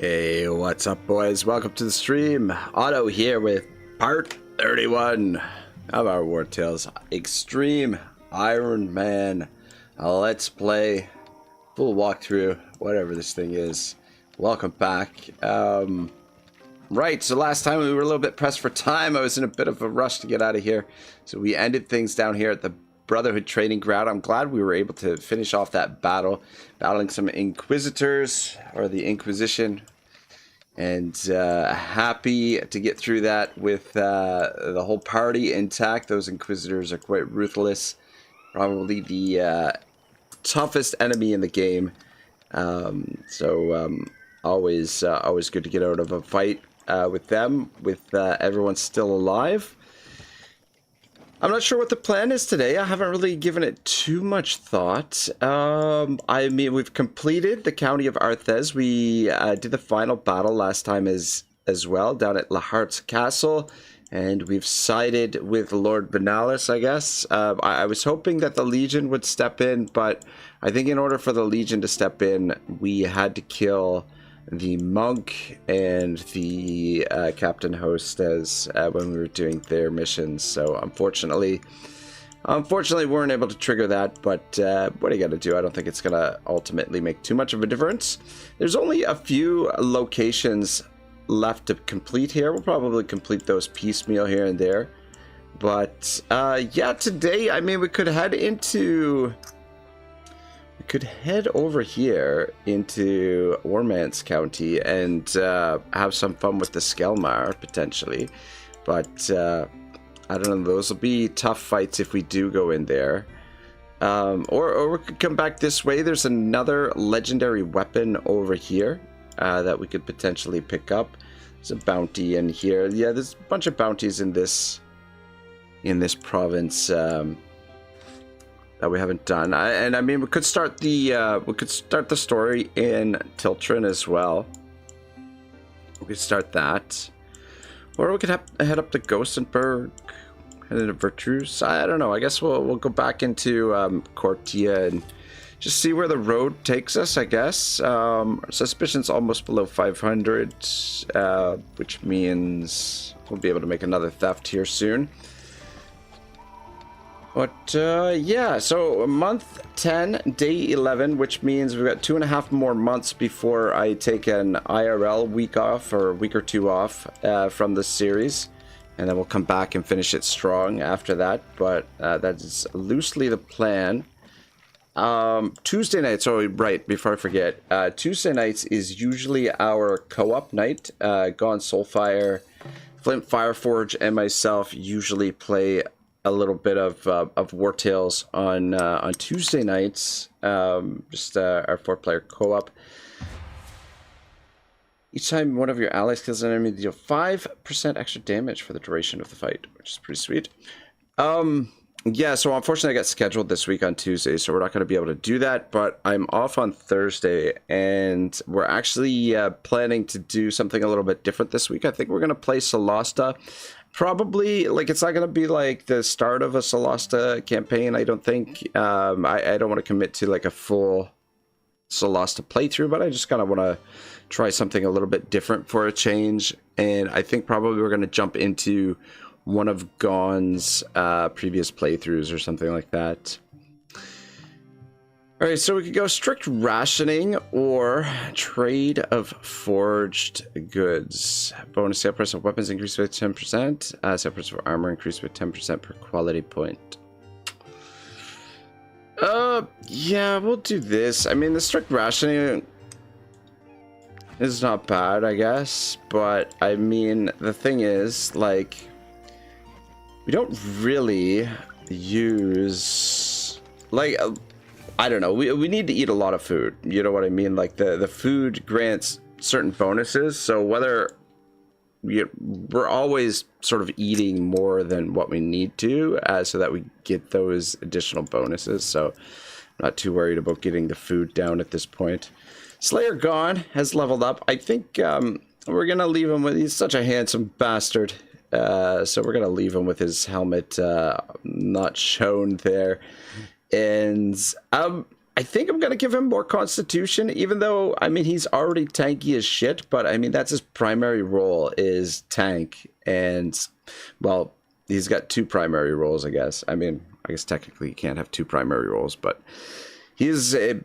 Hey, what's up, boys? Welcome to the stream. Otto here with part 31 of our Wartales Extreme Ironman Let's Play. Full walkthrough, whatever this thing is. Welcome back. Right, so last time we were a little bit pressed for time. I was in a bit of a rush to get out of here. So we ended things down here at the Brotherhood training ground. I'm glad we were able to finish off that battle, battling some Inquisitors, or the Inquisition, and happy to get through that with the whole party intact. Those Inquisitors are quite ruthless, probably the toughest enemy in the game, always good to get out of a fight with them, with everyone still alive. I'm not sure what the plan is today. I haven't really given it too much thought. I mean, we've completed the county of Arthes. We did the final battle last time as well, down at Lahart's castle. And we've sided with Lord Benalis, I guess. I was hoping that the Legion would step in, but I think in order for the Legion to step in, we had to kill the monk and the captain hostess when we were doing their missions. So unfortunately we weren't able to trigger that, but what are you gonna do? I don't think it's gonna ultimately make too much of a difference. There's only a few locations left to complete here. We'll probably complete those piecemeal here and there, but yeah, today, I mean, we could head over here into Ormance County and have some fun with the Skell potentially. But I don't know, those will be tough fights if we do go in there. Or we could come back this way. There's another legendary weapon over here that we could potentially pick up. There's a bounty in here. Yeah, there's a bunch of bounties in this province that we haven't done. And I mean, we could start the story in Tiltrin as well. We could start that, or we could head up to Gothenburg, head into Vertrus. I don't know. I guess we'll go back into Cortia and just see where the road takes us, I guess. Suspicion's almost below 500, which means we'll be able to make another theft here soon. But yeah, so month 10, day 11, which means we've got 2.5 more months before I take an IRL week off, or a week or two off from this series. And then we'll come back and finish it strong after that. But that is loosely the plan. Tuesday nights, oh right, before I forget, Tuesday nights is usually our co-op night. Gone Soulfire, Flint Fireforge, and myself usually play a little bit of Wartales on Tuesday nights. Just our 4-player co-op. Each time one of your allies kills an enemy, deal 5% extra damage for the duration of the fight, which is pretty sweet. Yeah, so unfortunately I got scheduled this week on Tuesday, so we're not going to be able to do that, but I'm off on Thursday, and we're actually planning to do something a little bit different this week. I think we're going to play Solasta. Probably, like, it's not going to be like the start of a Solasta campaign, I don't think. I don't want to commit to like a full Solasta playthrough, but I just kind of want to try something a little bit different for a change. And I think probably we're going to jump into one of Gon's previous playthroughs or something like that. All right, so we could go strict rationing or trade of forged goods. Bonus sale price of weapons increased by 10%. Sale price of armor increased by 10% per quality point. Yeah, we'll do this. I mean, the strict rationing is not bad, I guess. But, I mean, the thing is, like, we don't really use, like, I don't know, we need to eat a lot of food, you know what I mean? Like, the food grants certain bonuses, so whether we're always sort of eating more than what we need to, so that we get those additional bonuses, so I'm not too worried about getting the food down at this point. Slayer Gone has leveled up. I think we're gonna leave him with, he's such a handsome bastard. So we're going to leave him with his helmet not shown there. And I I think I'm going to give him more constitution, even though, I mean, he's already tanky as shit, but I mean, that's his primary role is tank. And, well, he's got two primary roles, I guess. I mean, I guess technically he can't have two primary roles, but he's a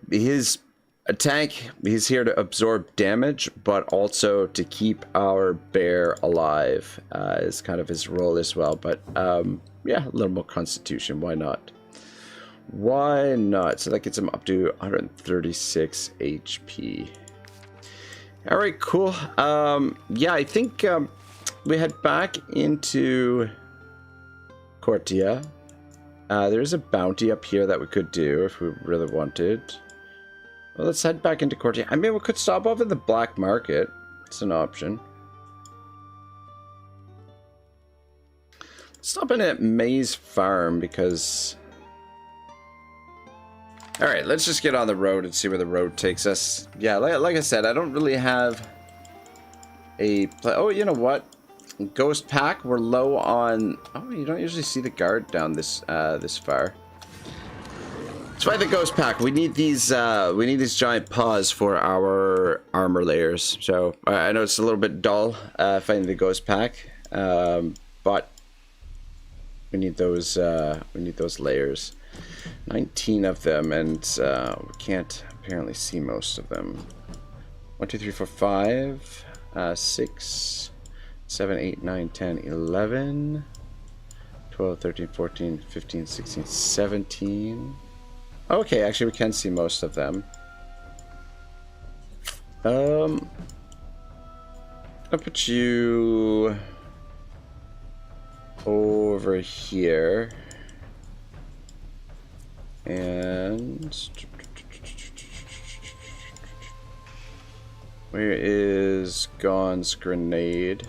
tank. He's here to absorb damage, but also to keep our bear alive is kind of his role as well. But yeah, a little more constitution. Why not? Why not? So that gets him up to 136 HP. All right, cool. Yeah, I think we head back into Cortia. There's a bounty up here that we could do if we really wanted. Well, let's head back into Cortia. I mean, we could stop off at the black market. It's an option. Stop in at Maze Farm because... Alright, let's just get on the road and see where the road takes us. Yeah, like I said, I don't really have a... Oh, you know what? Ghost Pack, we're low on... Oh, you don't usually see the guard down this this far. Let's find the Ghost Pack. We need these giant paws for our armor layers. So, I know it's a little bit dull finding the Ghost Pack, but we need those layers. 19 of them, and we can't apparently see most of them. 1, 2, 3, 4, 5, 6, 7, 8, 9, 10, 11, 12, 13, 14, 15, 16, 17. Okay, actually we can see most of them. I'll put you over here. And where is Gon's grenade?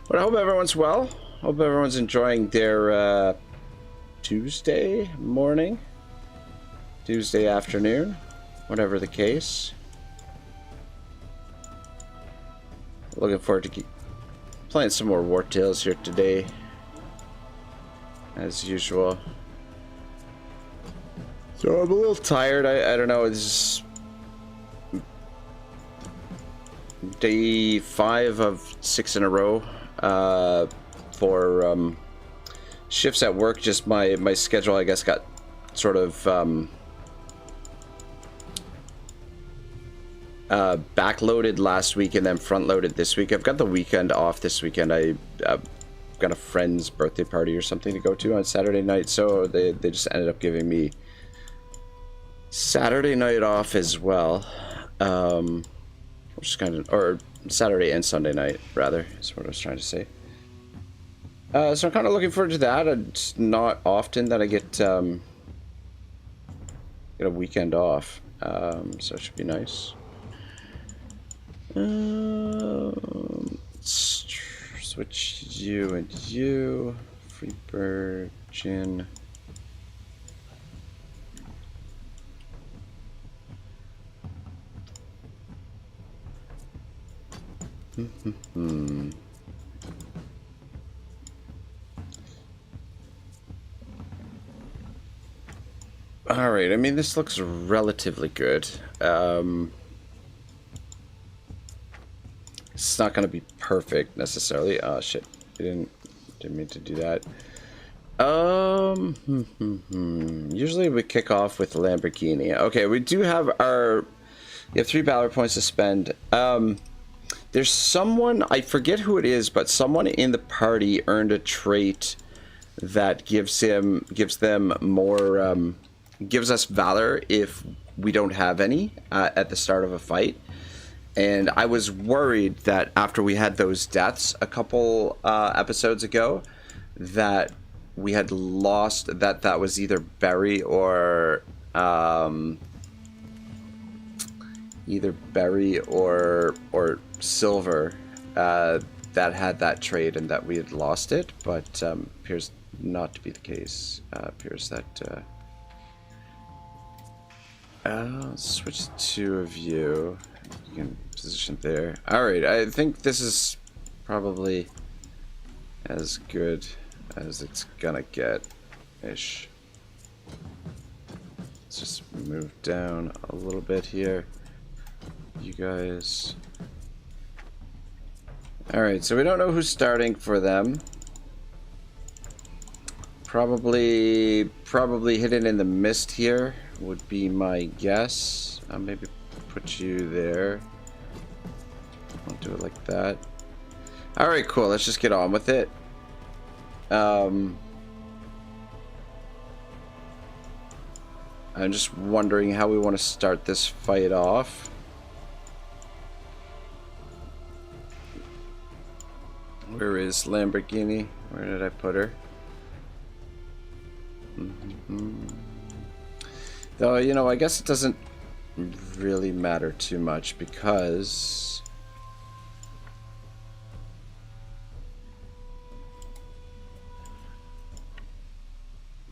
But I hope everyone's well. Hope everyone's enjoying their Tuesday morning, Tuesday afternoon, whatever the case. Looking forward to keep playing some more Wartales here today. As usual. So I'm a little tired. I don't know. It's day 5 of 6 in a row for shifts at work. Just my schedule, I guess, got sort of backloaded last week and then front loaded this week. I've got the weekend off this weekend. I've got a friend's birthday party or something to go to on Saturday night, so they just ended up giving me Saturday night off as well, which is kind of, or Saturday and Sunday night rather is what I was trying to say. So I'm kind of looking forward to that. It's not often that I get a weekend off, so it should be nice. Switch you and you. Free bird, Jin. All right. I mean, this looks relatively good. It's not going to be perfect necessarily. Oh shit! Didn't mean to do that. Usually we kick off with Lamborghini. Okay, we do have our. You have 3 valor points to spend. There's someone, I forget who it is, but someone in the party earned a trait that gives them more, gives us valor if we don't have any at the start of a fight. And I was worried that after we had those deaths a couple episodes ago, that we had lost, that was either Berry or Silver that had that trade, and that we had lost it, but appears not to be the case. Appears that I'll switch the 2 of you. You can position there. Alright, I think this is probably as good as it's gonna get ish. Move down a little bit here. You guys. Alright, so we don't know who's starting for them. Probably hidden in the mist here would be my guess. I'll maybe put you there. I'll do it like that. Alright, cool. Let's just get on with it. I'm just wondering how we want to start this fight off. Where is Lamborghini? Where did I put her? Though, you know, I guess it doesn't really matter too much because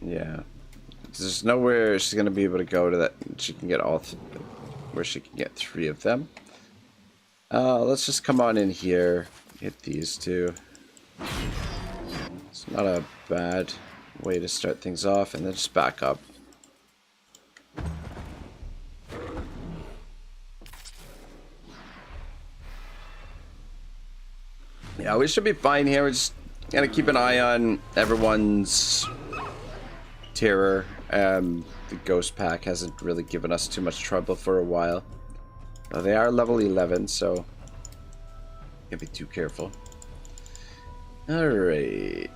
yeah, there's nowhere she's gonna be able to go to that she can get all where she can get 3 of them. Let's just come on in here, hit these 2. It's not a bad way to start things off, and then just back up. Yeah, we should be fine here. We're just gonna keep an eye on everyone's terror. The ghost pack hasn't really given us too much trouble for a while. They are level 11, so can't be too careful. All right.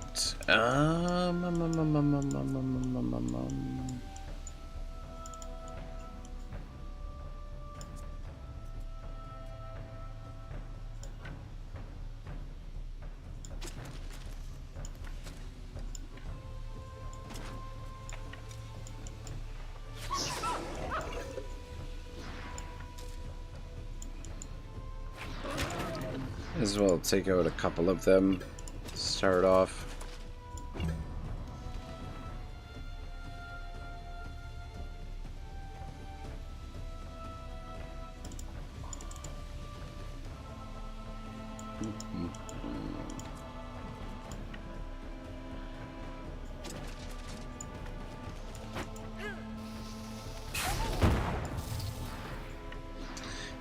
As well take out a couple of them. Start off.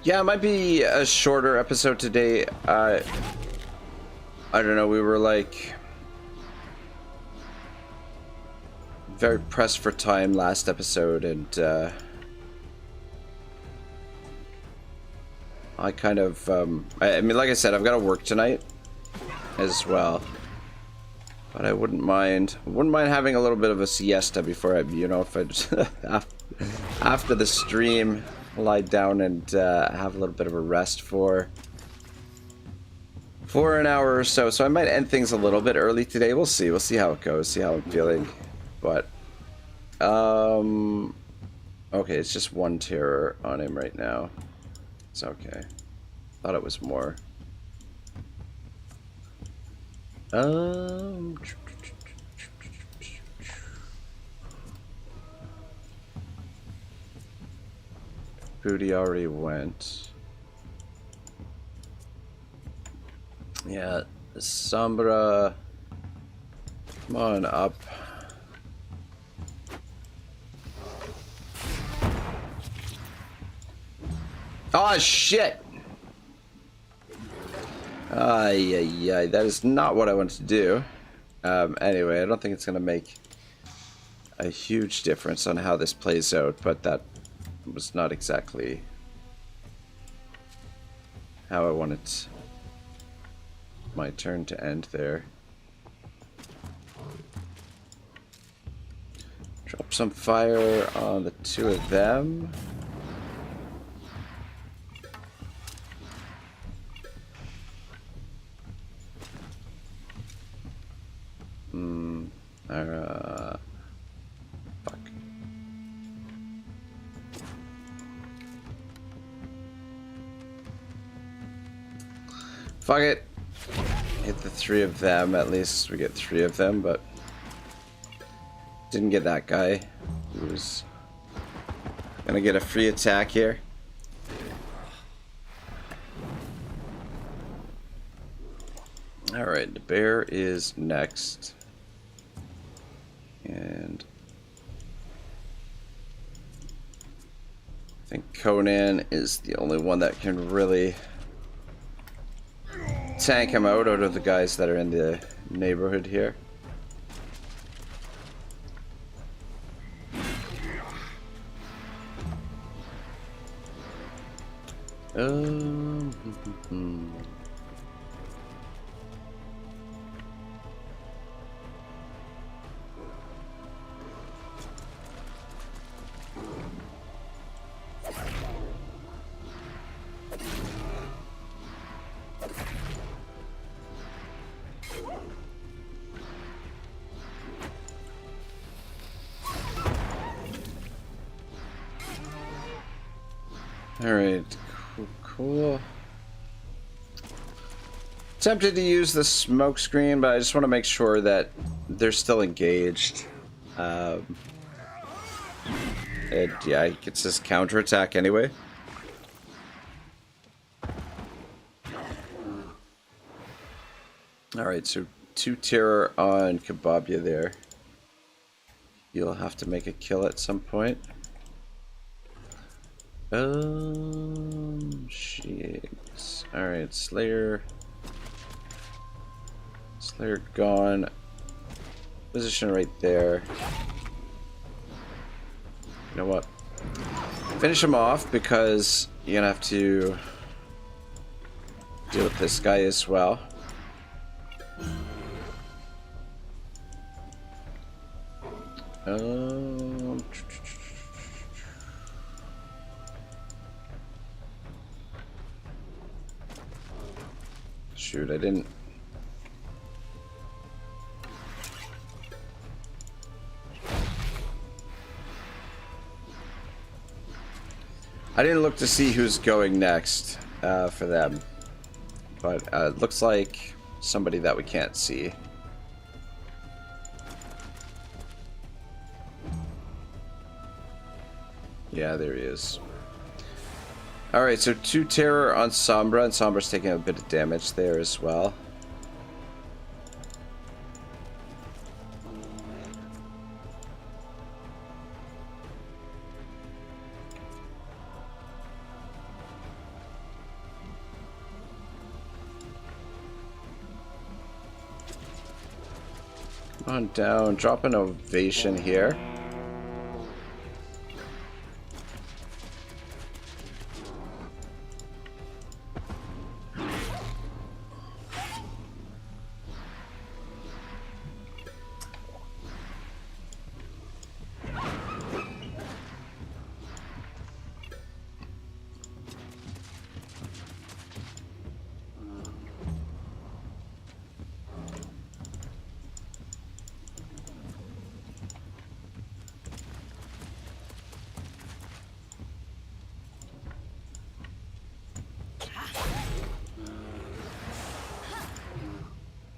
Yeah, it might be a shorter episode today. I don't know, we were like very pressed for time last episode, and I kind of I mean, like I said, I've got to work tonight as well, but I wouldn't mind having a little bit of a siesta before I, you know, if I just after the stream lie down and have a little bit of a rest for an hour or so. So I might end things a little bit early today. We'll see how it goes, see how I'm feeling. But okay, it's just 1 terror on him right now. It's okay. Thought it was more. Booty already went. Yeah, Sombra. Come on up. Oh shit! Yeah, that is not what I wanted to do. Anyway, I don't think it's gonna make a huge difference on how this plays out, but that was not exactly how I wanted my turn to end there. Drop some fire on the 2 of them. Fuck. Fuck it. Hit the 3 of them. At least we get 3 of them, but didn't get that guy. He was gonna get a free attack here. Alright, the bear is next. And I think Conan is the only one that can really tank him out of the guys that are in the neighborhood here. Alright, cool. Tempted to use the smoke screen, but I just want to make sure that they're still engaged. Yeah, it's this counterattack anyway. Alright, so 2 terror on Kebabia there. You'll have to make a kill at some point. Jeez. Alright, Slayer. Slayer gone. Position right there. You know what? Finish him off because you're gonna have to deal with this guy as well. Shoot, I didn't. I didn't look to see who's going next for them, but it looks like somebody that we can't see. Yeah, there he is. Alright, so 2 terror on Sombra, and Sombra's taking a bit of damage there as well. Come on down, drop an ovation here.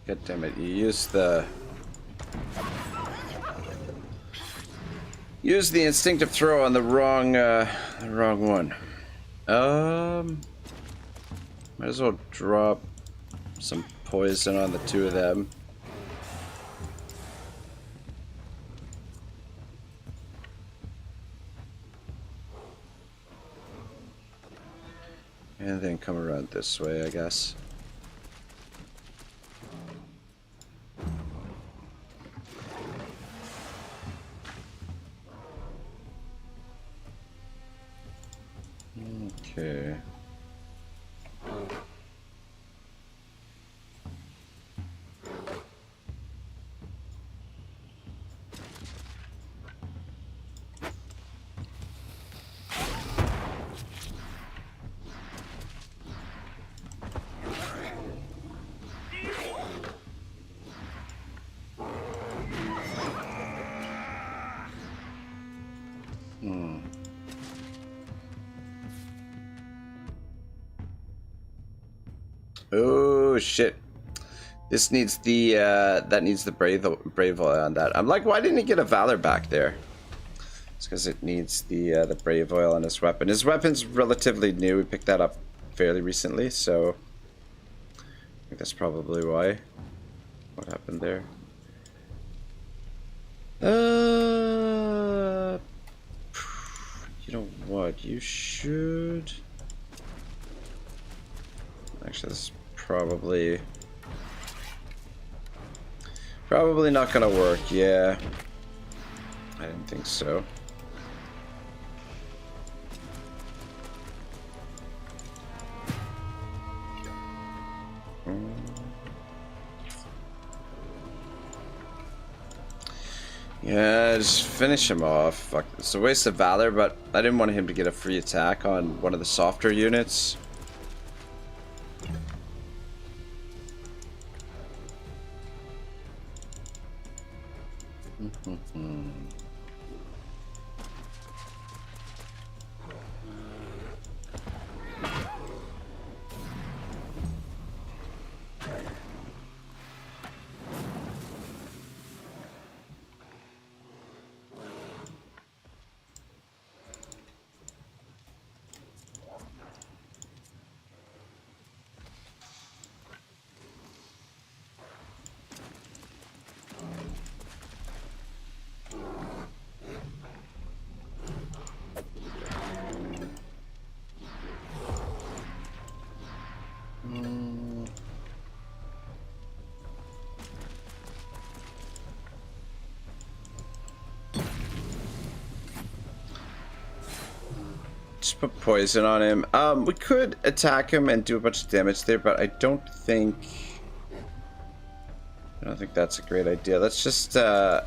God damn it, you used the instinctive throw on the wrong one. Might as well drop some poison on the 2 of them. And then come around this way, I guess. Okay. Oh shit! This needs the that needs the brave oil on that. I'm like, why didn't he get a valor back there? It's because it needs the brave oil on his weapon. His weapon's relatively new. We picked that up fairly recently, so I think that's probably why. What happened there? You know what? You should... Actually, this is probably not gonna work. Yeah, I didn't think so. Yeah, just finish him off. Fuck, it's a waste of valor, but I didn't want him to get a free attack on one of the softer units. Just put poison on him. We could attack him and do a bunch of damage there, but I don't think that's a great idea. Let's just come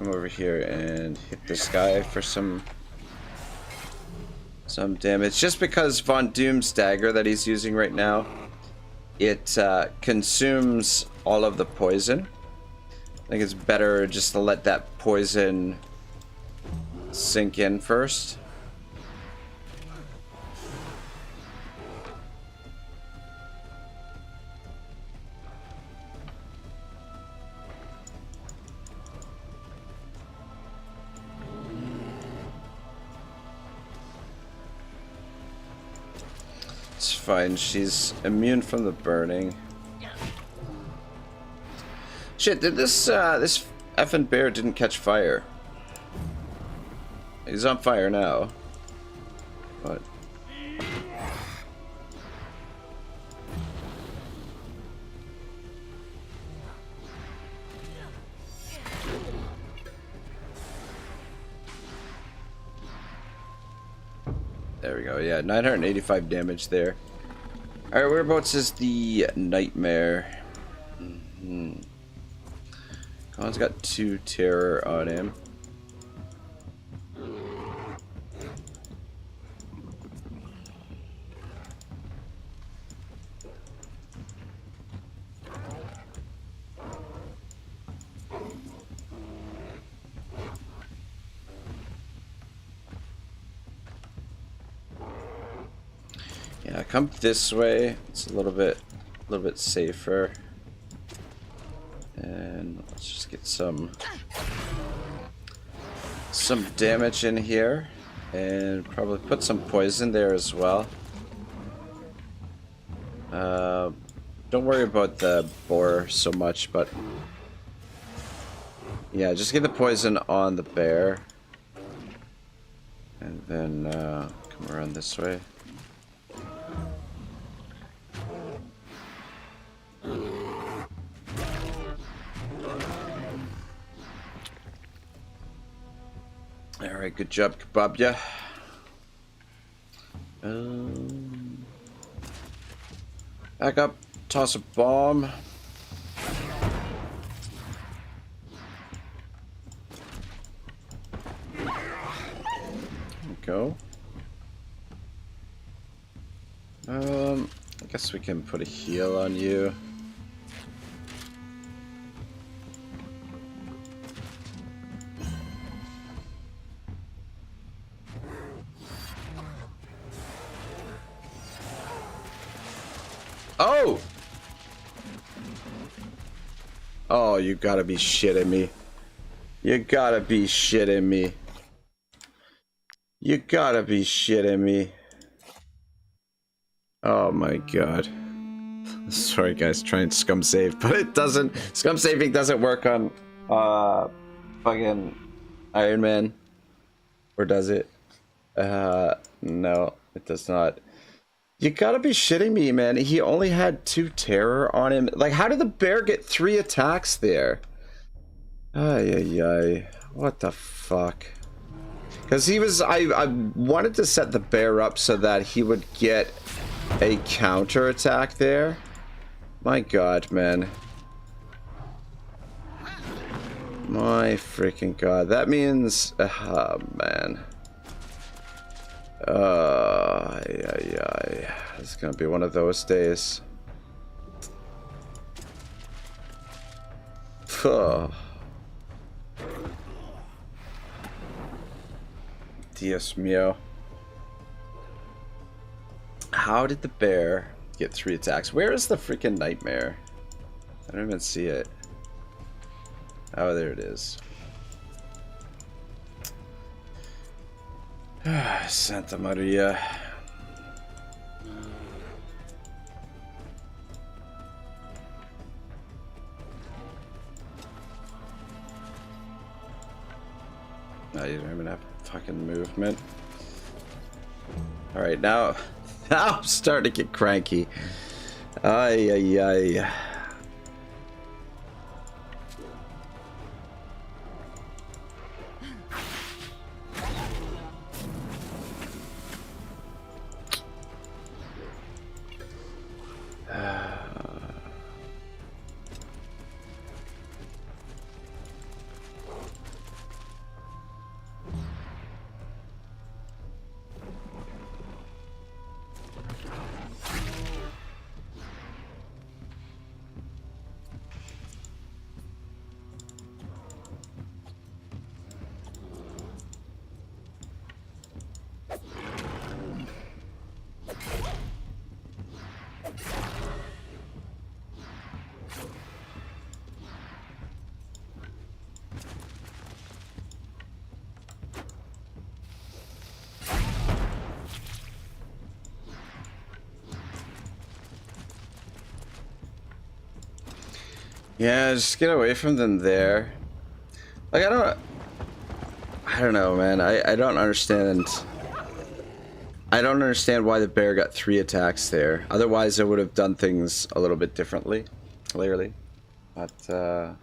over here and hit this guy for some damage. Just because Von Doom's dagger that he's using right now, it consumes all of the poison. I think it's better just to let that poison sink in first. It's fine, she's immune from the burning. Shit, did this effing bear didn't catch fire. He's on fire now. But there we go. Yeah, 985 damage there. All right, whereabouts is the nightmare? Khan's got 2 terror on him. Yeah, come this way. It's a little bit safer. And let's just get some damage in here, and probably put some poison there as well. Don't worry about the boar so much, but yeah, just get the poison on the bear, and then come around this way. Alright, good job, Kebabya. Back up, toss a bomb. There we go. I guess we can put a heal on you. Oh! Oh, you gotta be shitting me. You gotta be shitting me. You gotta be shitting me. Oh my god. Sorry guys, trying to scum save, but it doesn't. Scum saving doesn't work on fucking Ironman? Or does it? No, it does not. You gotta be shitting me, man. He only had 2 terror on him. Like, how did the bear get 3 attacks there? Ay, ay, ay. What the fuck? Because he was... I wanted to set the bear up so that he would get a counter attack there. My god, man. My freaking god. That means... Oh, man. Ay, ay, ay. It's gonna be one of those days. Oh. Dios mío. How did the bear get 3 attacks? Where is the freaking nightmare? I don't even see it. Oh, there it is. Santa Maria. No, you don't even have fucking movement. Alright, now I'm starting to get cranky. Ay, ay, ay. Yeah, just get away from them there. Like, I don't know, man. I don't understand. I don't understand why the bear got 3 attacks there. Otherwise, I would have done things a little bit differently, clearly. But,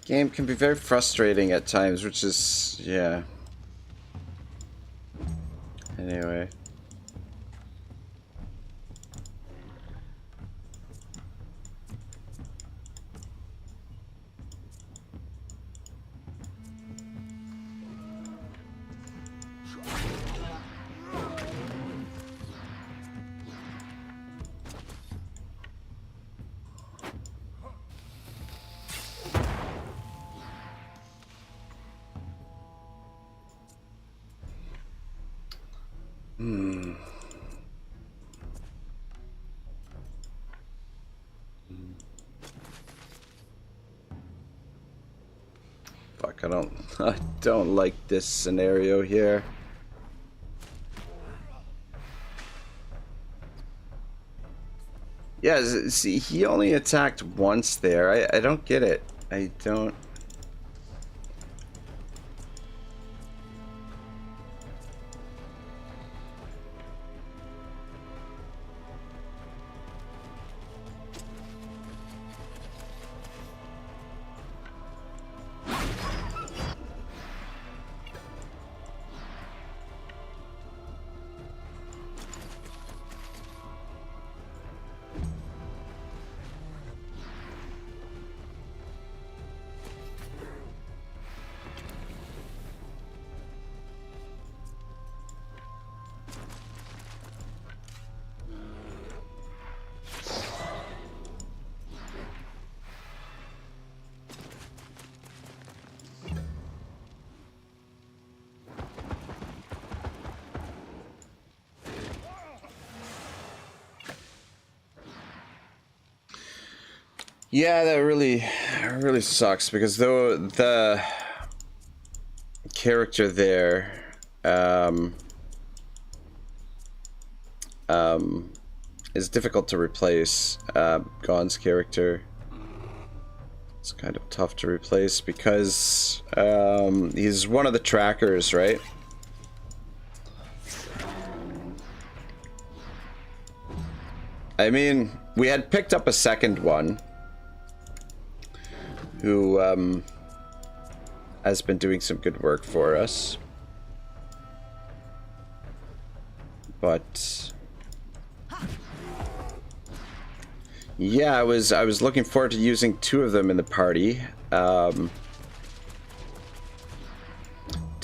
game can be very frustrating at times, which is, yeah. Anyway. Fuck, I don't like this scenario here. Yeah, see, he only attacked once there. I don't get it. I don't... Yeah, that really sucks because though the character there is difficult to replace. Gon's character, it's kind of tough to replace because he's one of the trackers, right? I mean, we had picked up a second one who has been doing some good work for us. But yeah, I was looking forward to using two of them in the party to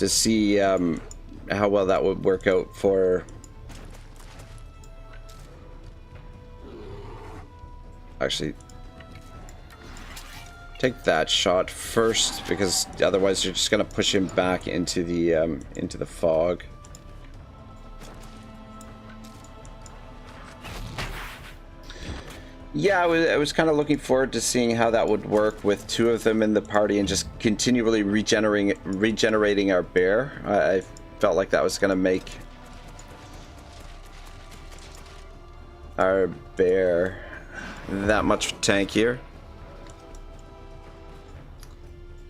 see how well that would work out for. Actually, take that shot first because otherwise you're just gonna push him back into the fog. Yeah, I was kind of looking forward to seeing how that would work with two of them in the party and just continually regenerating our bear. I felt like that was gonna make our bear that much tankier.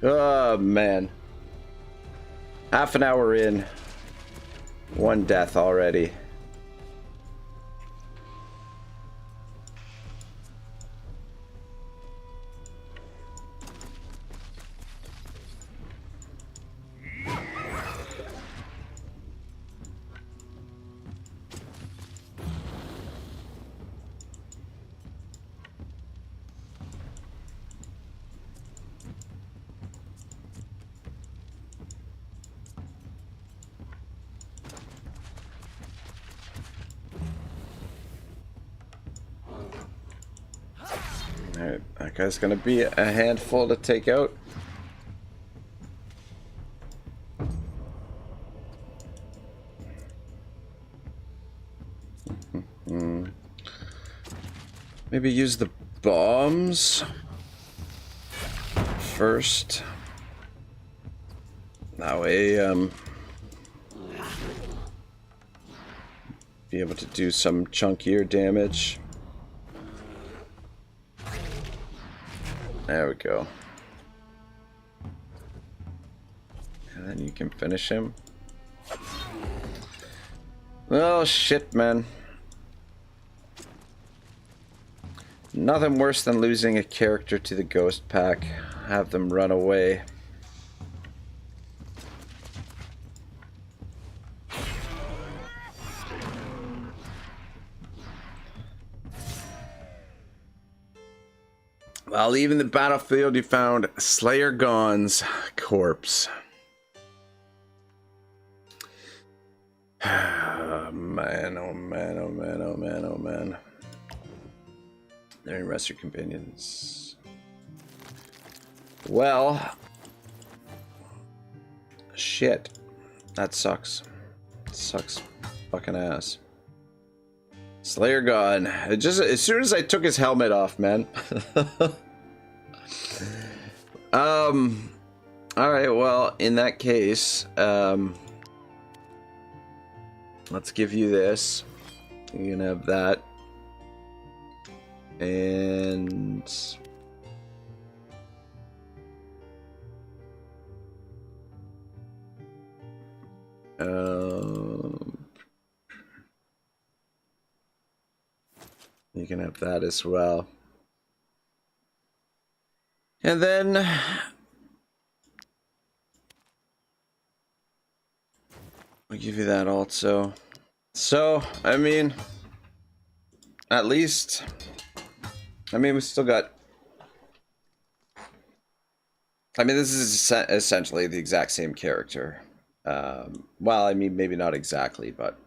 Oh man, half an hour in, one death already. Alright, that guy's gonna be a handful to take out. Maybe use the bombs first. That way, be able to do some chunkier damage. There we go. And then you can finish him. Oh shit, man. Nothing worse than losing a character to the ghost pack. Have them run away. While leaving the battlefield, you found Slayer Gon's corpse. Oh, man, oh man, oh man, oh man, oh man. There and rest your companions. Well, shit. That sucks. Sucks fucking ass. Slayer Gon. It just as soon as I took his helmet off, man. Alright, well, in that case, let's give you this. You can have that. And you can have that as well. And then I'll give you that also. So, I mean, at least, I mean, we still got, I mean, this is essentially the exact same character. Well, I mean, maybe not exactly, but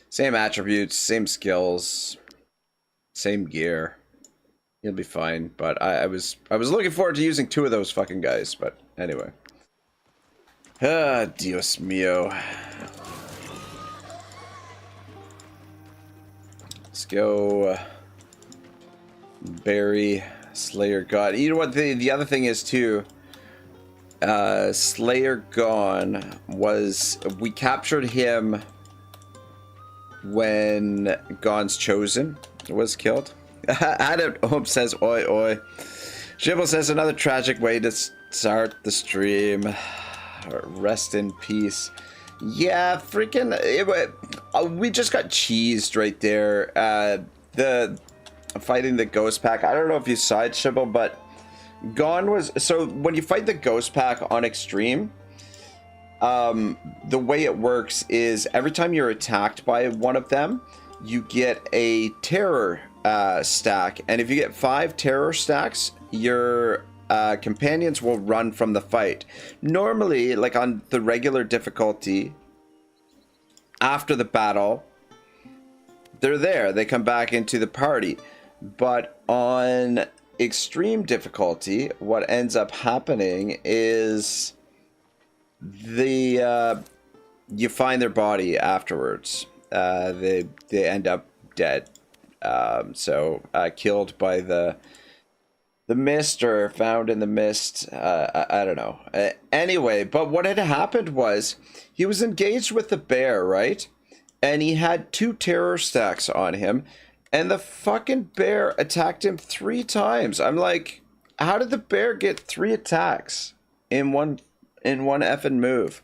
same attributes, same skills, same gear. You'll be fine. But I was looking forward to using two of those fucking guys. But anyway. Ah, Dios mío. Let's go bury Slayer gone. You know what the other thing is too? Slayer gone was, we captured him when Gone's Chosen was killed. Adam Hope says oi oi. Shibble says another tragic way to start the stream. Rest in peace. Yeah, freaking we just got cheesed right there. The fighting the ghost pack. I don't know if you saw it, Shibble, but Gone was, so when you fight the ghost pack on extreme, the way it works is every time you're attacked by one of them, you get a terror stack, and if you get 5 terror stacks, your companions will run from the fight. Normally, like on the regular difficulty, after the battle, they're there. They come back into the party. But on extreme difficulty, what ends up happening is you find their body afterwards. They end up dead. Killed by the mist, or found in the mist. I don't know. Anyway, but what had happened was he was engaged with the bear, right? And he had 2 terror stacks on him, and the fucking bear attacked him 3 times. I'm like, how did the bear get 3 attacks in one effing move?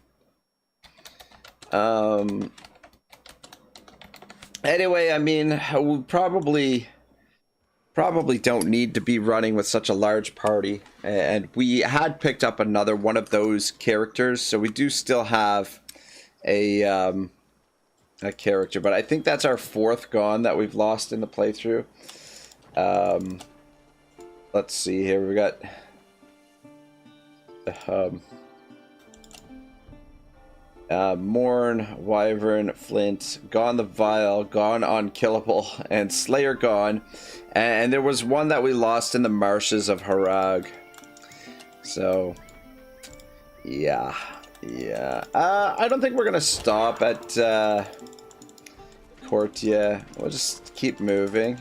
Anyway, I mean, we probably don't need to be running with such a large party, and we had picked up another one of those characters, so we do still have a character, but I think that's our 4th Gone that we've lost in the playthrough. Let's see here. We got Morn, Wyvern, Flint, Gone the Vile, Gone Unkillable, and Slayer Gone. And there was one that we lost in the marshes of Harag. So, yeah. I don't think we're gonna stop at Cortia. We'll just keep moving.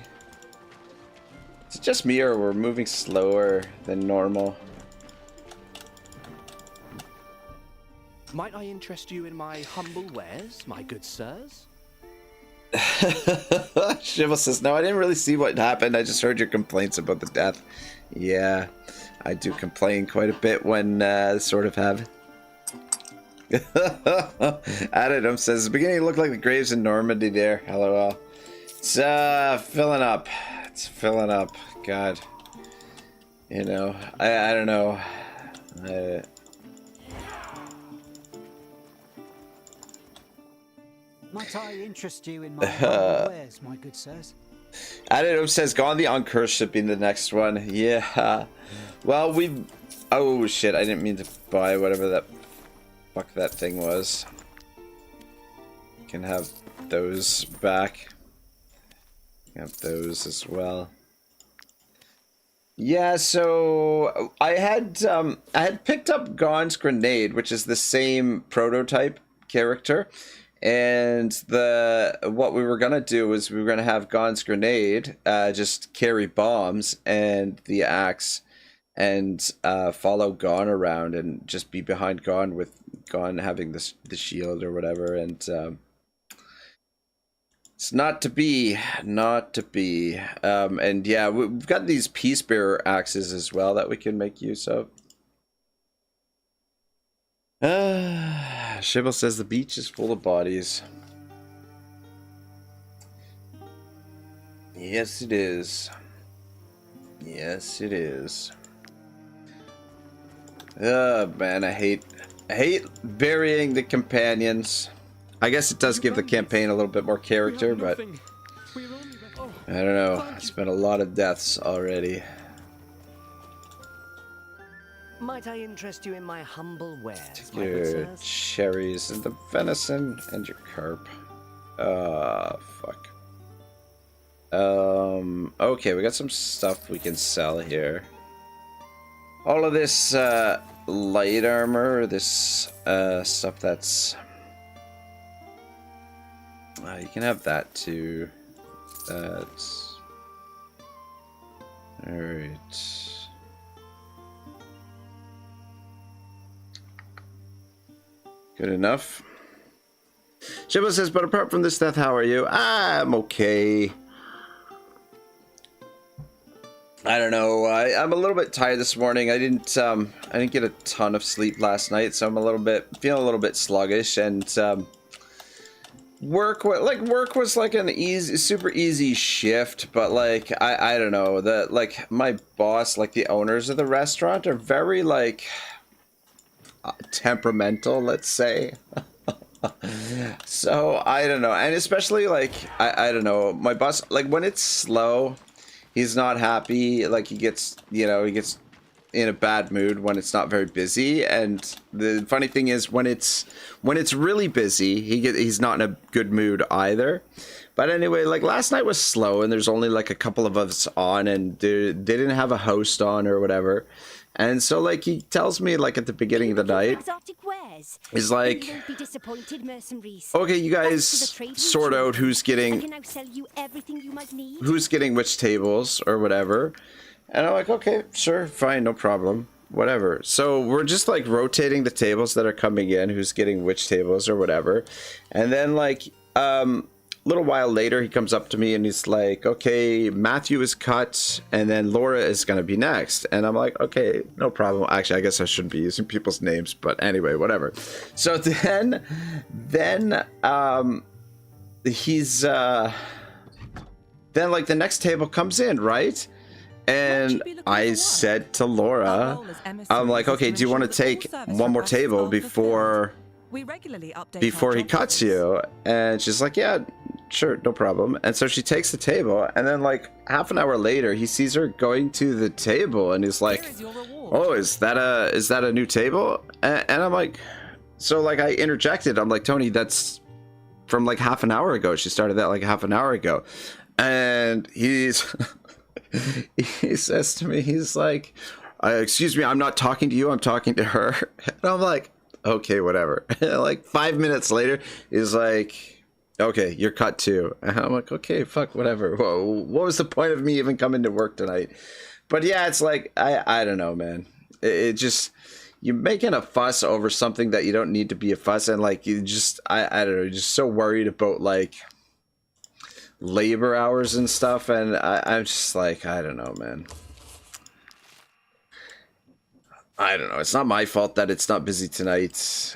Is it just me, or we're moving slower than normal? Might I interest you in my humble wares, my good sirs? Shiva says, no, I didn't really see what happened. I just heard your complaints about the death. Yeah, I do complain quite a bit when sort of have. Adam says, the beginning looked like the graves in Normandy there. LOL. It's filling up. It's filling up. God. You know, I don't know. Might I interest you in my wares, my good sirs? Adam says, Gone the Uncursed should be the next one. Yeah. Well, we... Oh, shit. I didn't mean to buy whatever that... Fuck that thing was. Can have those back. Have those as well. Yeah, so... I had picked up Gone's Grenade, which is the same prototype character. And what we were gonna do is we were gonna have Gone's Grenade just carry bombs and the axe, and follow Gone around and just be behind Gone, with Gone having the shield or whatever. And it's not to be. And yeah, we've got these Peace Bearer axes as well that we can make use of. Shibble says the beach is full of bodies. Yes, it is. Yes, it is. Man, I hate burying the companions. I guess it does give the campaign a little bit more character, but I don't know. It's been a lot of deaths already. Might I interest you in my humble wares, my Your good sirs? cherries and the venison and your carp. Fuck. Okay, we got some stuff we can sell here. All of this light armor, this stuff that's... you can have that too. That's... All right. Good enough. Shiba says, but apart from this death, how are you? I'm okay. I don't know. I'm a little bit tired this morning. I didn't get a ton of sleep last night, so I'm feeling a little bit sluggish. And work was like an super easy shift, but like I don't know. My boss, like the owners of the restaurant, are very like temperamental, let's say. So I don't know, and especially like I don't know, my boss, like when it's slow, he's not happy. Like he gets in a bad mood when it's not very busy. And the funny thing is, when it's really busy, he's not in a good mood either. But anyway, like last night was slow, and there's only like a couple of us on, and they didn't have a host on or whatever. And so like he tells me like at the beginning of the night, he's like, okay, you guys sort out who's getting which tables or whatever. And I'm like, okay, sure, fine, no problem, whatever. So we're just like rotating the tables that are coming in, who's getting which tables or whatever. And then like a little while later, he comes up to me and he's like, okay, Matthew is cut, and then Laura is going to be next. And I'm like, okay, no problem. Actually, I guess I shouldn't be using people's names, but anyway, whatever. So then he's, then like the next table comes in, right? And I said to Laura, I'm like, okay, do you want to take one more table before he cuts you? And she's like, yeah, sure, no problem. And so she takes the table, and then like half an hour later, he sees her going to the table, and he's like, oh, is that a new table? And I'm like, so like I interjected, I'm like, Tony, that's from like half an hour ago. She started that like half an hour ago. And he says to me, he's like, excuse me, I'm not talking to you, I'm talking to her. And I'm like, okay, whatever. Like 5 minutes later, he's like, okay, you're cut too. And I'm like, okay, fuck, whatever. Whoa, what was the point of me even coming to work tonight? But yeah, it's like, I don't know, man. It just, you're making a fuss over something that you don't need to be a fuss. And like, you just, I don't know, you're just so worried about like labor hours and stuff. And I'm just like, I don't know, man. I don't know. It's not my fault that it's not busy tonight.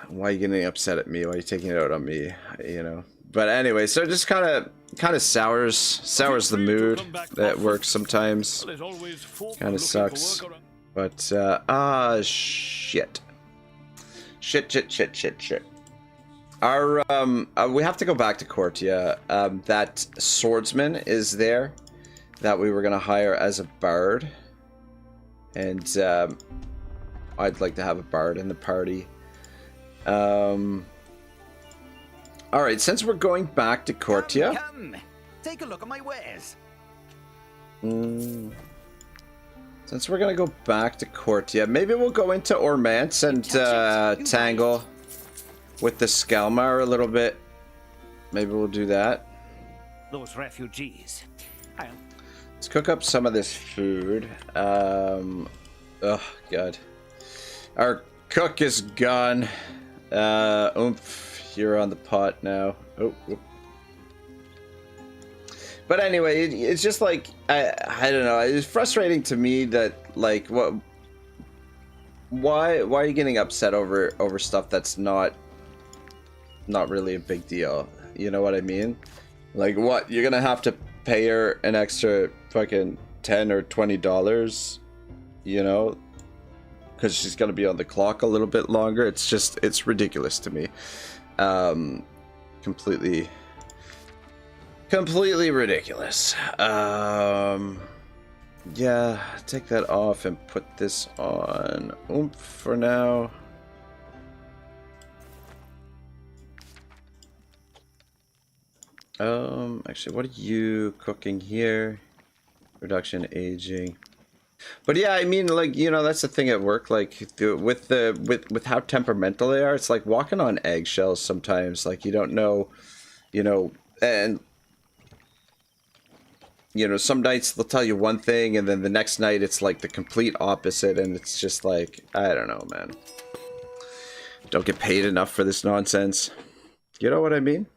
Why are you getting upset at me? Why are you taking it out on me? You know. But anyway, so it just kind of sours the mood. That works sometimes. Kind of sucks. But shit. Shit. Our we have to go back to Cortia. That swordsman is there that we were gonna hire as a bard. And I'd like to have a bard in the party. All right, since we're going back to Cortia, come. Take a look at my wares. Since we're gonna go back to Cortia, maybe we'll go into Ormance and tangle with the Skelmar a little bit. Maybe we'll do that. Those refugees. Let's cook up some of this food. Oh god, our cook is gone. Oomph, you're on the pot now. Oh. But anyway, it's just like I don't know. It's frustrating to me that like why are you getting upset over stuff that's not really a big deal? You know what I mean? Like what, you're gonna have to pay her an extra fucking $10 or $20, you know, because she's gonna be on the clock a little bit longer. It's ridiculous to me. Completely ridiculous. Yeah, take that off and put this on Oomph for now. Actually, what are you cooking here? Reduction, aging. But yeah, I mean, like, you know, that's the thing at work, like with how temperamental they are. It's like walking on eggshells sometimes. Like, you don't know, you know, and you know, some nights they'll tell you one thing and then the next night it's like the complete opposite, and it's just like, I don't know, man. Don't get paid enough for this nonsense. You know what I mean?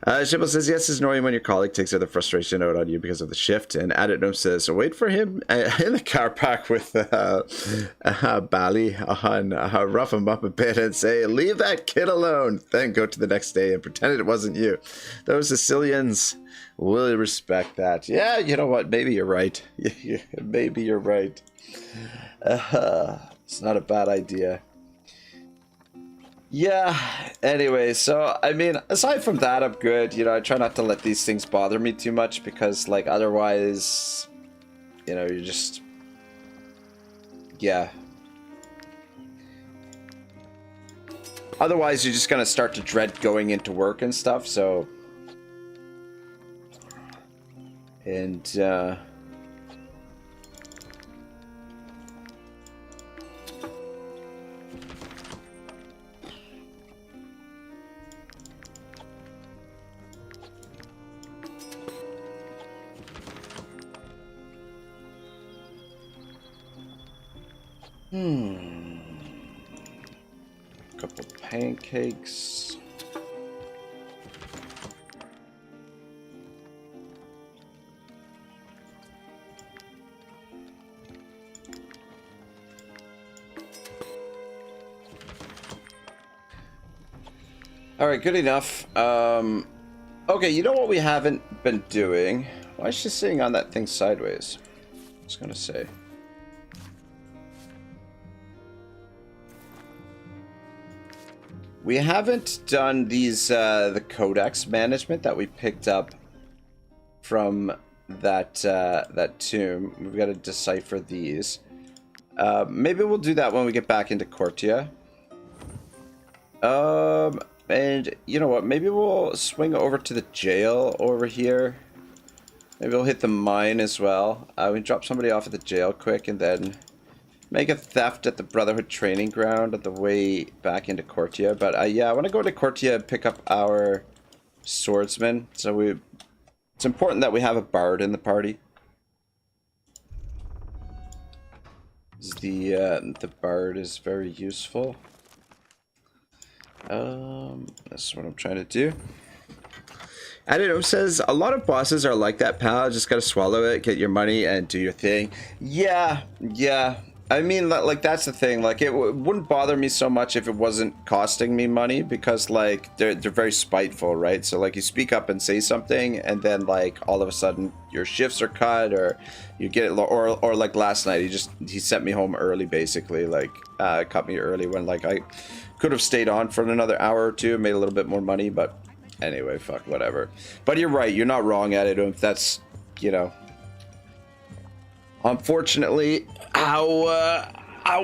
Shibble says, yes, it's annoying when your colleague takes other frustration out on you because of the shift. And Aditnum says, wait for him in the car park with Bally on, rough him up a bit and say, leave that kid alone. Then go to the next day and pretend it wasn't you. Those Sicilians will respect that. Yeah, you know what? Maybe you're right. Maybe you're right. It's not a bad idea. Yeah, anyway, so, I mean, aside from that, I'm good. You know, I try not to let these things bother me too much because, like, otherwise, you know, you're just... Yeah. Otherwise, you're just gonna start to dread going into work and stuff, so... And, couple pancakes. All right, good enough. Okay, you know what we haven't been doing? Why is she sitting on that thing sideways? I was gonna say. We haven't done these, the codex management that we picked up from that, that tomb. We've got to decipher these. Maybe we'll do that when we get back into Cortia. And you know what? Maybe we'll swing over to the jail over here. Maybe we'll hit the mine as well. We drop somebody off at the jail quick and then... make a theft at the Brotherhood training ground on the way back into Cortia. But yeah, I want to go to Cortia and pick up our swordsman. So it's important that we have a bard in the party. The bard is very useful. That's what I'm trying to do. I don't know, says, a lot of bosses are like that, pal. Just gotta swallow it, get your money, and do your thing. Yeah. I mean, like, that's the thing. Like, it wouldn't bother me so much if it wasn't costing me money, because, like, they're very spiteful, right? So, like, you speak up and say something, and then, like, all of a sudden, your shifts are cut, or you get it, or like, last night, he sent me home early, basically, like, cut me early when, like, I could have stayed on for another hour or two, made a little bit more money, but anyway, fuck, whatever. But you're right, you're not wrong at it, that's, you know... Unfortunately, how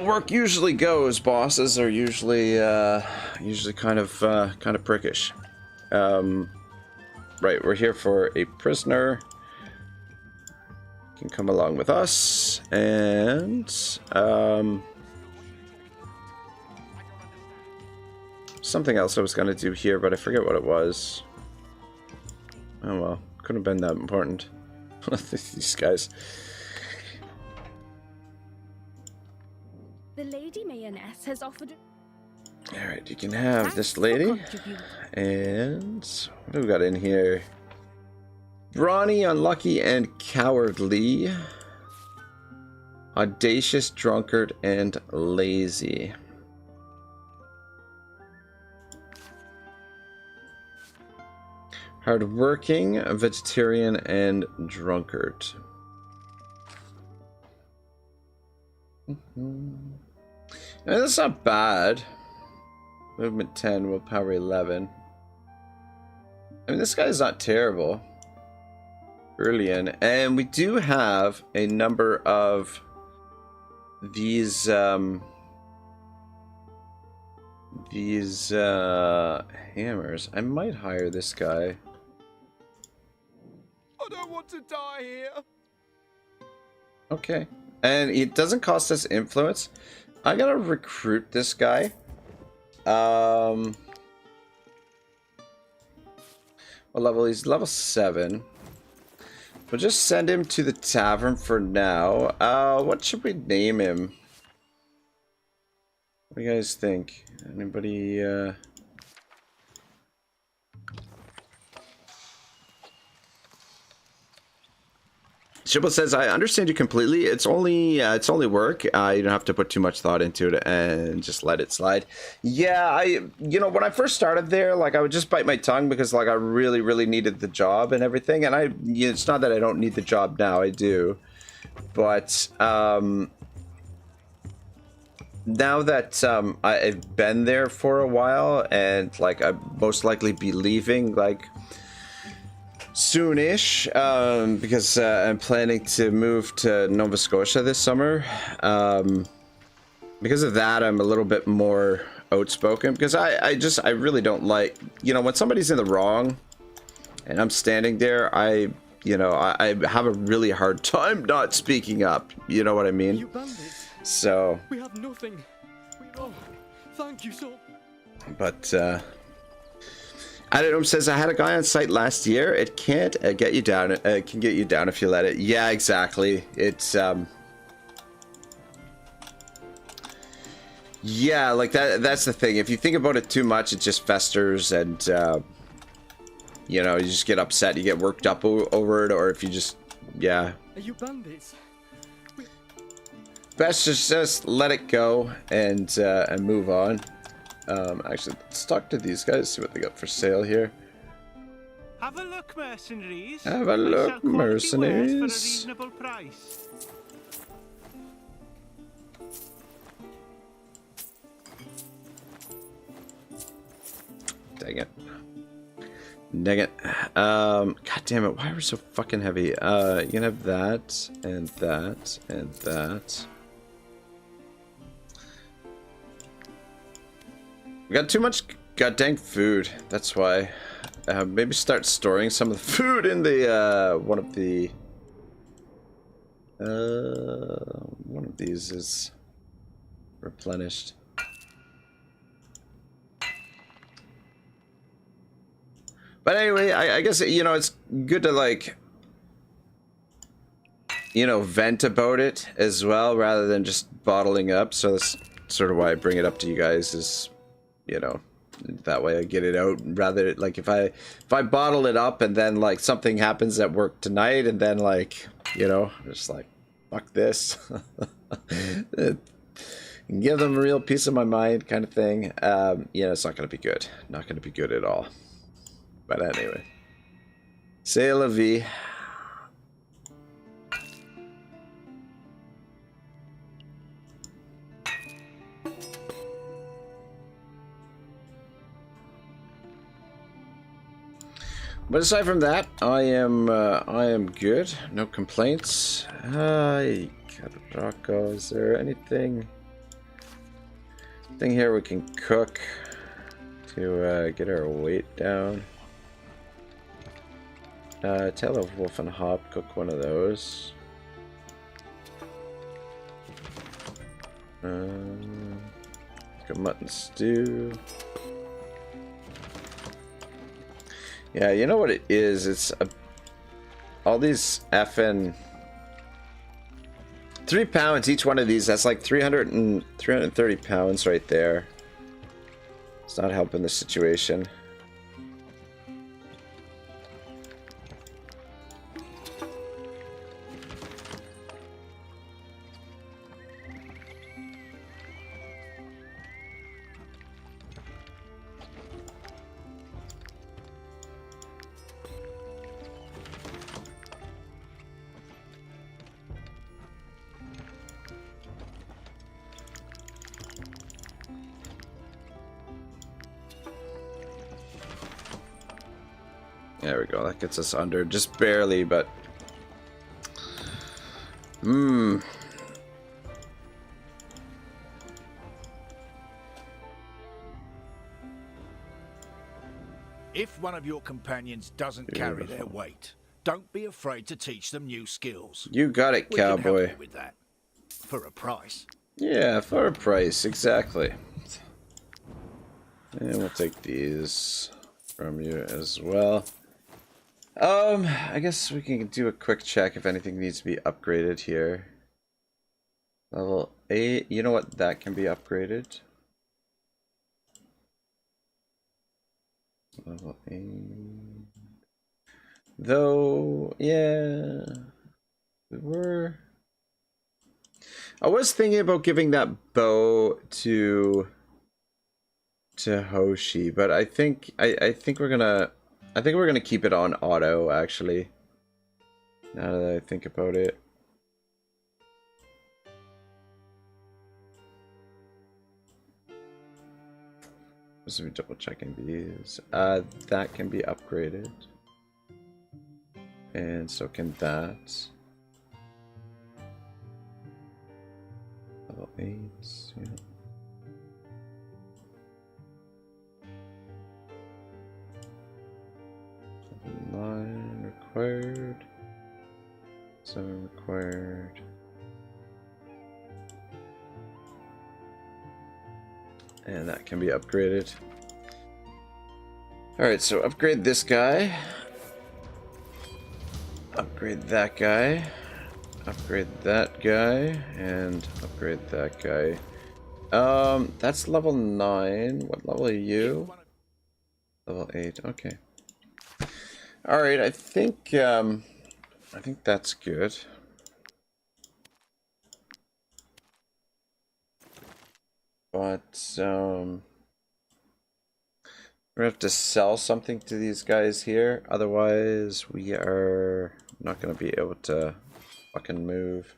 work usually goes. Bosses are usually kind of prickish. Right, we're here for a prisoner. You can come along with us, and something else I was gonna do here, but I forget what it was. Oh well, couldn't have been that important. These guys. The Lady Mayonnaise has offered... Alright, you can have this lady. And what do we got in here? Brawny, unlucky, and cowardly. Audacious, drunkard, and lazy. Hardworking, vegetarian, and drunkard. That's not bad. Movement 10, willpower 11. I mean, this guy's not terrible. Brilliant. And we do have a number of these hammers. I might hire this guy. I don't want to die here. Okay. And it doesn't cost us influence. I gotta recruit this guy. What What level? He's level 7. We'll just send him to the tavern for now. What should we name him? What do you guys think? Anybody, Shibble says, I understand you completely. It's only work. You don't have to put too much thought into it and just let it slide. Yeah, you know, when I first started there, like, I would just bite my tongue because, like, I really, really needed the job and everything. And it's not that I don't need the job now, I do. But, now that, I've been there for a while and, like, I'd most likely be leaving, like, soonish, because I'm planning to move to Nova Scotia this summer. Because of that, I'm a little bit more outspoken because I really don't like, you know, when somebody's in the wrong and I'm standing there, I have a really hard time not speaking up. You know what I mean? You bandits. So. We have nothing. Thank you so. But Adam says, I had a guy on site last year. It can't get you down. It can get you down if you let it. Yeah, exactly. It's yeah, like that's the thing. If you think about it too much, it just festers, and you know, you just get upset. You get worked up over it, or if you just, yeah. Are you bandits? Best just let it go and move on. Actually, let's talk to these guys, see what they got for sale here. Have a look, mercenaries. Have a look, mercenaries. For a reasonable price. Dang it. Dang it. God damn it, why are we so fucking heavy? You can have that, and that, and that. We got too much goddamn food. That's why. Maybe start storing some of the food in the one of these is replenished. But anyway, I guess, you know, it's good to, like, you know, vent about it as well rather than just bottling up. So that's sort of why I bring it up to you guys, is, you know, that way I get it out, rather, like, if I bottle it up and then, like, something happens at work tonight and then, like, you know, just like, fuck this. Give them a real piece of my mind kind of thing. Yeah, it's not going to be good. Not going to be good at all. But anyway. C'est la vie. But aside from that, I am good. No complaints. Rocco, is there anything here we can cook to get our weight down? Tail of Wolf and Hop, cook one of those. Cook a mutton stew. Yeah, you know what it is? It's all these effing 3 pounds each one of these. That's like 330 pounds right there. It's not helping the situation. There we go, that gets us under, just barely, but... If one of your companions doesn't carry their weight, don't be afraid to teach them new skills. You got it, We can help cowboy. you with that. For a price. Yeah, for a price, exactly. And we'll take these from you as well. I guess we can do a quick check if anything needs to be upgraded here. Level 8, you know what? That can be upgraded. Level 8. Though, yeah. I was thinking about giving that bow to Hoshi, but I think we're gonna keep it on Otto, actually. Now that I think about it. Just be double checking these. That can be upgraded. And so can that. Level 8, yeah. Level 9 required. 7 required. And that can be upgraded. Alright, so upgrade this guy. Upgrade that guy. Upgrade that guy. And upgrade that guy. That's level 9. What level are you? Level 8, okay. Alright, I think that's good. But we're gonna have to sell something to these guys here, otherwise we are not gonna be able to fucking move.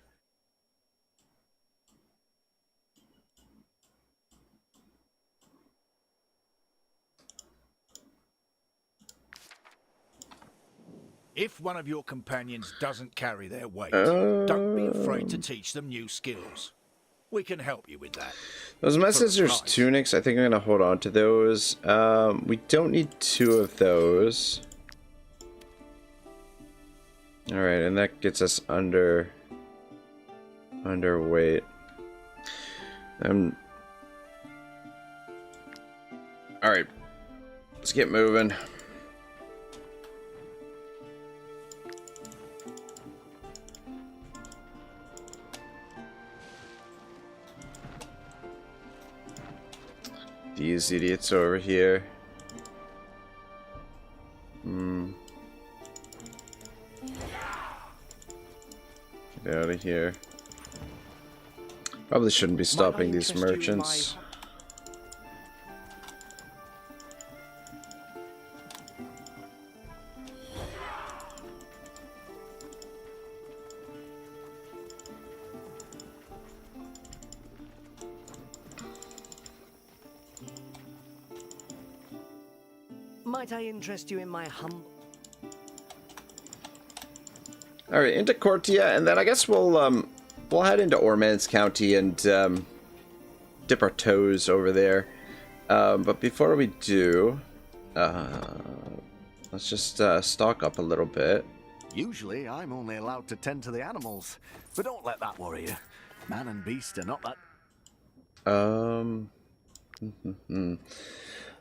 If one of your companions doesn't carry their weight, don't be afraid to teach them new skills. We can help you with that. Those messengers tunics, I think I'm gonna hold on to those. We don't need 2 of those. Alright, and that gets us underweight. Alright. Let's get moving. These idiots over here. Get out of here. Probably shouldn't be stopping these merchants. Might I interest you in my humble... Alright, into Cortia, and then I guess we'll head into Ormans County and dip our toes over there. But before we do, let's just stock up a little bit. Usually, I'm only allowed to tend to the animals, but don't let that worry you. Man and beast are not that...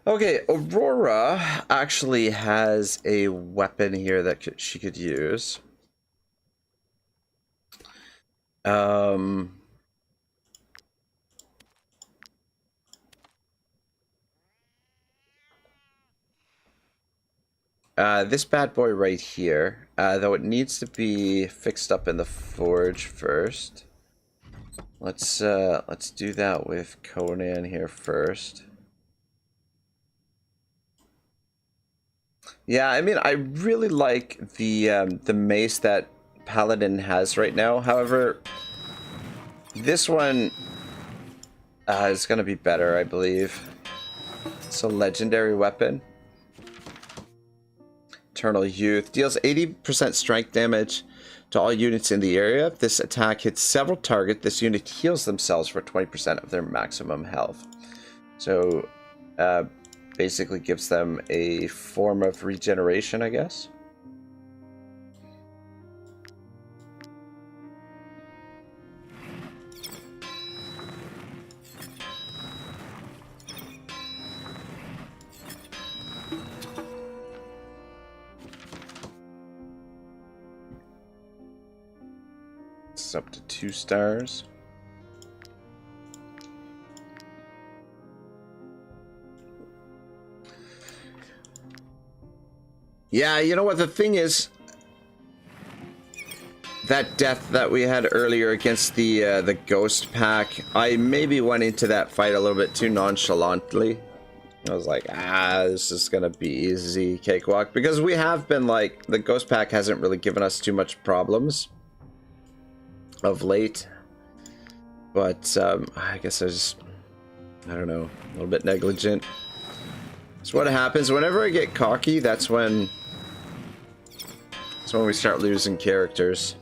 Okay, Aurora actually has a weapon here that she could use. This bad boy right here, though it needs to be fixed up in the forge first. Let's do that with Conan here first. Yeah, I mean, I really like the mace that Paladin has right now. However, this one is going to be better, I believe. It's a legendary weapon. Eternal Youth deals 80% strength damage to all units in the area. If this attack hits several targets, this unit heals themselves for 20% of their maximum health. So, basically gives them a form of regeneration, I guess. this up to 2 stars. Yeah, you know what the thing is? That death that we had earlier against the ghost pack, I maybe went into that fight a little bit too nonchalantly. I was like, this is gonna be easy cakewalk, because we have been like, the ghost pack hasn't really given us too much problems of late. But I guess I don't know, a little bit negligent. That's what happens whenever I get cocky. That's when we start losing characters.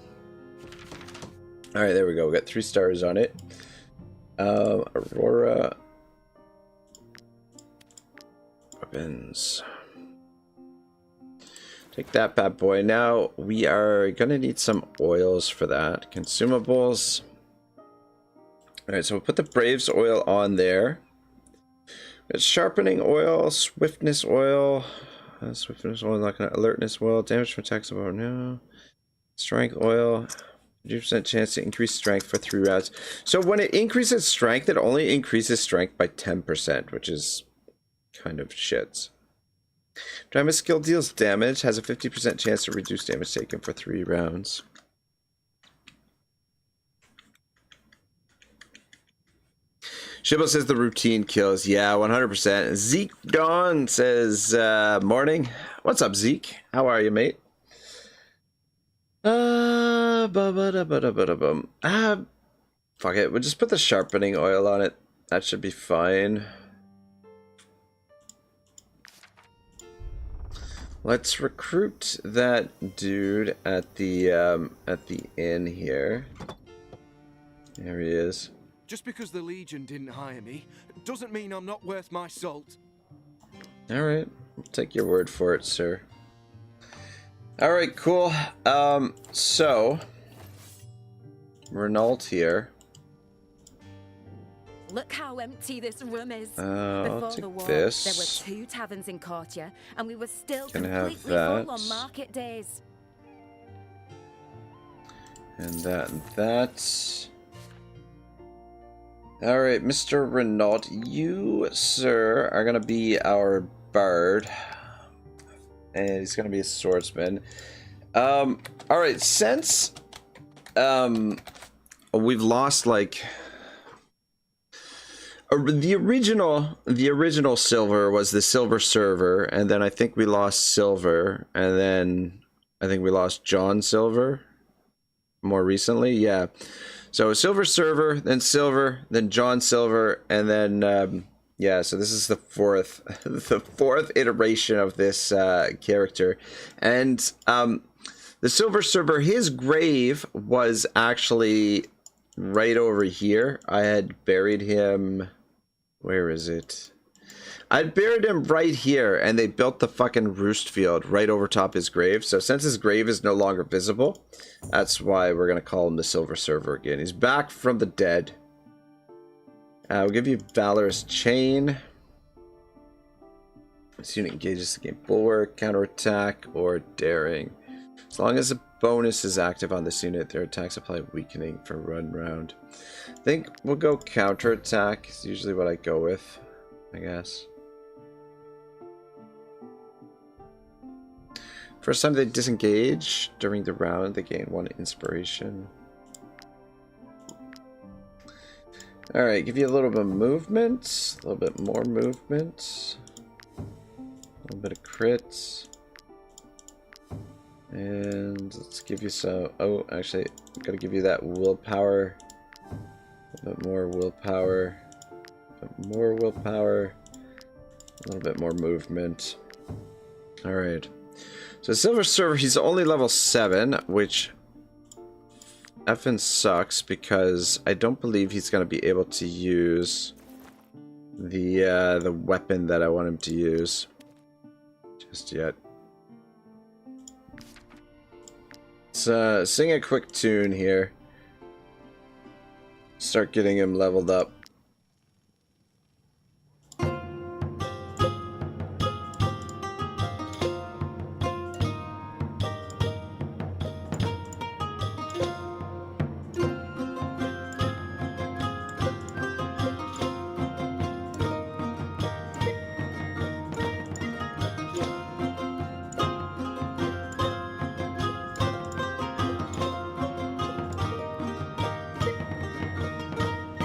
All right, there we go. We got 3 stars on it. Aurora weapons. Take that bad boy. Now we are gonna need some oils for that. Consumables. All right, so we'll put the Braves oil on there. It's sharpening oil, swiftness oil. Swiftness oil, not gonna alertness oil. Damage from attacks about no. Strength oil. 50% chance to increase strength for 3 rounds. So when it increases strength, it only increases strength by 10%, which is kind of shits. Time a skill deals damage, has a 50% chance to reduce damage taken for 3 rounds. Shibbo says the routine kills. Yeah, 100%. Zeke Dawn says, morning. What's up, Zeke? How are you, mate? Fuck it. We'll just put the sharpening oil on it. That should be fine. Let's recruit that dude at the inn here. There he is. Just because the Legion didn't hire me doesn't mean I'm not worth my salt. Alright, I'll take your word for it, sir. Alright, cool. So Renault here. Look how empty this room is. I'll Before take the war, this. there were 2 taverns in Courtier, and we were still Can have completely that. full on market days. And that and that. Alright, Mr. Renault, you, sir, are gonna be our bard. And he's gonna be a swordsman. Alright, since we've lost like the original silver was the silver server, and then I think we lost silver, and then I think we lost John Silver more recently. Yeah, so silver server, then silver, then John Silver, and then yeah, so this is the fourth iteration of this character. And the silver server, his grave was actually right over here. I had buried him. Where is it? I'd buried him right here, and they built the fucking roost field right over top his grave. So since his grave is no longer visible, that's why we're gonna call him the silver server again. He's back from the dead. We'll give you Valorous Chain. This unit engages the game bulwark, counterattack, or daring. As long as a bonus is active on this unit, their attacks apply weakening for one round. I think we'll go counterattack. It's usually what I go with, I guess. First time they disengage during the round, they gain 1 inspiration. Alright, give you a little bit of movement, a little bit more movement, a little bit of crits. And let's give you some... Oh, actually, I'm going to give you that willpower. A little bit more willpower. A bit more willpower. A little bit more movement. Alright. So Silver Server, he's only level 7, which effing sucks because I don't believe he's going to be able to use the weapon that I want him to use just yet. Let's sing a quick tune here. Start getting him leveled up.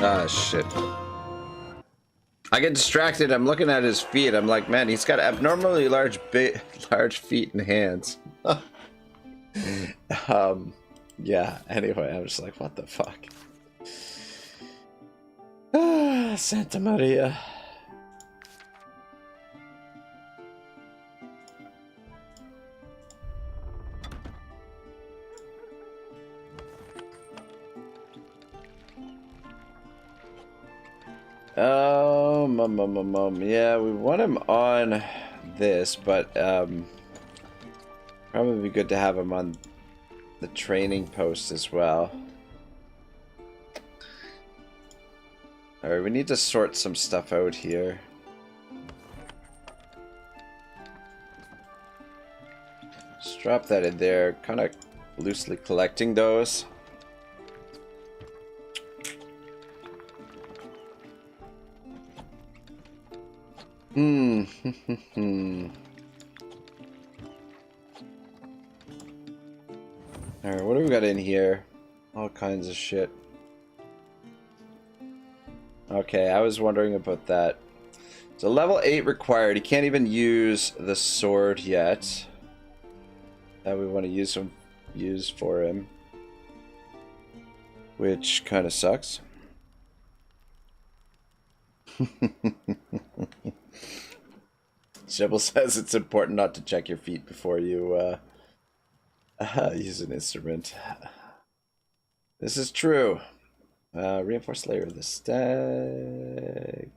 Ah, shit. I get distracted. I'm looking at his feet. I'm like, man, he's got abnormally large feet and hands. Yeah, anyway, I'm just like, what the fuck? Ah, Santa Maria. Oh, yeah, we want him on this, but probably be good to have him on the training post as well. Alright, we need to sort some stuff out here. Just drop that in there, kind of loosely collecting those. Alright, what do we got in here? All kinds of shit. Okay, I was wondering about that. So level 8 required. He can't even use the sword yet. That we want to use for him. Which kind of sucks. Shibble says it's important not to check your feet before you use an instrument. This is true. Reinforced layer of the stag.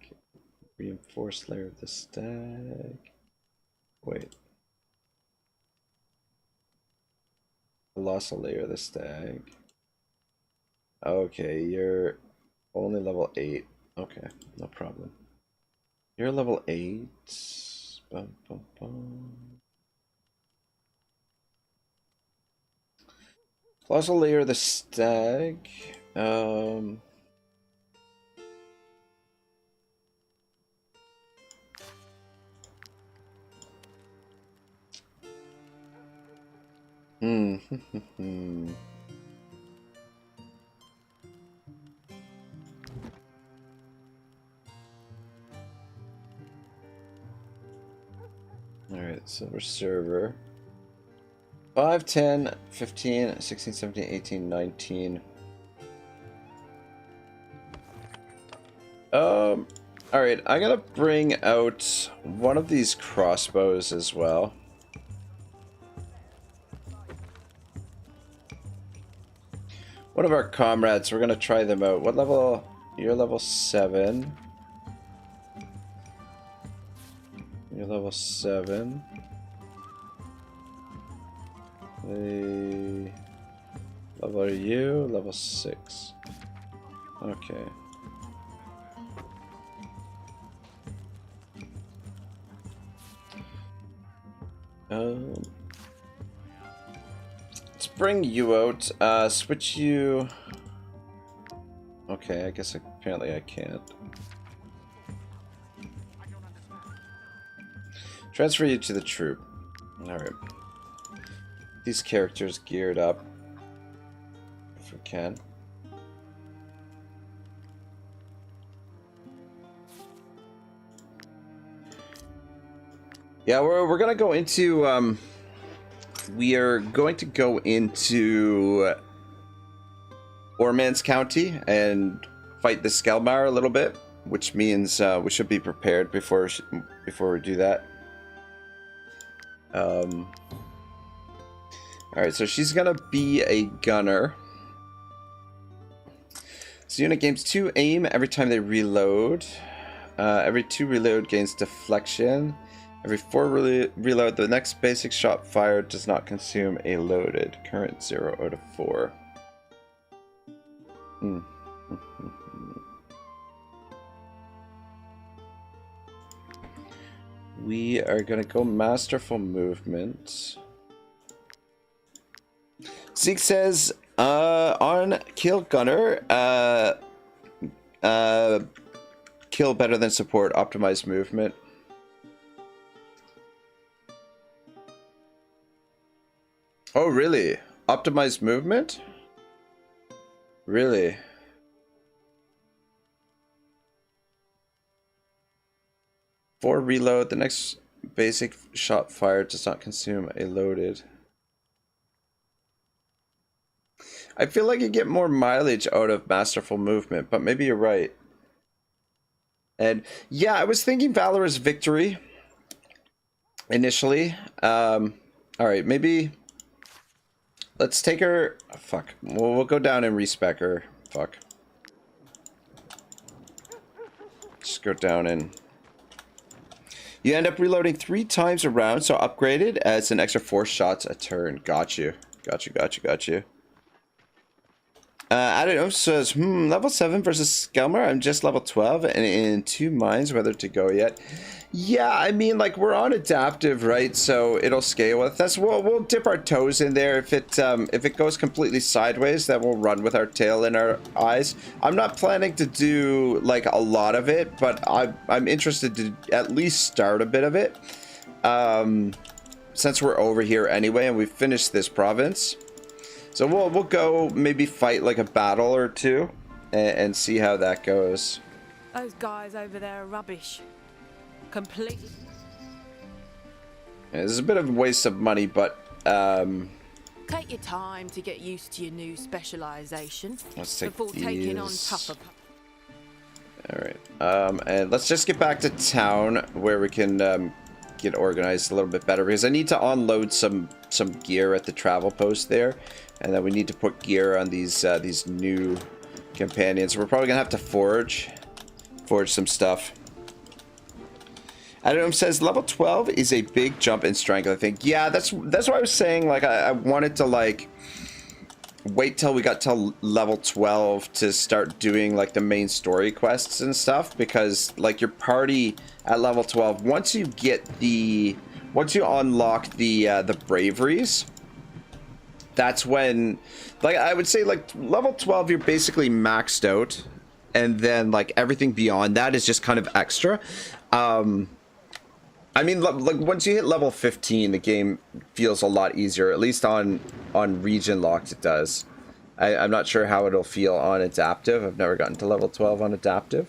Reinforced layer of the stag. Wait. Colossal layer of the stag. Okay, you're only level 8. Okay, no problem. You're level 8. Bum, bum, bum. Colossal layer of the stag. Alright, silver server. 5, 10, 15, 16, 17, 18, 19. Alright, I'm gonna bring out one of these crossbows as well. One of our comrades, we're gonna try them out. What level? You're level 7. You're level 7. Level are you? Level 6. Okay. Let's bring you out. Switch you. Okay, I guess apparently I can't. Transfer you to the troop. Alright. These characters geared up. If we can. Yeah, we're gonna go into we are going to go into Ormans County and fight the Skellmar a little bit, which means we should be prepared before we do that. Alright, so she's gonna be a gunner. So unit gains 2 aim every time they reload. Every 2 reload gains deflection. Every 4 reload, the next basic shot fired does not consume a loaded. Current 0 out of 4. We are gonna go masterful movement. Zeke says, on kill gunner, kill better than support, optimize movement. Oh, really? Optimized movement? Really? 4 reload. The next basic shot fired does not consume a loaded. I feel like you get more mileage out of masterful movement, but maybe you're right. And yeah, I was thinking Valorous Victory initially. All right, maybe let's take her. Oh, fuck, we'll go down and respec her. Fuck. Just go down and you end up reloading 3 times a round, so upgraded as an extra 4 shots a turn. Got you. Got you. I don't know, says, level 7 versus Skellmer. I'm just level 12 and in 2 minds whether to go yet. Yeah, I mean, like, we're on adaptive, right? So it'll scale with us. We'll dip our toes in there. If it goes completely sideways, then we'll run with our tail in our eyes. I'm not planning to do, like, a lot of it, but I'm interested to at least start a bit of it. Since we're over here anyway and we've finished this province. So we'll go maybe fight like a battle or 2 and see how that goes. Those guys over there are rubbish. Completely. Yeah, this is a bit of a waste of money, but take your time to get used to your new specialization let's take before taking on these. tougher. All right, and let's just get back to town where we can get organized a little bit better, because I need to unload some gear at the travel post there, and then we need to put gear on these new companions. We're probably gonna have to forge some stuff. Adam says level 12 is a big jump in strength. I think, yeah, that's what I was saying. Like, I wanted to like wait till we got to level 12 to start doing like the main story quests and stuff, because like your party at level 12, once you unlock the braveries, that's when, like, I would say like level 12 you're basically maxed out, and then like everything beyond that is just kind of extra. I mean, like, once you hit level 15, the game feels a lot easier. At least on region locked, it does. I'm not sure how it'll feel on adaptive. I've never gotten to level 12 on adaptive.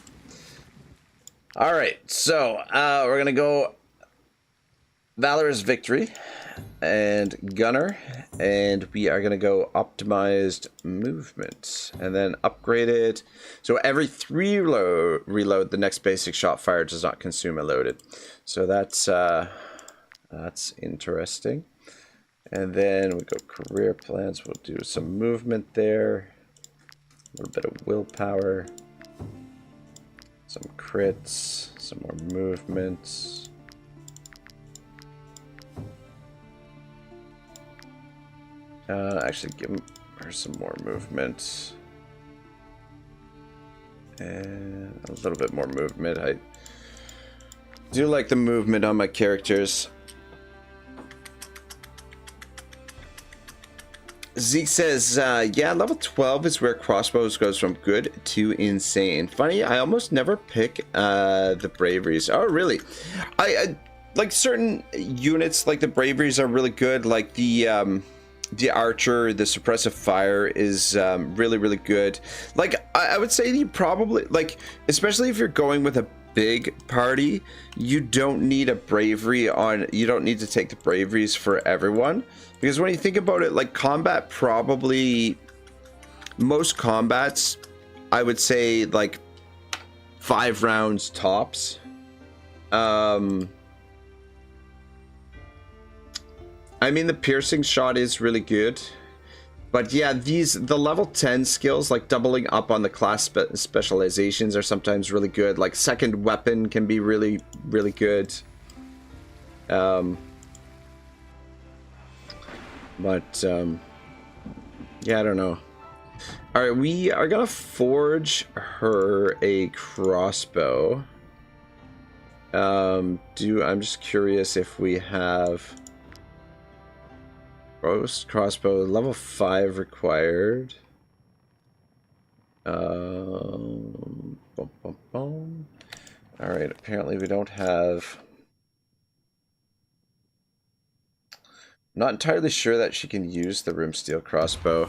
All right, so we're gonna go Valorous Victory and Gunner, and we are gonna go optimized movement and then upgraded. So every 3 reload, the next basic shot fired does not consume a loaded. So that's interesting. And then we go career plans. We'll do some movement there, a little bit of willpower, some crits, some more movements. Actually, give her some more movement and a little bit more movement. I do like the movement on my characters. Zeke says, yeah, level 12 is where crossbows goes from good to insane. Funny, I almost never pick the braveries. Oh, really? I like certain units, like the braveries are really good. Like the archer, the suppressive fire is really, really good. Like, I would say you probably, like, especially if you're going with a big party, you don't need a bravery on, you don't need to take the braveries for everyone, because when you think about it, like, combat, probably most combats, I would say like 5 rounds tops. I mean, the piercing shot is really good, but yeah, the level 10 skills, like doubling up on the class specializations, are sometimes really good. Like second weapon can be really, really good. Yeah, I don't know. All right, we are gonna forge her a crossbow. I'm just curious if we have roast crossbow level 5 required. Boom, boom, boom. All right, apparently we don't have. I'm not entirely sure that she can use the rim steel crossbow.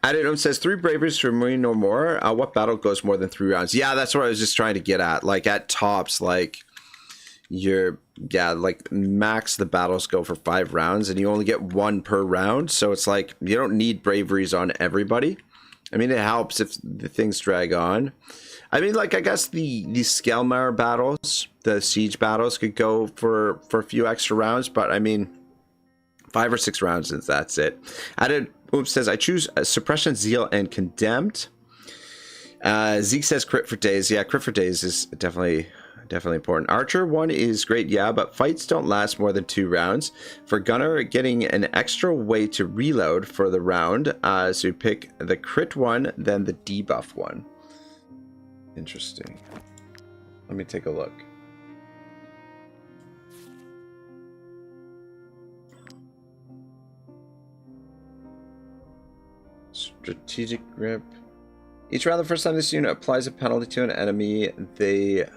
Added says 3 braveries for me no more. What battle goes more than 3 rounds? Yeah, that's what I was just trying to get at. Like at tops, like like max the battles go for 5 rounds, and you only get 1 per round. So it's like you don't need braveries on everybody. I mean, it helps if the things drag on. I mean, like, I guess the Skellmar battles, the siege battles could go for a few extra rounds, but I mean, 5 or 6 rounds, and that's it. Added says, I choose Suppression, Zeal, and Condemned. Zeke says crit for days. Yeah, crit for days is definitely important. Archer 1 is great, yeah, but fights don't last more than 2 rounds. For Gunner, getting an extra way to reload for the round. So you pick the crit one, then the debuff one. Interesting. Let me take a look. Strategic grip. Each round, the first time this unit applies a penalty to an enemy, they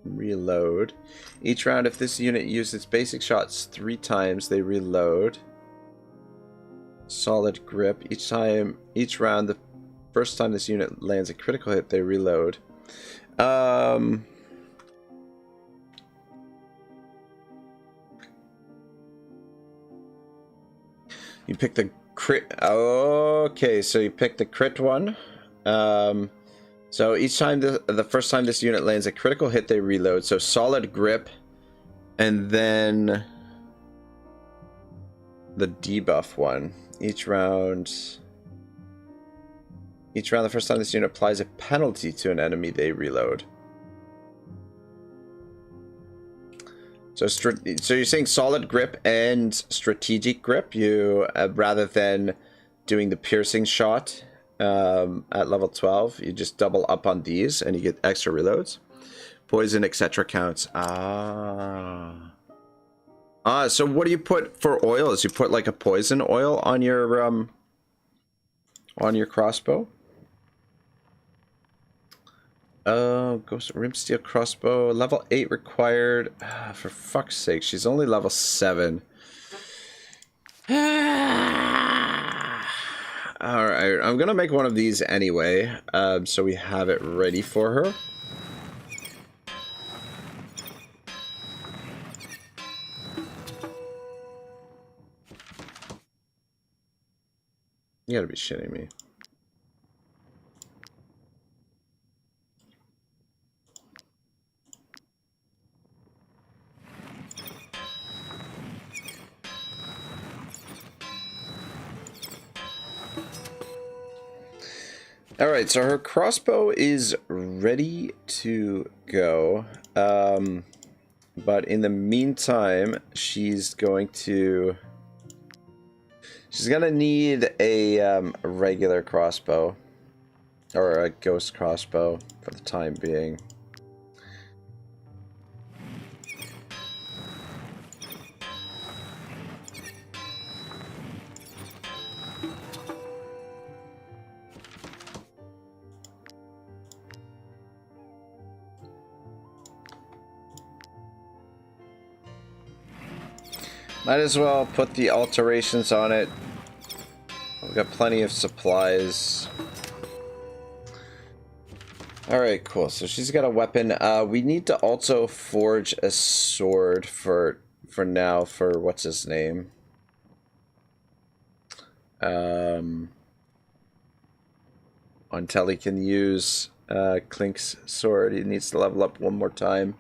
reload. Each round, if this unit uses its basic shots 3 times, they reload. Solid grip. Each round, the first time this unit lands a critical hit, they reload. You pick the crit. Okay, so you pick the crit one. So each time the first time this unit lands a critical hit, they reload. So solid grip, and then the debuff one. Each round, the first time this unit applies a penalty to an enemy, they reload. So you're saying solid grip and strategic grip. You rather than doing the piercing shot at level 12, you just double up on these and you get extra reloads. Poison, etc. counts. So what do you put for oils? You put like a poison oil on your crossbow? Ghost Rimsteel crossbow, level 8 required. For fuck's sake, she's only level 7. Alright, I'm gonna make one of these anyway, so we have it ready for her. You gotta be shitting me. Alright, so her crossbow is ready to go. But in the meantime, she's gonna need a regular crossbow. Or a ghost crossbow for the time being. Might as well put the alterations on it. We've got plenty of supplies. Alright, cool. So she's got a weapon. We need to also forge a sword for now for what's his name? Until he can use Clink's sword. He needs to level up one more time.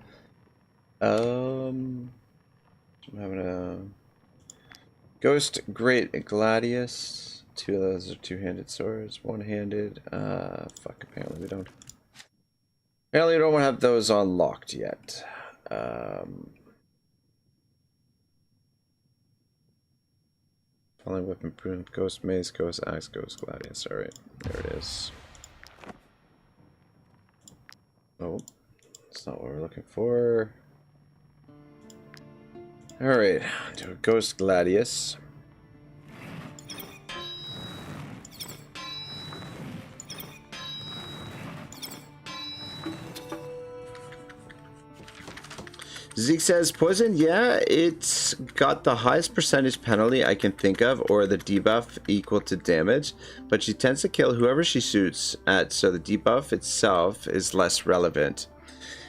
I'm having a Ghost Great Gladius. 2 of those are 2-handed swords. 1-handed. Fuck. Apparently we don't have those unlocked yet. Falling weapon prune. Ghost mace. Ghost axe. Ghost gladius. All right, there it is. Oh, that's not what we're looking for. Alright, do a Ghost Gladius. Zeke says, poison, yeah, it's got the highest percentage penalty I can think of, or the debuff equal to damage, but she tends to kill whoever she shoots at, so the debuff itself is less relevant.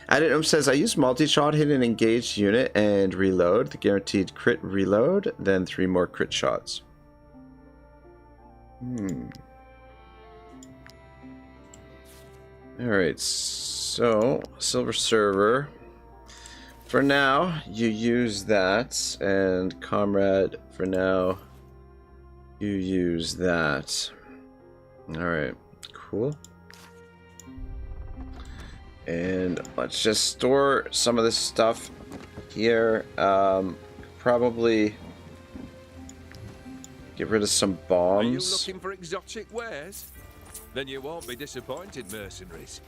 Addendum says, I use multi-shot, hit an engaged unit, and reload. The guaranteed crit reload, then 3 more crit shots. Alright, so, Silver Server. For now, you use that, and Comrade, for now, you use that. Alright, cool. And let's just store some of this stuff here. Probably get rid of some bombs. Are you looking for exotic wares? Then you won't be disappointed, mercenaries.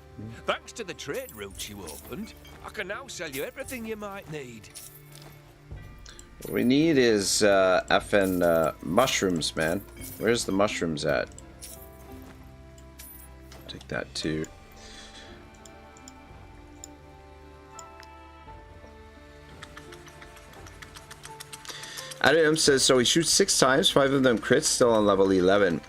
Thanks to the trade routes you opened, I can now sell you everything you might need. What we need is effing mushrooms, man. Where's the mushrooms at? Take that too. Adam says, so he shoots 6 times, 5 of them crits, still on level 11.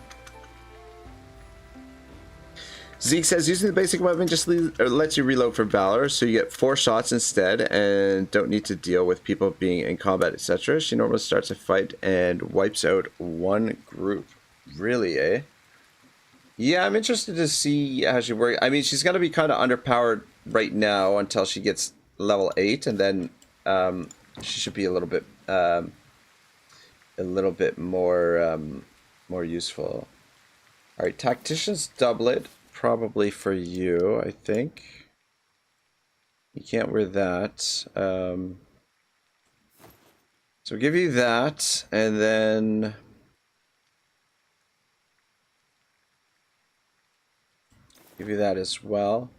Zeke says, using the basic weapon just lets you reload for Valor, so you get 4 shots instead, and don't need to deal with people being in combat, etc. She normally starts a fight and wipes out 1 group. Really, eh? Yeah, I'm interested to see how she works. I mean, she's going to be kind of underpowered right now until she gets level 8, and then she should be a little bit more useful. All right, tactician's doublet, probably for you, I think. You can't wear that. So we'll give you that, and then give you that as well.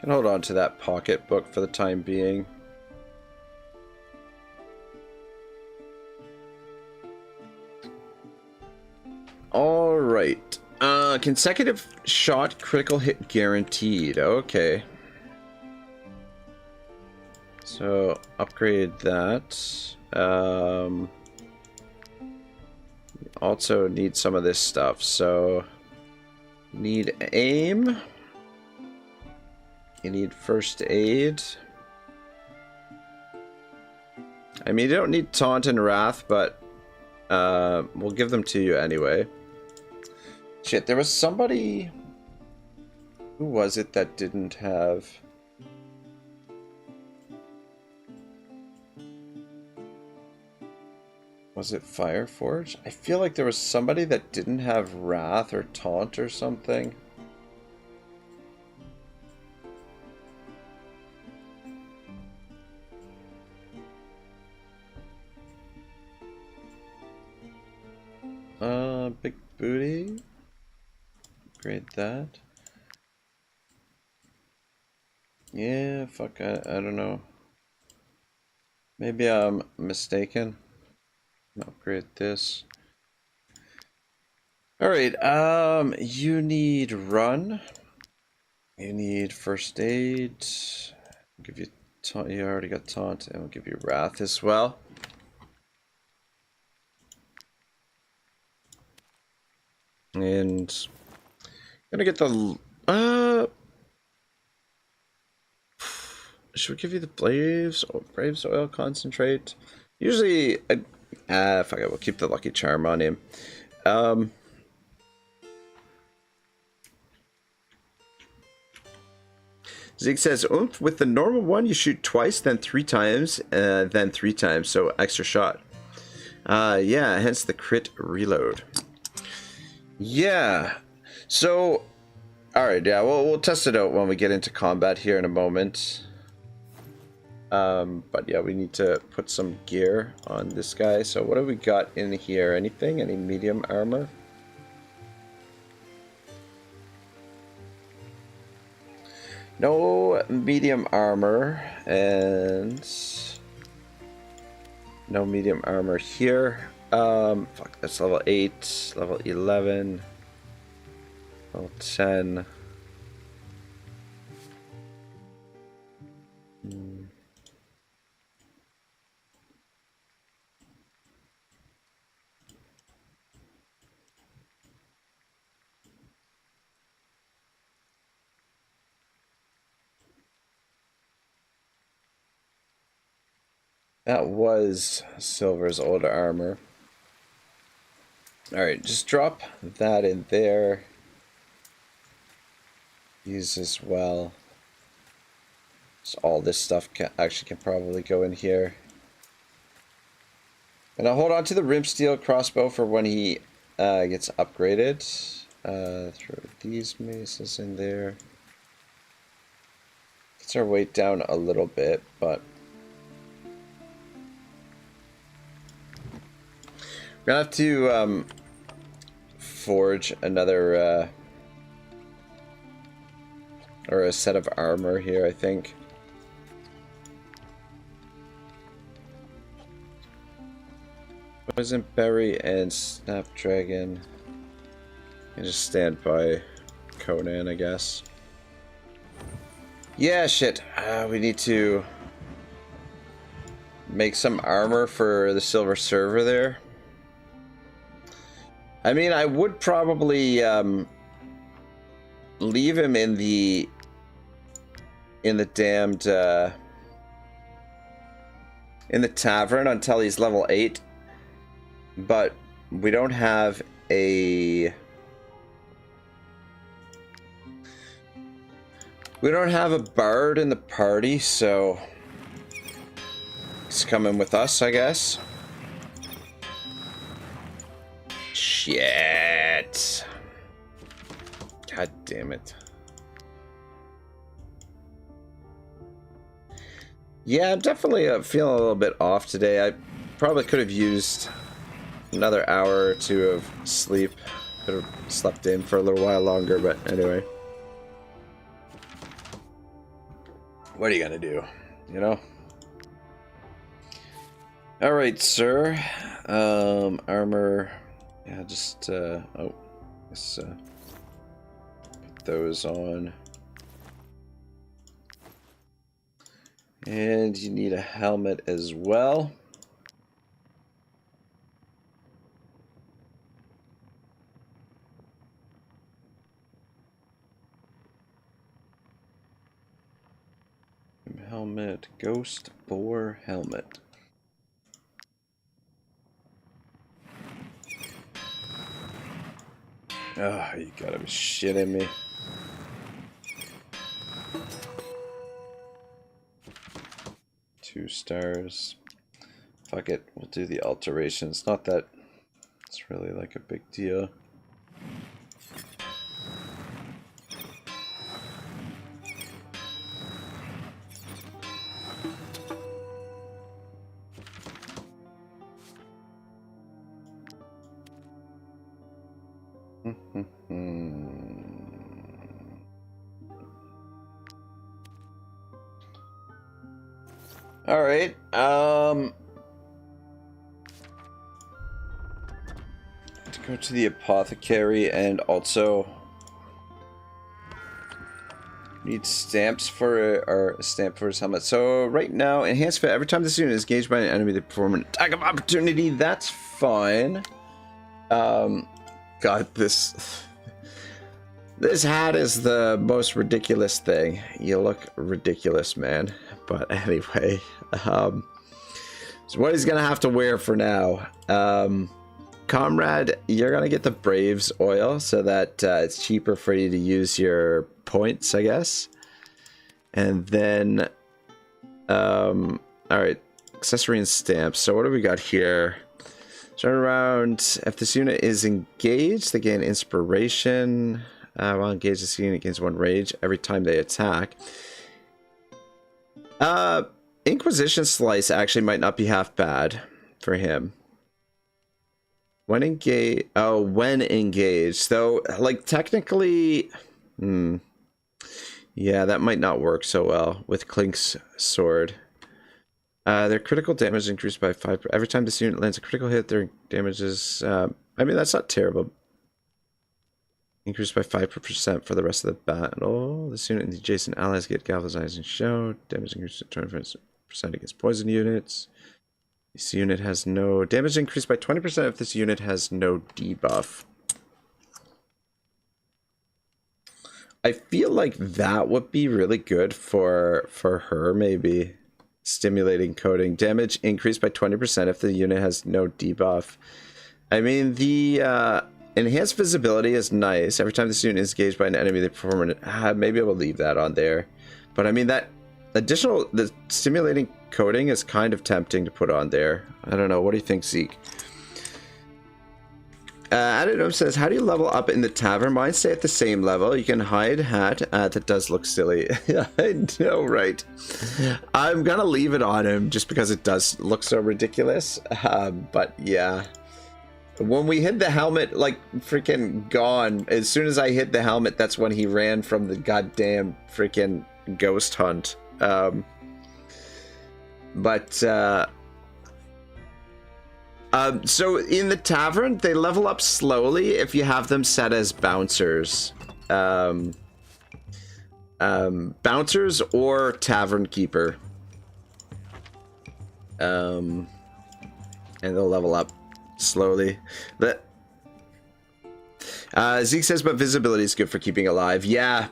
Can hold on to that pocketbook for the time being. All right. Consecutive shot critical hit guaranteed. Okay. So upgrade that. Also need some of this stuff. So need aim. You need first aid. I mean, you don't need taunt and wrath, but we'll give them to you anyway. Shit, there was somebody... Who was it that didn't have... Was it Fireforge? I feel like there was somebody that didn't have wrath or taunt or something. Big booty. Upgrade that. Yeah, fuck, I don't know. Maybe I'm mistaken. Upgrade this. Alright, you need run. You need first aid. I'll give you taunt. You already got taunt, and we'll give you wrath as well. And I'm gonna get the should we give you the Braves oil concentrate? Usually fuck it, we'll keep the lucky charm on him. Zeke says, oomph, with the normal one you shoot twice, then 3 times, then 3 times, so extra shot. Yeah, hence the crit reload. Yeah, so, alright, yeah, we'll test it out when we get into combat here in a moment. But yeah, we need to put some gear on this guy. So what have we got in here? Anything? Any medium armor? No medium armor, and no medium armor here. Fuck, that's level 8, level 11, level 10. That was Silver's old armor. Alright, just drop that in there. Use as well. So all this stuff can probably go in here. And I'll hold on to the rim steel crossbow for when he gets upgraded. Throw these maces in there. Gets our weight down a little bit, but we're gonna have to forge another or a set of armor here, I think. Poison Berry and Snapdragon. And just stand by Conan, I guess. Yeah, shit. We need to make some armor for the silver server there. I mean, I would probably leave him in the damned in the tavern until he's level 8, but we don't have a bard in the party, so he's coming with us, I guess. Shit. God damn it. Yeah, I'm definitely feeling a little bit off today. I probably could have used another hour or two of sleep. Could have slept in for a little while longer, but anyway. What are you gonna do? You know? Alright, sir. Armor. Yeah, just, oh. Let's, put those on. And you need a helmet as well. Helmet, ghost boar helmet. Oh, you gotta be shitting me. Two stars. Fuck it, we'll do the alterations. Not that it's really like a big deal. All right. To go to the apothecary and also need stamps for or a stamp for his helmet. So right now, enhanced fit. Every time this unit is engaged by an enemy, they perform an attack of opportunity. That's fine. God, this hat is the most ridiculous thing. You look ridiculous, man. But anyway, so what he's gonna have to wear for now. Comrade, you're gonna get the Braves oil so that it's cheaper for you to use your points, I guess. And then, all right, accessory and stamps. So what do we got here? Turn around. If this unit is engaged, they gain inspiration. While engaged, this unit gains 1 rage every time they attack. Inquisition Slice actually might not be half bad for him. When engaged, when engaged. So, like, technically, Yeah, that might not work so well with Clink's sword. Their critical damage increased by 5. Every time this unit lands a critical hit, their damage is... I mean, that's not terrible. Increased by 5% for the rest of the battle. This unit and the adjacent allies get galvanizing show. Damage increased by 20% against poison units. This unit has no... Damage increased by 20% if this unit has no debuff. I feel like that would be really good for her, maybe. Stimulating coating. Damage increased by 20% if the unit has no debuff. I mean, the enhanced visibility is nice. Every time this unit is engaged by an enemy, they perform an... maybe I will leave that on there. But I mean, that additional... The stimulating coating is kind of tempting to put on there. I don't know. What do you think, Zeke? Adidome says, how do you level up in the tavern? Mine stay at the same level. You can hide hat. That does look silly. I know, right? I'm gonna leave it on him just because it does look so ridiculous. But yeah. When we hit the helmet, like, freaking gone. As soon as I hit the helmet, that's when he ran from the goddamn freaking ghost hunt. So in the tavern, they level up slowly if you have them set as bouncers. Bouncers or tavern keeper. And they'll level up slowly. Zeke says, but visibility is good for keeping alive. Yeah,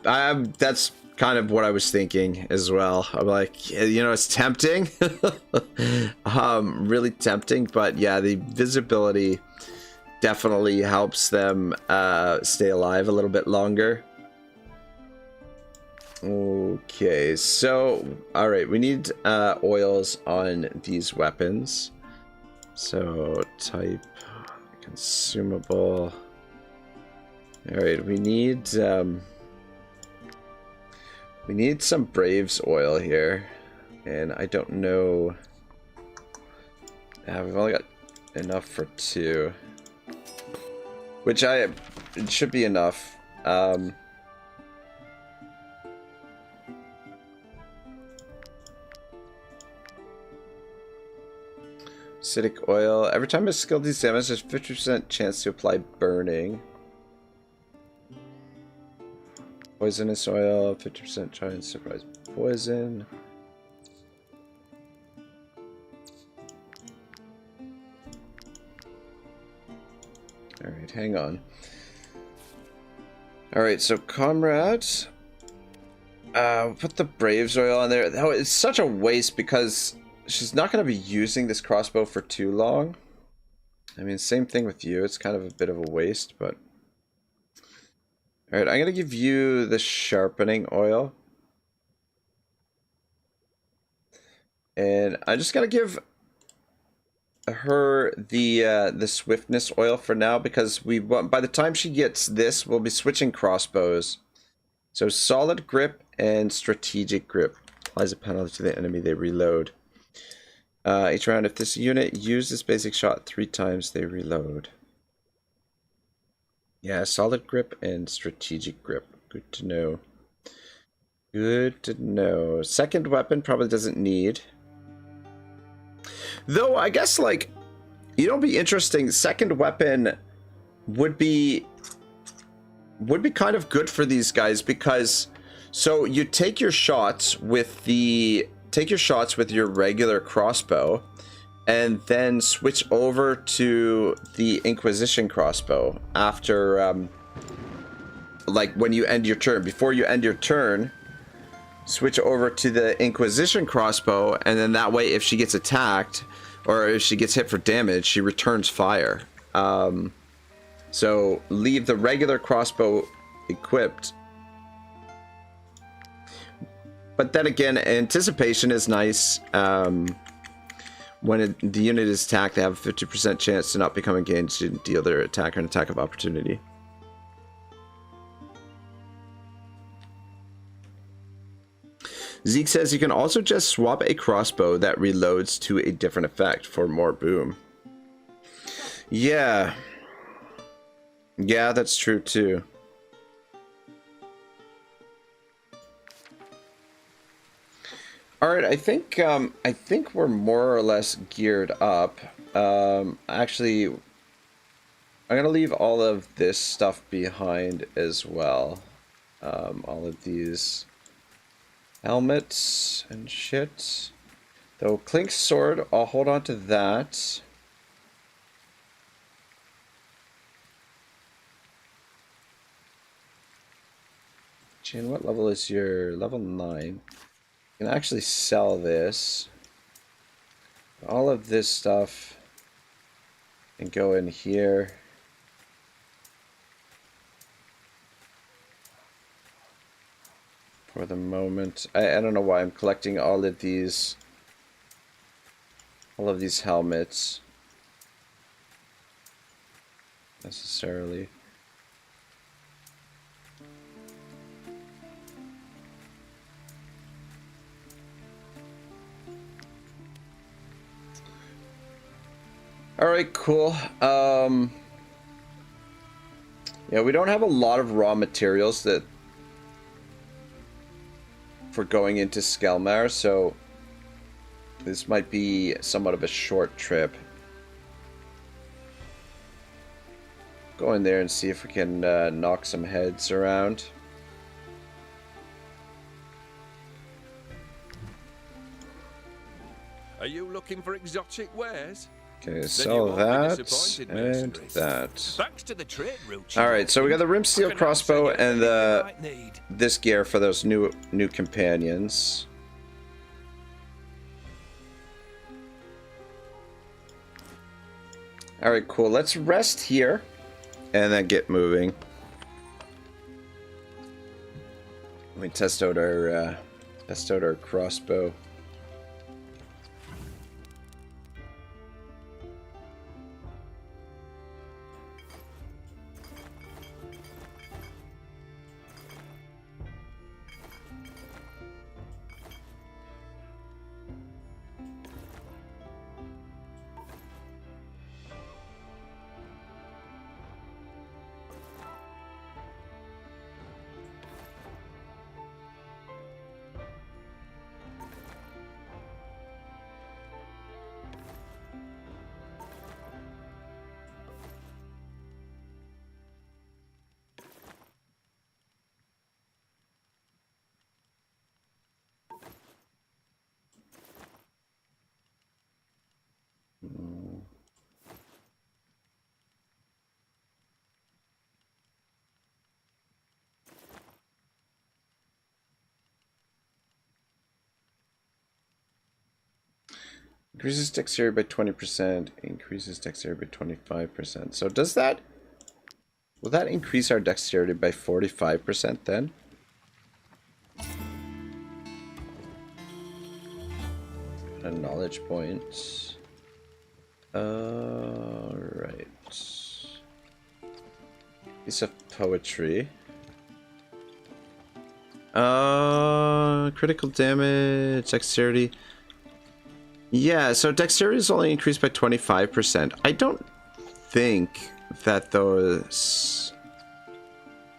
that's kind of what I was thinking as well. I'm like, you know, it's tempting. Really tempting, but yeah, the visibility definitely helps them stay alive a little bit longer. Okay, so all right, we need oils on these weapons. So type consumable. All right, we need some Braves oil here, and I don't know. We've only got enough for 2, which it should be enough. Acidic oil. Every time a skill deals damage, there's 50% chance to apply burning. Poisonous oil, 50% chance to surprise poison. Alright, hang on. Alright, so comrade. Put the Braves oil on there. Oh, it's such a waste because she's not going to be using this crossbow for too long. I mean, same thing with you. It's kind of a bit of a waste, but... Alright, I'm going to give you the sharpening oil. And I'm just going to give her the swiftness oil for now, because by the time she gets this, we'll be switching crossbows. So solid grip and strategic grip. Applies a penalty to the enemy they reload. Each round, if this unit uses basic shot 3 times, they reload. Yeah, solid grip and strategic grip. Good to know. Good to know. Second weapon probably doesn't need. Though, I guess, like, you know, be interesting. Second weapon would be kind of good for these guys, because so you take your shots with your regular crossbow, and then switch over to the Inquisition crossbow after, like, when you end your turn. Before you end your turn, switch over to the Inquisition crossbow, and then that way, if she gets attacked, or if she gets hit for damage, she returns fire. So leave the regular crossbow equipped. But then again, anticipation is nice. When the unit is attacked, they have a 50% chance to not become engaged and deal their attacker an attack of opportunity. Zeke says you can also just swap a crossbow that reloads to a different effect for more boom. Yeah. Yeah, that's true too. All right, I think we're more or less geared up. Actually, I'm gonna leave all of this stuff behind as well. All of these helmets and shit. Though Clink's sword, I'll hold on to that. Jane, what level is your level 9? You can actually sell this. All of this stuff can go in here. For the moment. I don't know why I'm collecting all of these helmets necessarily. All right, cool. Yeah, we don't have a lot of raw materials that for going into Skellmar, so this might be somewhat of a short trip. Go in there and see if we can knock some heads around. Are you looking for exotic wares? Okay, sell that and that. Thanks to the trade route. All right, so we got the rim steel crossbow and this gear for those new companions. All right, cool. Let's rest here and then get moving. Let me test out our crossbow. Increases dexterity by 20%, increases dexterity by 25%. So does that... will that increase our dexterity by 45% then? A knowledge point. Right. Piece of poetry. Critical damage, dexterity. Yeah, so dexterity is only increased by 25%. I don't think that those...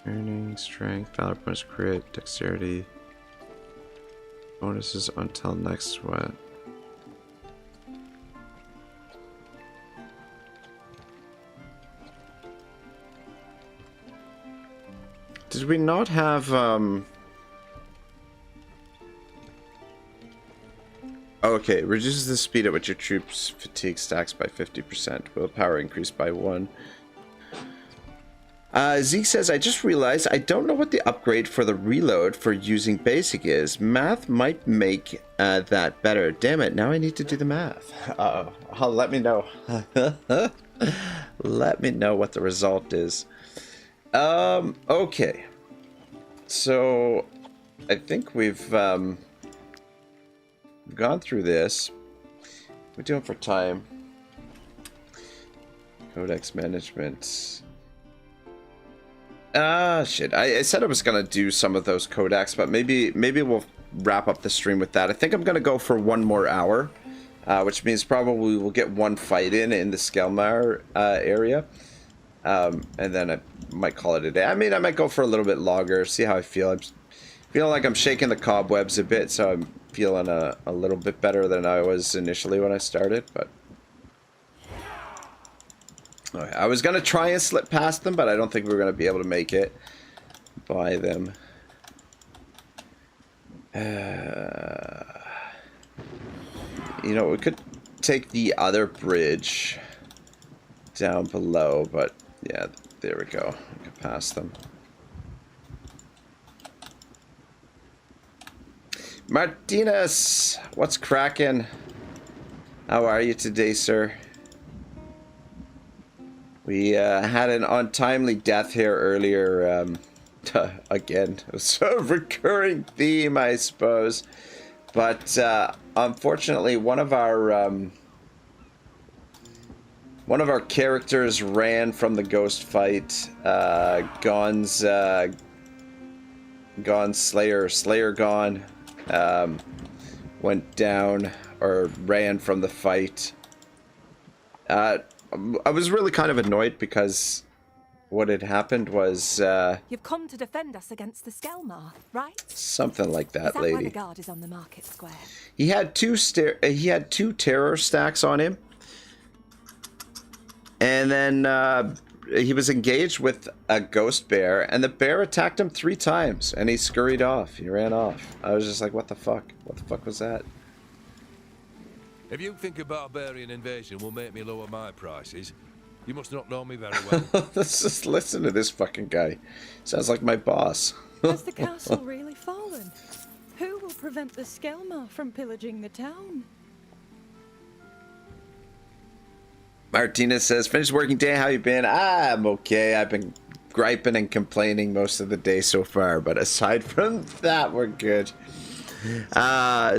earning, strength, valor bonus, crit, dexterity... bonuses until next what? Did we not have, okay, reduces the speed at which your troops' fatigue stacks by 50%. Willpower increased by 1. Zeke says, I just realized I don't know what the upgrade for the reload for using basic is. Math might make that better. Damn it, now I need to do the math. Let me know. Let me know what the result is. Okay. So, I think we've gone through this. We're doing for time. Codex management. Shit. I said I was gonna do some of those codex, but maybe we'll wrap up the stream with that. I think I'm gonna go for 1 more hour, which means probably we'll get 1 fight in the Skellmar area, and then I might call it a day. I mean, I might go for a little bit longer, see how I feel. I'm feeling like I'm shaking the cobwebs a bit, so I'm feeling a little bit better than I was initially when I started, but okay, I was gonna try and slip past them, but I don't think we're gonna be able to make it by them. You know, we could take the other bridge down below, but yeah, there we go. We can pass them. Martinez, what's cracking? How are you today, sir? We had an untimely death here earlier. Again, it's a recurring theme, I suppose. But unfortunately, one of our characters ran from the ghost fight. Gon's Slayer Gon went down or ran from the fight. I was really kind of annoyed because what had happened was You've come to defend us against the Skell, right? something like that, Is that lady. why the guard is on the market square? He had two terror stacks on him, and then he was engaged with a ghost bear, and the bear attacked him 3 times, and he scurried off. He ran off. I was just like, what the fuck? What the fuck was that? If you think a barbarian invasion will make me lower my prices, you must not know me very well. Let's just listen to this fucking guy. Sounds like my boss. Has the castle really fallen? Who will prevent the Skellmar from pillaging the town? Martinez says, finished working day, how you been? I'm okay. I've been griping and complaining most of the day so far, but aside from that, we're good.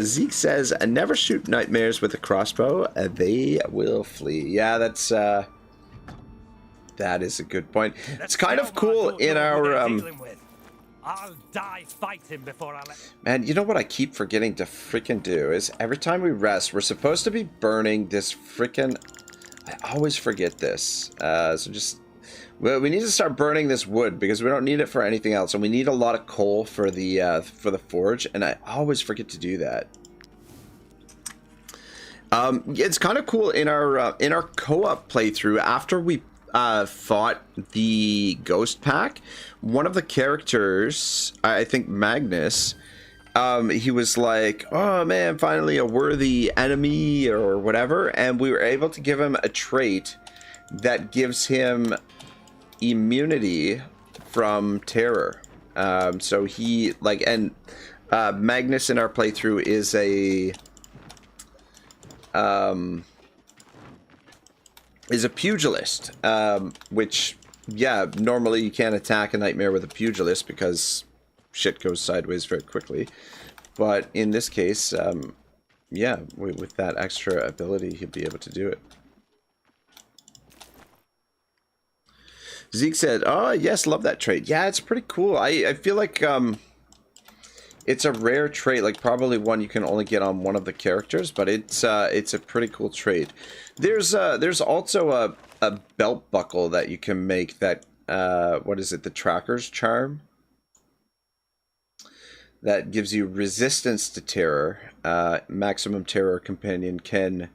Zeke says, never shoot nightmares with a crossbow. They will flee. Yeah, that's that is a good point. It's kind of cool in our I'll die fighting before I let... Man, you know what I keep forgetting to freaking do is every time we rest, we're supposed to be burning this freaking... I always forget this. So just... Well, we need to start burning this wood because we don't need it for anything else, and we need a lot of coal for the forge, and I always forget to do that. It's kind of cool in our co-op playthrough. After we fought the ghost pack, one of the characters, I think Magnus, he was like, "Oh man, finally a worthy enemy," or whatever, and we were able to give him a trait that gives him immunity from terror. So he and Magnus in our playthrough is a pugilist, which, yeah, normally you can't attack a nightmare with a pugilist because shit goes sideways very quickly, but in this case, yeah, with that extra ability he'll be able to do it. Zeke said, oh, yes, love that trait. Yeah, it's pretty cool. I feel like it's a rare trait, like probably one you can only get on one of the characters, but it's a pretty cool trait. There's also a belt buckle that you can make that, what is it, the Tracker's Charm? That gives you resistance to terror. Maximum terror companion can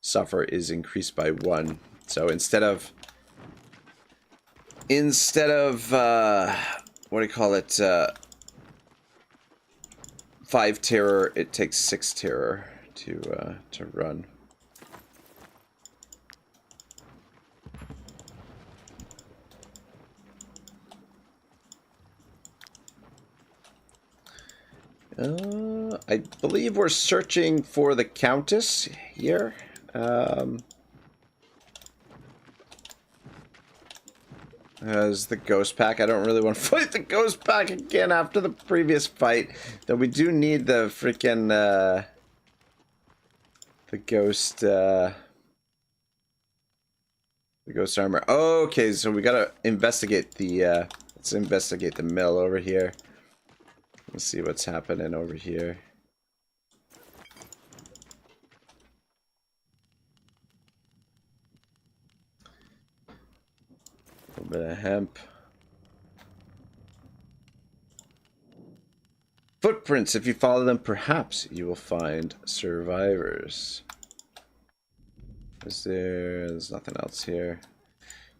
suffer is increased by 1. So instead of what do you call it, 5 terror, it takes 6 terror to run. I believe we're searching for the Countess here. As the ghost pack. I don't really want to fight the ghost pack again after the previous fight. Though we do need the freaking the ghost armor. Okay, so we gotta investigate the let's investigate the mill over here. Let's see what's happening over here. A little bit of hemp. footprints. If you follow them, perhaps you will find survivors. There's nothing else here.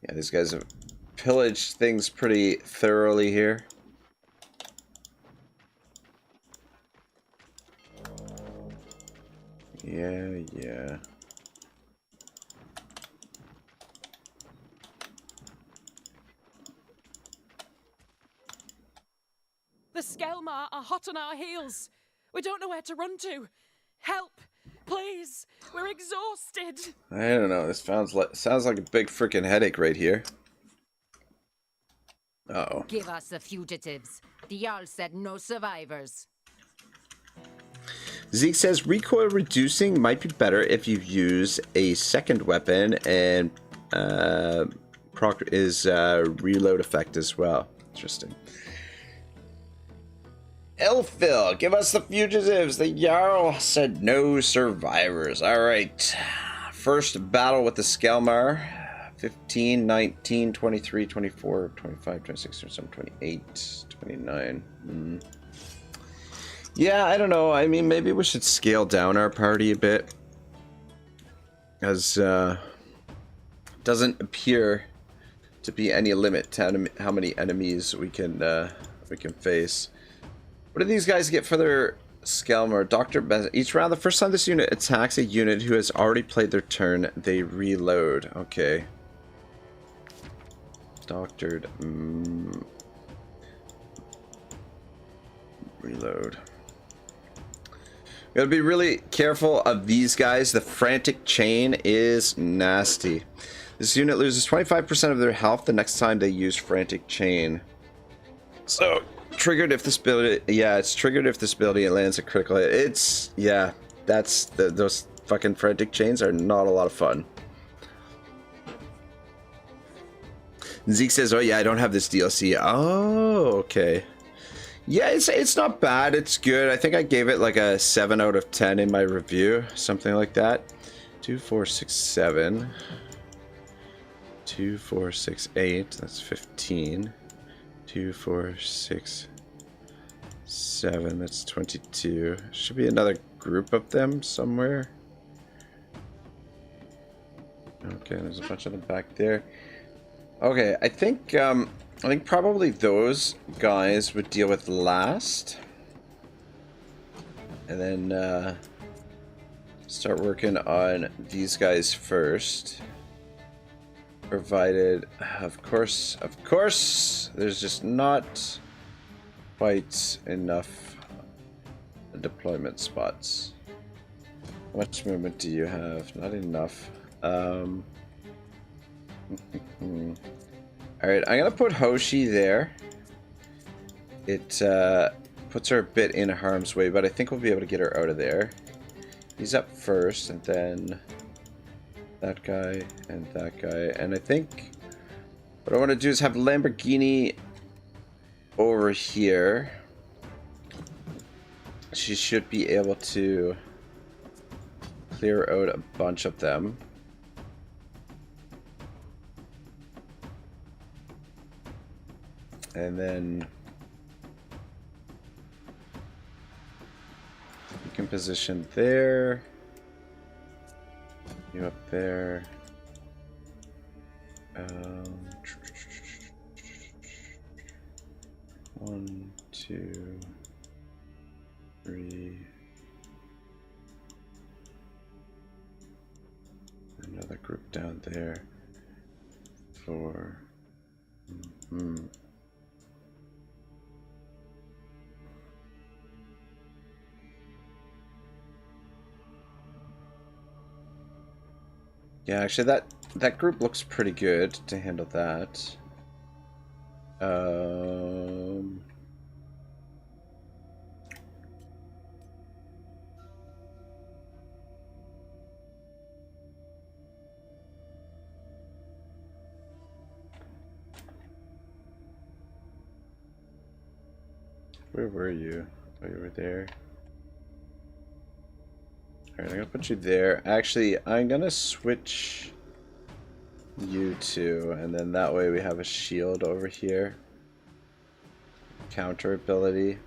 Yeah, these guys have pillaged things pretty thoroughly here. Yeah. The Skellmar are hot on our heels. We don't know where to run to. Help, please. We're exhausted. I don't know. This sounds like a big freaking headache right here. Uh-oh. Give us the fugitives. The Jarl said no survivors. Zeke says recoil reducing might be better if you use a second weapon, and proc is reload effect as well. Interesting. Elphil, give us the fugitives. The Jarl said no survivors. Alright. First battle with the Skellmar. 15, 19, 23, 24, 25, 26, 27, 28, 29. Yeah, I don't know. I mean, maybe we should scale down our party a bit. As doesn't appear to be any limit to how many enemies we can face. What do these guys get for their Skellmar? Dr. Benz. Each round, the first time this unit attacks a unit who has already played their turn, they reload. Okay. Doctored. Reload. We gotta be really careful of these guys. The frantic chain is nasty. This unit loses 25% of their health the next time they use frantic chain. So, triggered if this ability. Yeah, it's triggered if this ability lands a critical hit. It's, yeah, that's those fucking frantic chains are not a lot of fun. Zeke says, "Oh yeah, I don't have this DLC." Oh, okay. Yeah, it's not bad. It's good. I think I gave it like a 7 out of 10 in my review, something like that. 2, 4, 6, 7. 2, 4, 6, 8. That's 15. 2, 4, 6, 7. That's 22. Should be another group of them somewhere. Okay, there's a bunch of them back there. Okay, I think probably those guys would deal with last. And then start working on these guys first. Provided, of course, there's just not quite enough deployment spots. How much movement do you have? Not enough. Alright, I'm gonna put Hoshi there. It puts her a bit in harm's way, but I think we'll be able to get her out of there. He's up first, and then that guy and that guy. And I think what I want to do is have Lamborghini over here. She should be able to clear out a bunch of them. And then you can position there. You up there. 1, 2, 3. Another group down there. 4. Yeah, actually that group looks pretty good to handle that. Where were you? Oh, you were there. Alright, I'm gonna put you there. Actually, I'm gonna switch you two, and then that way we have a shield over here. Counter ability.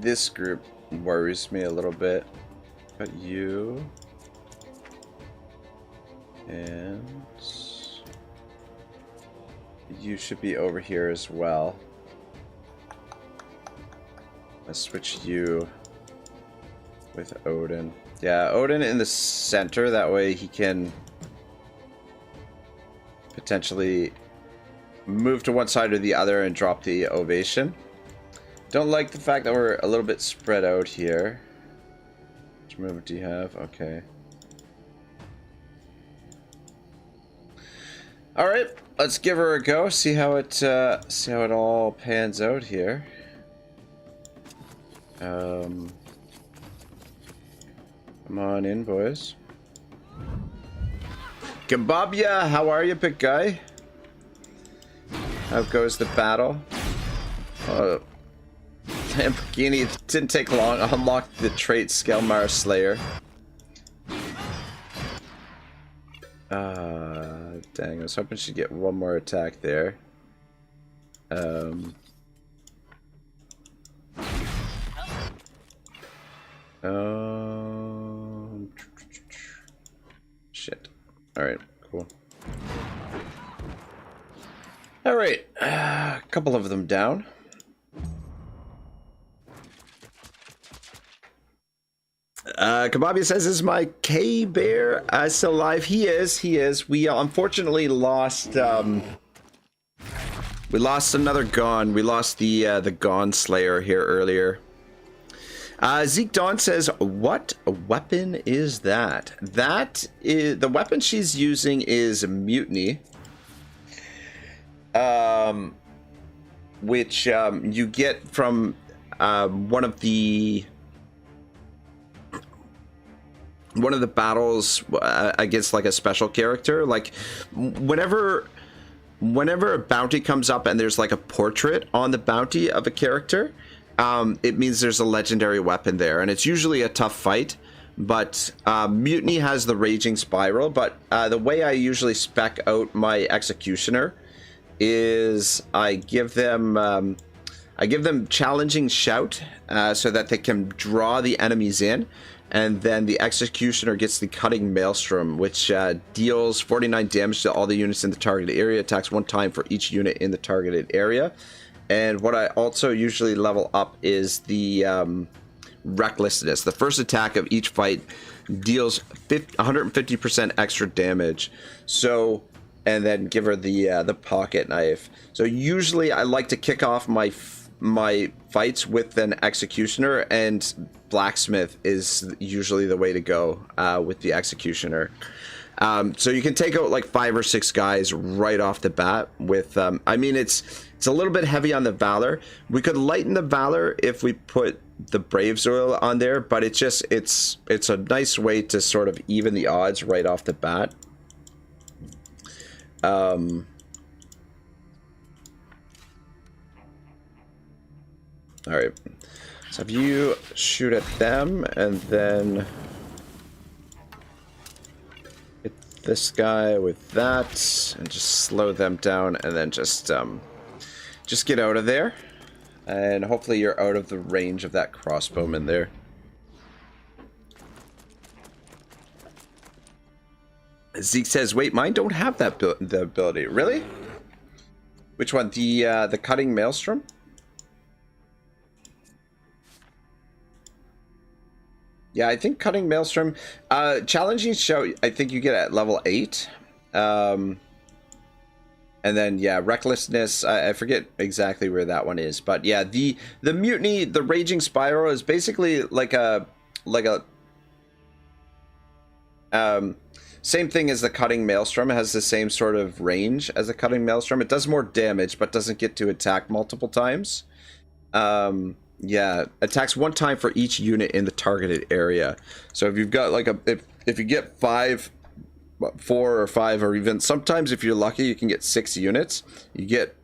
this group worries me a little bit. Got you. And you should be over here as well. Let's switch you with Odin. Yeah, Odin in the center. That way he can potentially move to one side or the other and drop the ovation. Don't like the fact that we're a little bit spread out here. Which movement do you have? Okay. All right, let's give her a go. See how it all pans out here. Come on in, boys. Kebabia, how are you, big guy? How goes the battle? Lamborghini, it didn't take long. Unlocked the trait Skell Slayer. Dang, I was hoping she'd get one more attack there. Shit. Alright, cool. Alright, a couple of them down. Kababi says, is my K-Bear still alive? He is. We unfortunately lost, we lost another Gon. We lost the Gon Slayer here earlier. Zeke Dawn says, what weapon is that? That is, the weapon she's using is Mutiny. Which, you get from, one of the battles against like a special character. Like whenever a bounty comes up and there's like a portrait on the bounty of a character, it means there's a legendary weapon there, and it's usually a tough fight. But Mutiny has the Raging Spiral. But the way I usually spec out my Executioner is I give them Challenging Shout so that they can draw the enemies in. And then the Executioner gets the Cutting Maelstrom, which deals 49 damage to all the units in the targeted area, attacks one time for each unit in the targeted area. And what I also usually level up is the Recklessness. The first attack of each fight deals 150% extra damage. So, and then give her the pocket knife. So usually I like to kick off my fights with an Executioner, and Blacksmith is usually the way to go with the Executioner. So you can take out like 5 or 6 guys right off the bat with, I mean, it's a little bit heavy on the Valor. We could lighten the Valor if we put the Brave's Oil on there, but it's a nice way to sort of even the odds right off the bat. All right, so if you shoot at them and then hit this guy with that and just slow them down, and then just get out of there, and hopefully you're out of the range of that crossbowman there. Zeke says, wait, mine don't have that the ability. Really? Which one? The Cutting Maelstrom? Yeah, I think Cutting Maelstrom. Challenging Shout, I think you get at level 8. And then, yeah, Recklessness, I forget exactly where that one is. But yeah, the Mutiny, the Raging Spiral is basically like a same thing as the Cutting Maelstrom. It has the same sort of range as the Cutting Maelstrom. It does more damage, but doesn't get to attack multiple times. Yeah, attacks one time for each unit in the targeted area. So if you've got like if you get 4 or 5, or even sometimes if you're lucky you can get 6 units, you get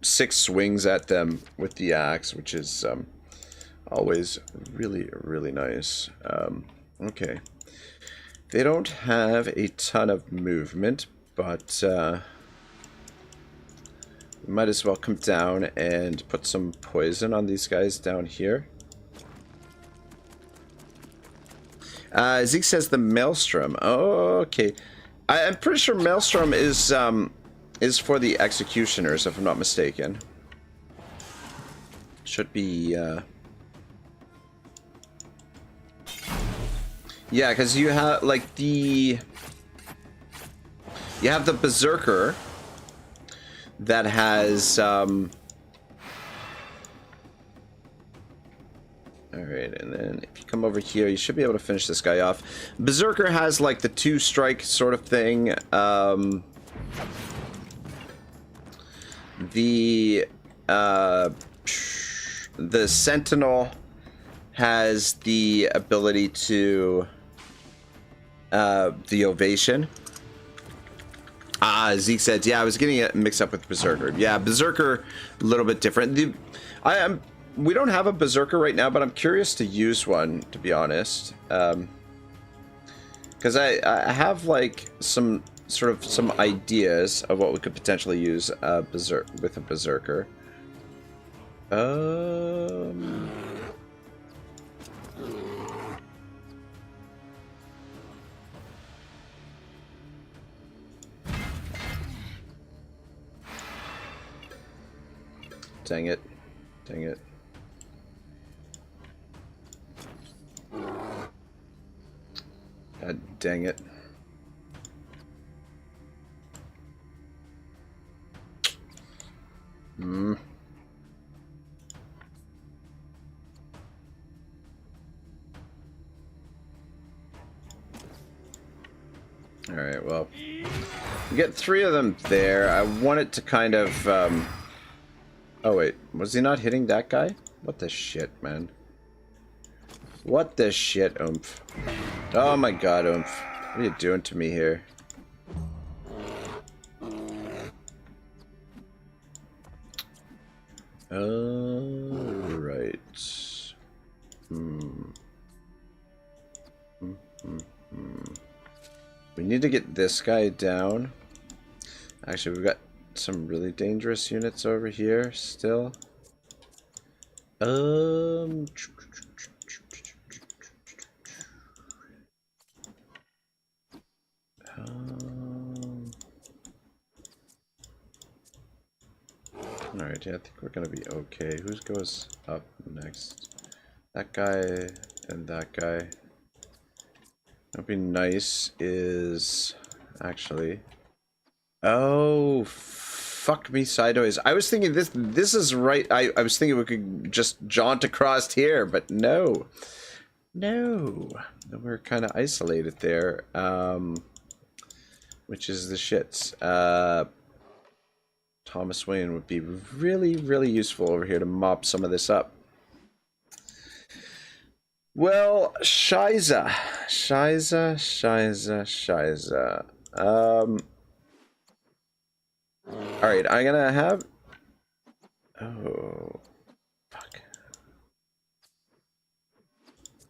6 swings at them with the axe, which is always really nice. Okay, they don't have a ton of movement, but we might as well come down and put some poison on these guys down here. Zeke says the Maelstrom. Oh, okay. I'm pretty sure Maelstrom is for the executioners, if I'm not mistaken. Should be. Yeah, because you have like you have the Berserker that has. Alright, and then if you come over here, you should be able to finish this guy off. Berserker has like the 2-strike sort of thing. The Sentinel has the ability to the Ovation. Zeke said, yeah, I was getting it mixed up with Berserker. Yeah, Berserker, a little bit different. We don't have a Berserker right now, but I'm curious to use one, to be honest. Because I have like some ideas of what we could potentially use with a Berserker. Dang it. Dang it. God dang it. Alright, well. We get 3 of them there. I want it to kind of... Oh, wait. Was he not hitting that guy? What the shit, man? What the shit, Oomph? Oh my god, Oomph. What are you doing to me here? Right. We need to get this guy down. Actually, we've got some really dangerous units over here still. Alright, yeah, I think we're gonna be okay. Who goes up next? That guy and that guy. What'd be nice is actually. Oh, fuck me sideways. I was thinking this is right. I was thinking we could just jaunt across here, but no. No. We're kind of isolated there. Which is the shits. Thomas Wayne would be really, really useful over here to mop some of this up. Well, Shiza. Alright, I'm gonna have... Oh, fuck.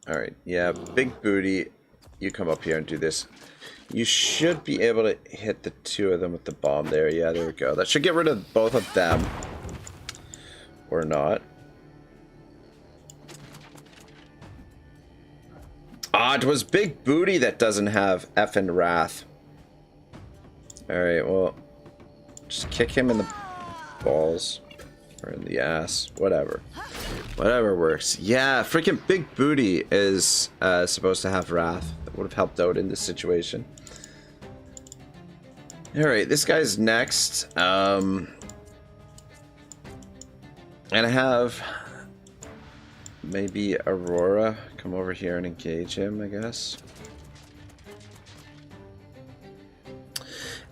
Alright, yeah, big booty. You come up here and do this. You should be able to hit the 2 of them with the bomb there. Yeah, there we go. That should get rid of both of them. Or not. Ah, it was Big Booty that doesn't have effing Wrath. Alright, well... Just kick him in the balls. Or in the ass. Whatever. Whatever works. Yeah, freaking Big Booty is supposed to have Wrath. That would have helped out in this situation. Alright, this guy's next. And I have maybe Aurora come over here and engage him, I guess.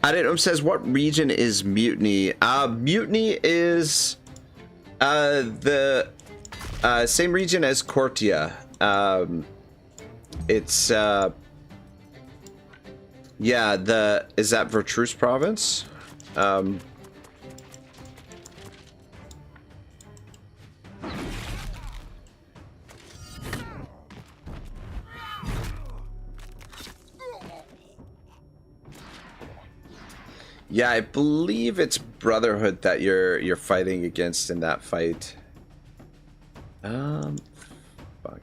Addit says, what region is Mutiny? Mutiny is the same region as Cortia. It's yeah, is that Vertruse province? Yeah, I believe it's Brotherhood that you're fighting against in that fight. Fuck.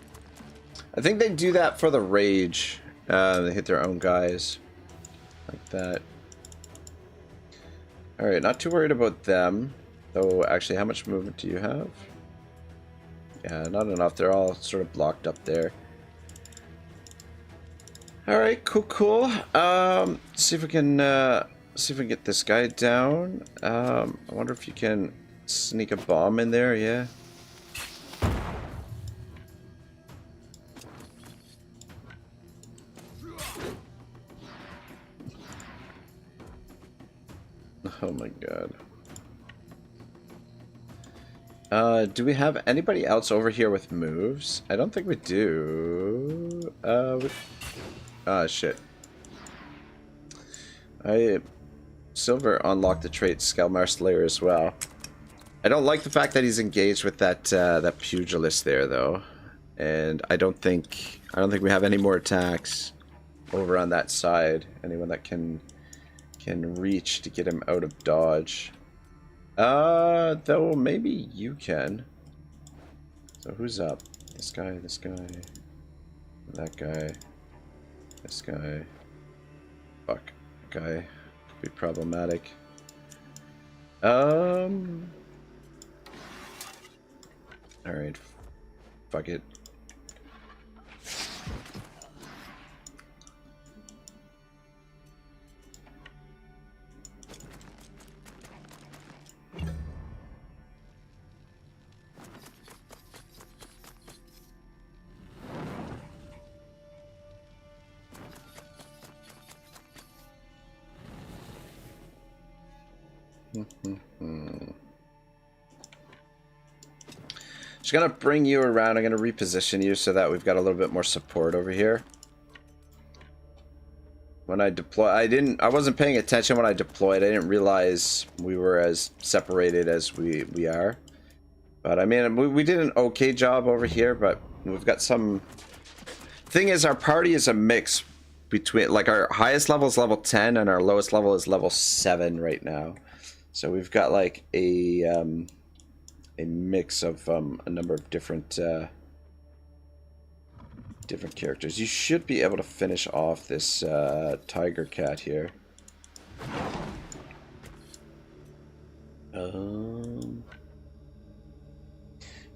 I think they do that for the rage. They hit their own guys. Like that. Alright, not too worried about them. Though, actually, how much movement do you have? Yeah, not enough. They're all sort of blocked up there. Alright, cool. See if we can get this guy down. I wonder if you can sneak a bomb in there, yeah. Oh my god. Do we have anybody else over here with moves? I don't think we do. Shit. Silver unlocked the trait Skell Slayer as well. I don't like the fact that he's engaged with that that pugilist there though. And I don't think we have any more attacks over on that side. Anyone that can reach to get him out of dodge. Though maybe you can. So who's up? This guy, that guy, this guy. Fuck, that guy could be problematic. All right, fuck it. Just gonna bring you around. I'm gonna reposition you so that we've got a little bit more support over here. When I deploy, I wasn't paying attention when I deployed. I didn't realize we were as separated as we are. But I mean, we did an okay job over here, but we've got some... Thing is, our party is a mix between, like, our highest level is level 10 and our lowest level is level 7 right now. So we've got like a mix of a number of different characters. You should be able to finish off this tiger cat here.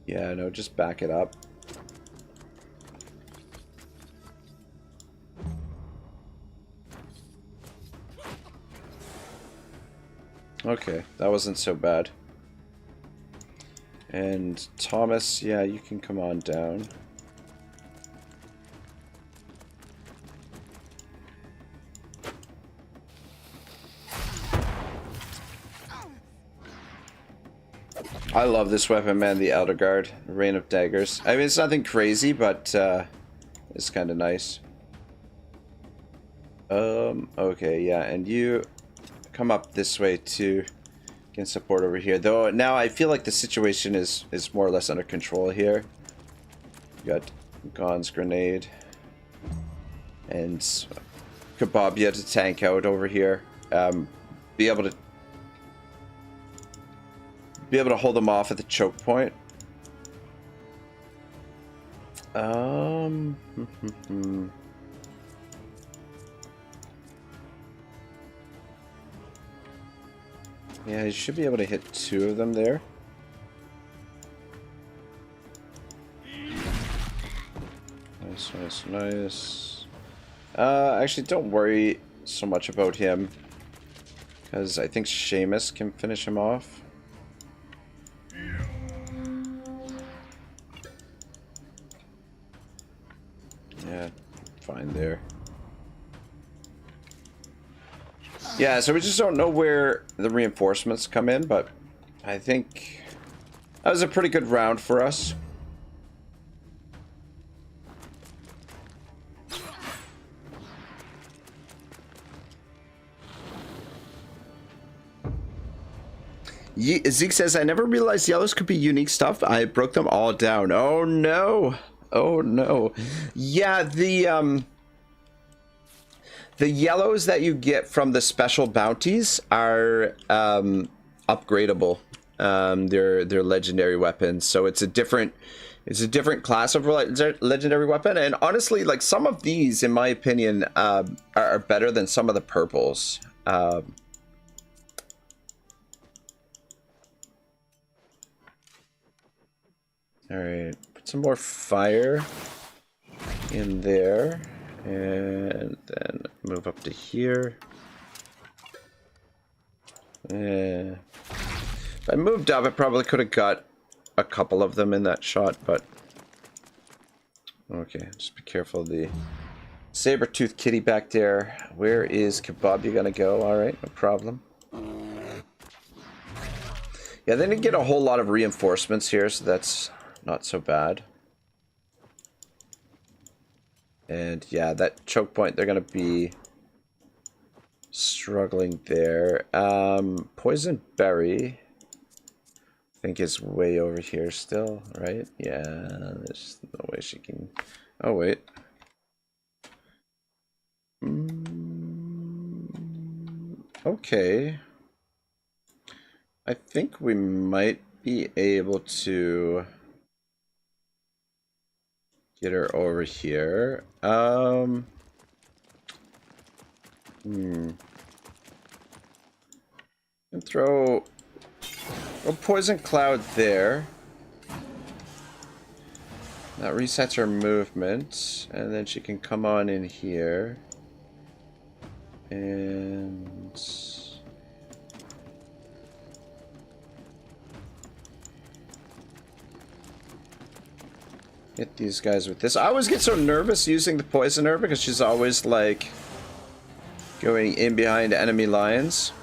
Yeah, no, just back it up. Okay, that wasn't so bad. And Thomas, yeah, you can come on down. I love this weapon, man, the Elder Guard, Rain of Daggers. I mean, it's nothing crazy, but it's kind of nice. Okay, yeah, and you come up this way too. Can support over here. Though now I feel like the situation is more or less under control here. You got Gon's grenade. And Kebabia to tank out over here. Be able to hold them off at the choke point. Yeah, you should be able to hit 2 of them there. Nice, nice, nice. Actually, don't worry so much about him, because I think Seamus can finish him off. Yeah, fine there. Yeah, so we just don't know where the reinforcements come in, but I think that was a pretty good round for us. Zeke says, I never realized yellows could be unique stuff. I broke them all down. Oh no. Oh no. Yeah, the yellows that you get from the special bounties are upgradable. They're legendary weapons, so it's a different class of legendary weapon. And honestly, like some of these, in my opinion, are better than some of the purples. All right, put some more fire in there, and then move up to here. Yeah. If I moved up, I probably could have got a couple of them in that shot, but okay, just be careful of the saber-toothed kitty back there. Where is Kebab? You gonna go? All right, no problem. Yeah, they didn't get a whole lot of reinforcements here, so that's not so bad. And yeah, that choke point, they're gonna be struggling there. Poison berry, I think, is way over here still, right? Yeah, there's no way she can. Oh wait. Okay. I think we might be able to get her over here. And throw a poison cloud there. That resets her movement, and then she can come on in here. And hit these guys with this. I always get so nervous using the poisoner because she's always like going in behind enemy lines.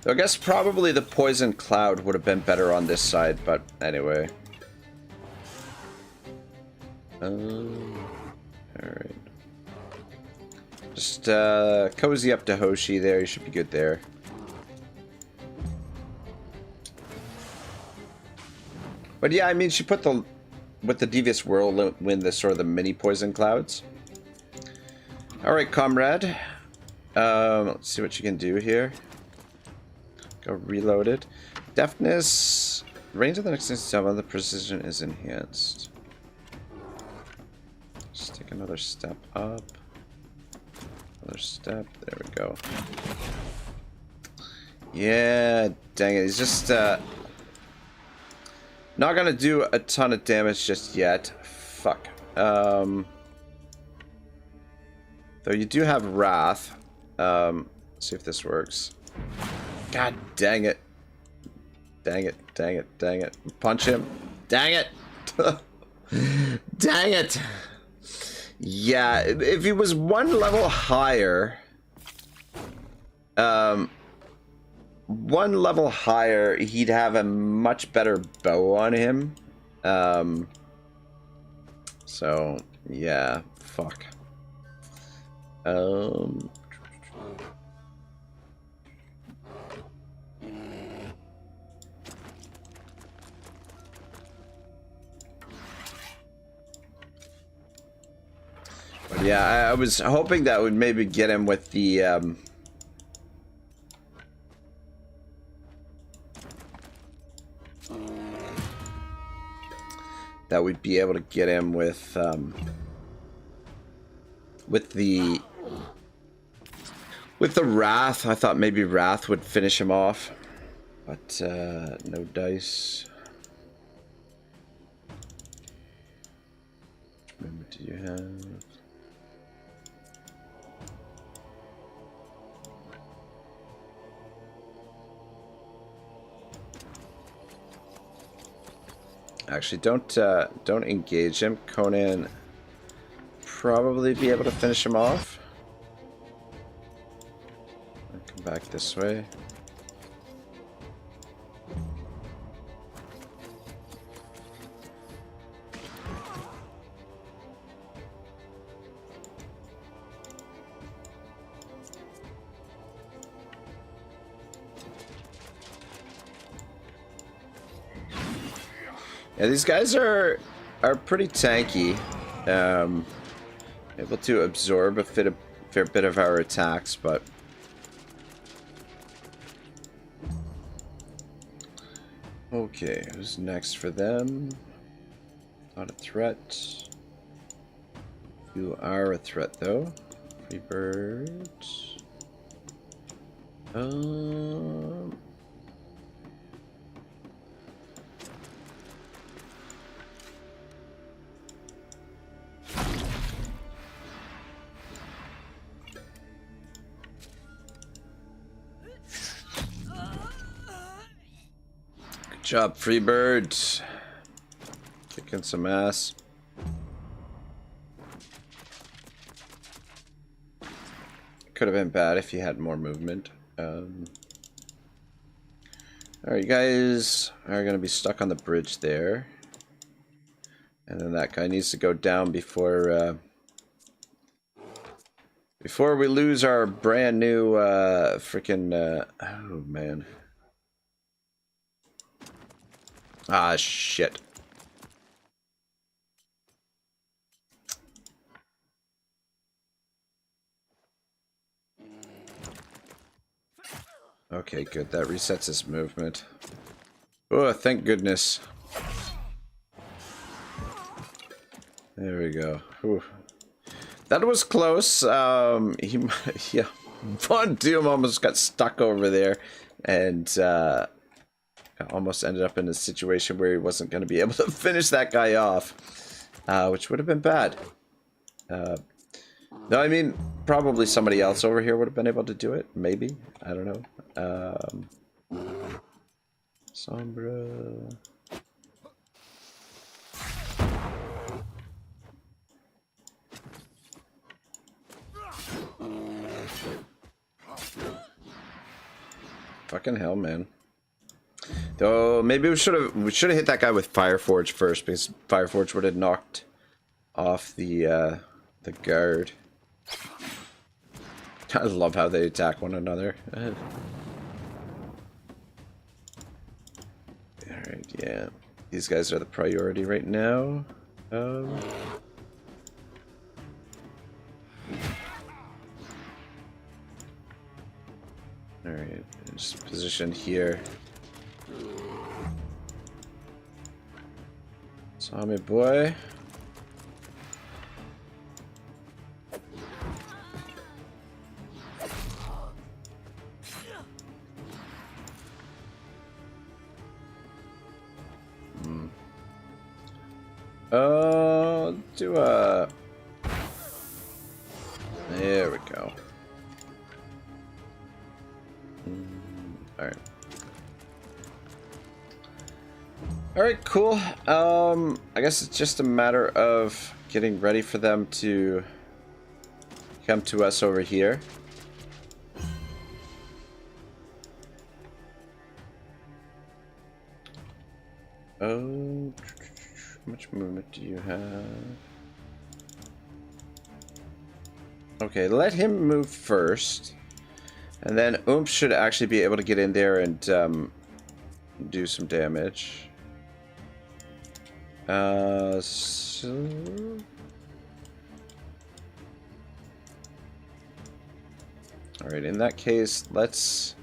So I guess probably the poison cloud would have been better on this side, but anyway. Alright. Just cozy up to Hoshi there, you should be good there. But yeah, I mean, she put the, with the Devious Whirlwind, the sort of the mini poison clouds. Alright, comrade. Let's see what you can do here. Go reloaded. Deftness. Range of the next instant, the precision is enhanced. Just take another step up. Another step. There we go. Yeah, dang it. He's just not gonna do a ton of damage just yet. Fuck. Though you do have Wrath. Let's see if this works. God dang it. Dang it, dang it, dang it. Punch him. Dang it. Dang it. Yeah, if he was one level higher, he'd have a much better bow on him. So yeah, fuck. But yeah, I was hoping that would maybe get him with the that we'd be able to get him with the Wrath. I thought maybe Wrath would finish him off, but no dice. What do you have? Actually, don't engage him. Conan probably be able to finish him off. I'll come back this way. Yeah, these guys are pretty tanky. Able to absorb a fair bit of our attacks, but okay, who's next for them? Not a threat. You are a threat, though. Free bird. Good job, Freebird. Kicking some ass. Could have been bad if you had more movement. Alright, you guys are going to be stuck on the bridge there. And then that guy needs to go down before we lose our brand new freaking oh man. Ah, shit. Okay, good. That resets his movement. Oh, thank goodness. There we go. Whew. That was close. Yeah, Von Doom almost got stuck over there, and almost ended up in a situation where he wasn't going to be able to finish that guy off, which would have been bad. No, I mean, probably somebody else over here would have been able to do it. Maybe. I don't know. Sombra. Fucking hell, man. Though maybe we should have hit that guy with Fireforge first, because Fireforge would have knocked off the guard. I love how they attack one another. Alright, yeah. These guys are the priority right now. Alright, just position here. Zombie boy. Do a... There we go. Alright. Alright, cool. I guess it's just a matter of getting ready for them to come to us over here. Oh, how much movement do you have? Okay, let him move first. And then Oomph should actually be able to get in there and do some damage. So... Alright, in that case, let's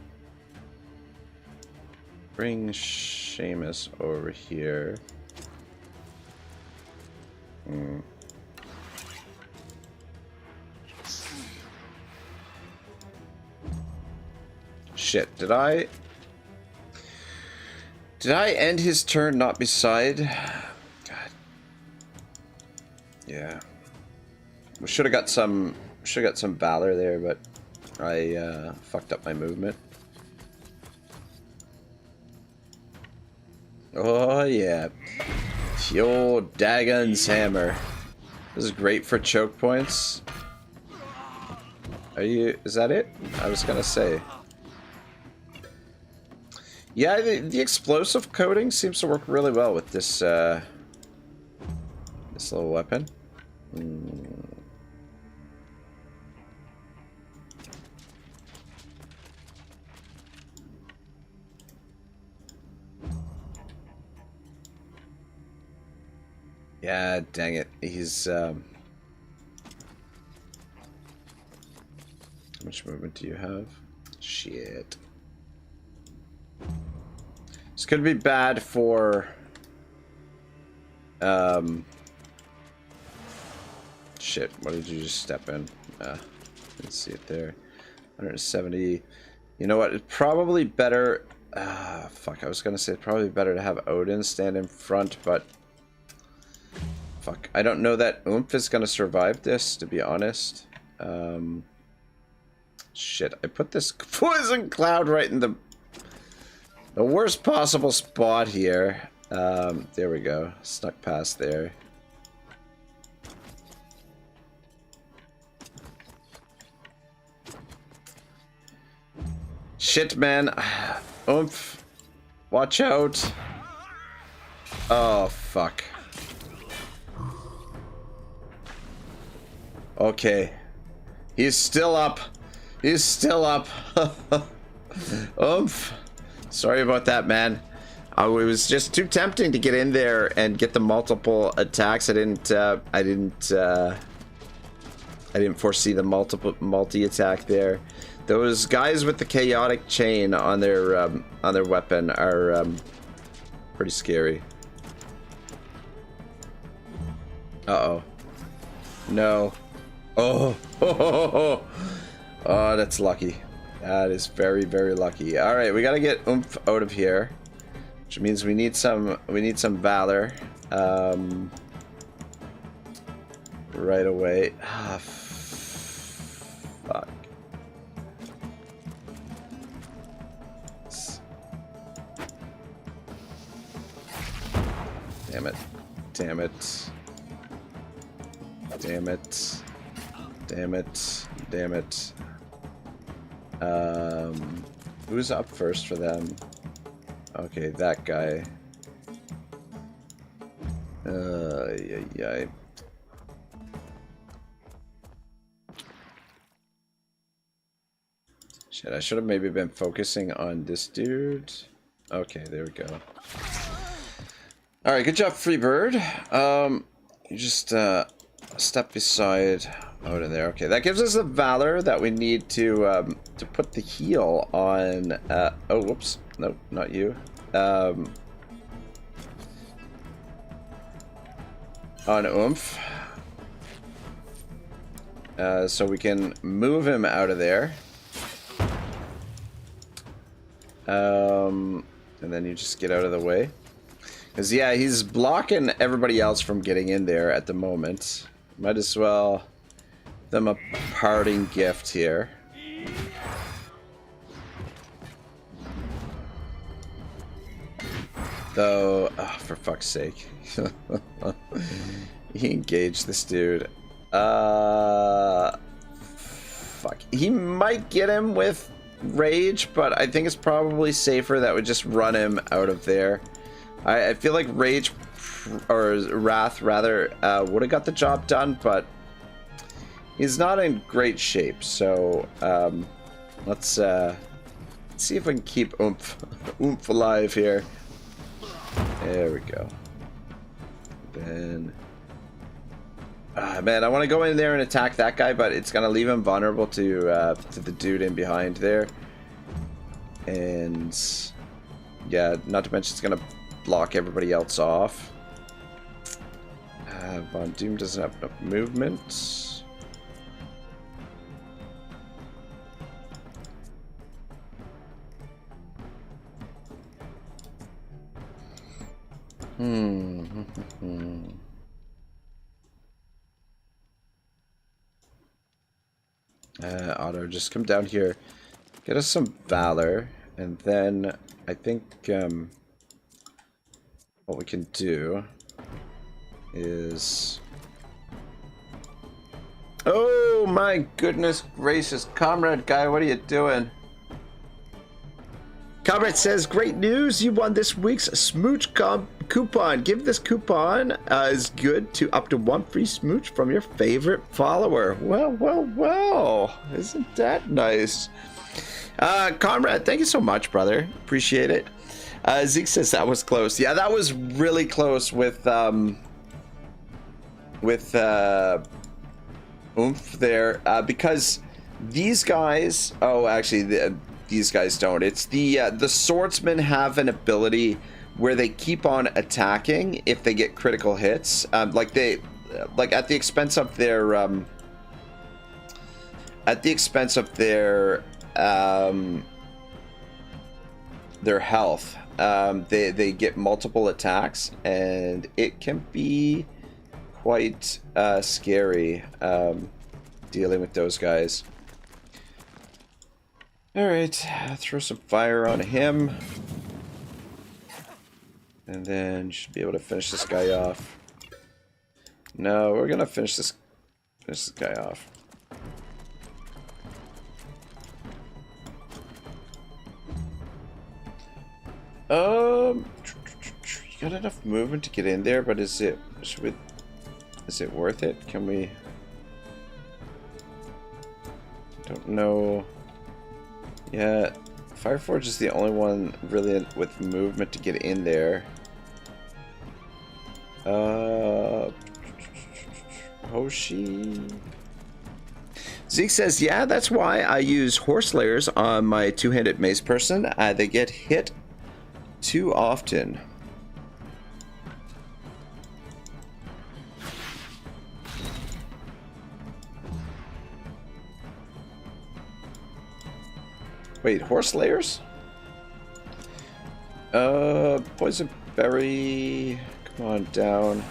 bring Seamus over here. Shit, did I end his turn not beside? God. Yeah. We should have got some valor there, but I fucked up my movement. Oh yeah. Yo, Dagon's hammer. This is great for choke points. Is that it? I was gonna say. Yeah, the explosive coating seems to work really well with this this little weapon. Yeah, dang it. He's much movement do you have? Shit. This could be bad for... Shit, what did you just step in? Let's see it there. 170. You know what? It's probably better... fuck, I was gonna say it's probably better to have Odin stand in front, but... Fuck, I don't know that Oomph is gonna survive this, to be honest. Shit, I put this poison cloud right in the worst possible spot here. There we go. Snuck past there. Shit, man. Oomph. Watch out. Oh, fuck. Okay. He's still up. He's still up. Oomph. Sorry about that, man. It was just too tempting to get in there and get the multiple attacks. I didn't foresee the multi-attack there. Those guys with the chaotic chain on their weapon are pretty scary. Uh-oh. No. Oh. Oh, that's lucky. That is very, very lucky. All right, we gotta get Oomph out of here, which means we need some valor right away. Ah, fuck. Damn it! Damn it! Damn it! Damn it! Damn it! Who's up first for them? Okay, that guy. Yeah. Shit, I should have maybe been focusing on this dude. Okay, there we go. Alright, good job, Freebird. You just step beside Odin there. Okay, that gives us the valor that we need to put the heal on. Oh, whoops. No, not you. On Oomph. So we can move him out of there. And then you just get out of the way. Because, yeah, he's blocking everybody else from getting in there at the moment. Might as well give them a parting gift here. Though, oh, for fuck's sake. He engaged this dude. Fuck. He might get him with Rage, but I think it's probably safer that we just run him out of there. I feel like Rage, or Wrath rather, would have got the job done, but he's not in great shape. So let's see if we can keep Oomph alive here. There we go. Then, man, I want to go in there and attack that guy, but it's gonna leave him vulnerable to the dude in behind there. And yeah, not to mention it's gonna block everybody else off. Von Doom doesn't have enough movement. Otto, just come down here, get us some valor, and then I think what we can do is... Oh my goodness gracious, Comrade Guy, what are you doing? Comrade says, great news, you won this week's Smooch coupon. Give this coupon is good to up to 1 free smooch from your favorite follower. Well, isn't that nice? Comrade, thank you so much, brother. Appreciate it. Zeke says that was close. Yeah, that was really close with Oomph there, because These guys... Oh, actually, these guys don't. It's the swordsmen have an ability where they keep on attacking if they get critical hits. Like at the expense of their... their health. They get multiple attacks, and it can be quite scary dealing with those guys. Alright, throw some fire on him. And then should be able to finish this guy off. No, we're gonna finish this guy off. You got enough movement to get in there, but is it worth it? Can we? Don't know. Yeah, Fireforge is the only one really with movement to get in there. Hoshi. Zeke says, yeah, that's why I use horse layers on my two-handed mace person. They get hit too often. Wait, horse layers? Poison berry. Come on down.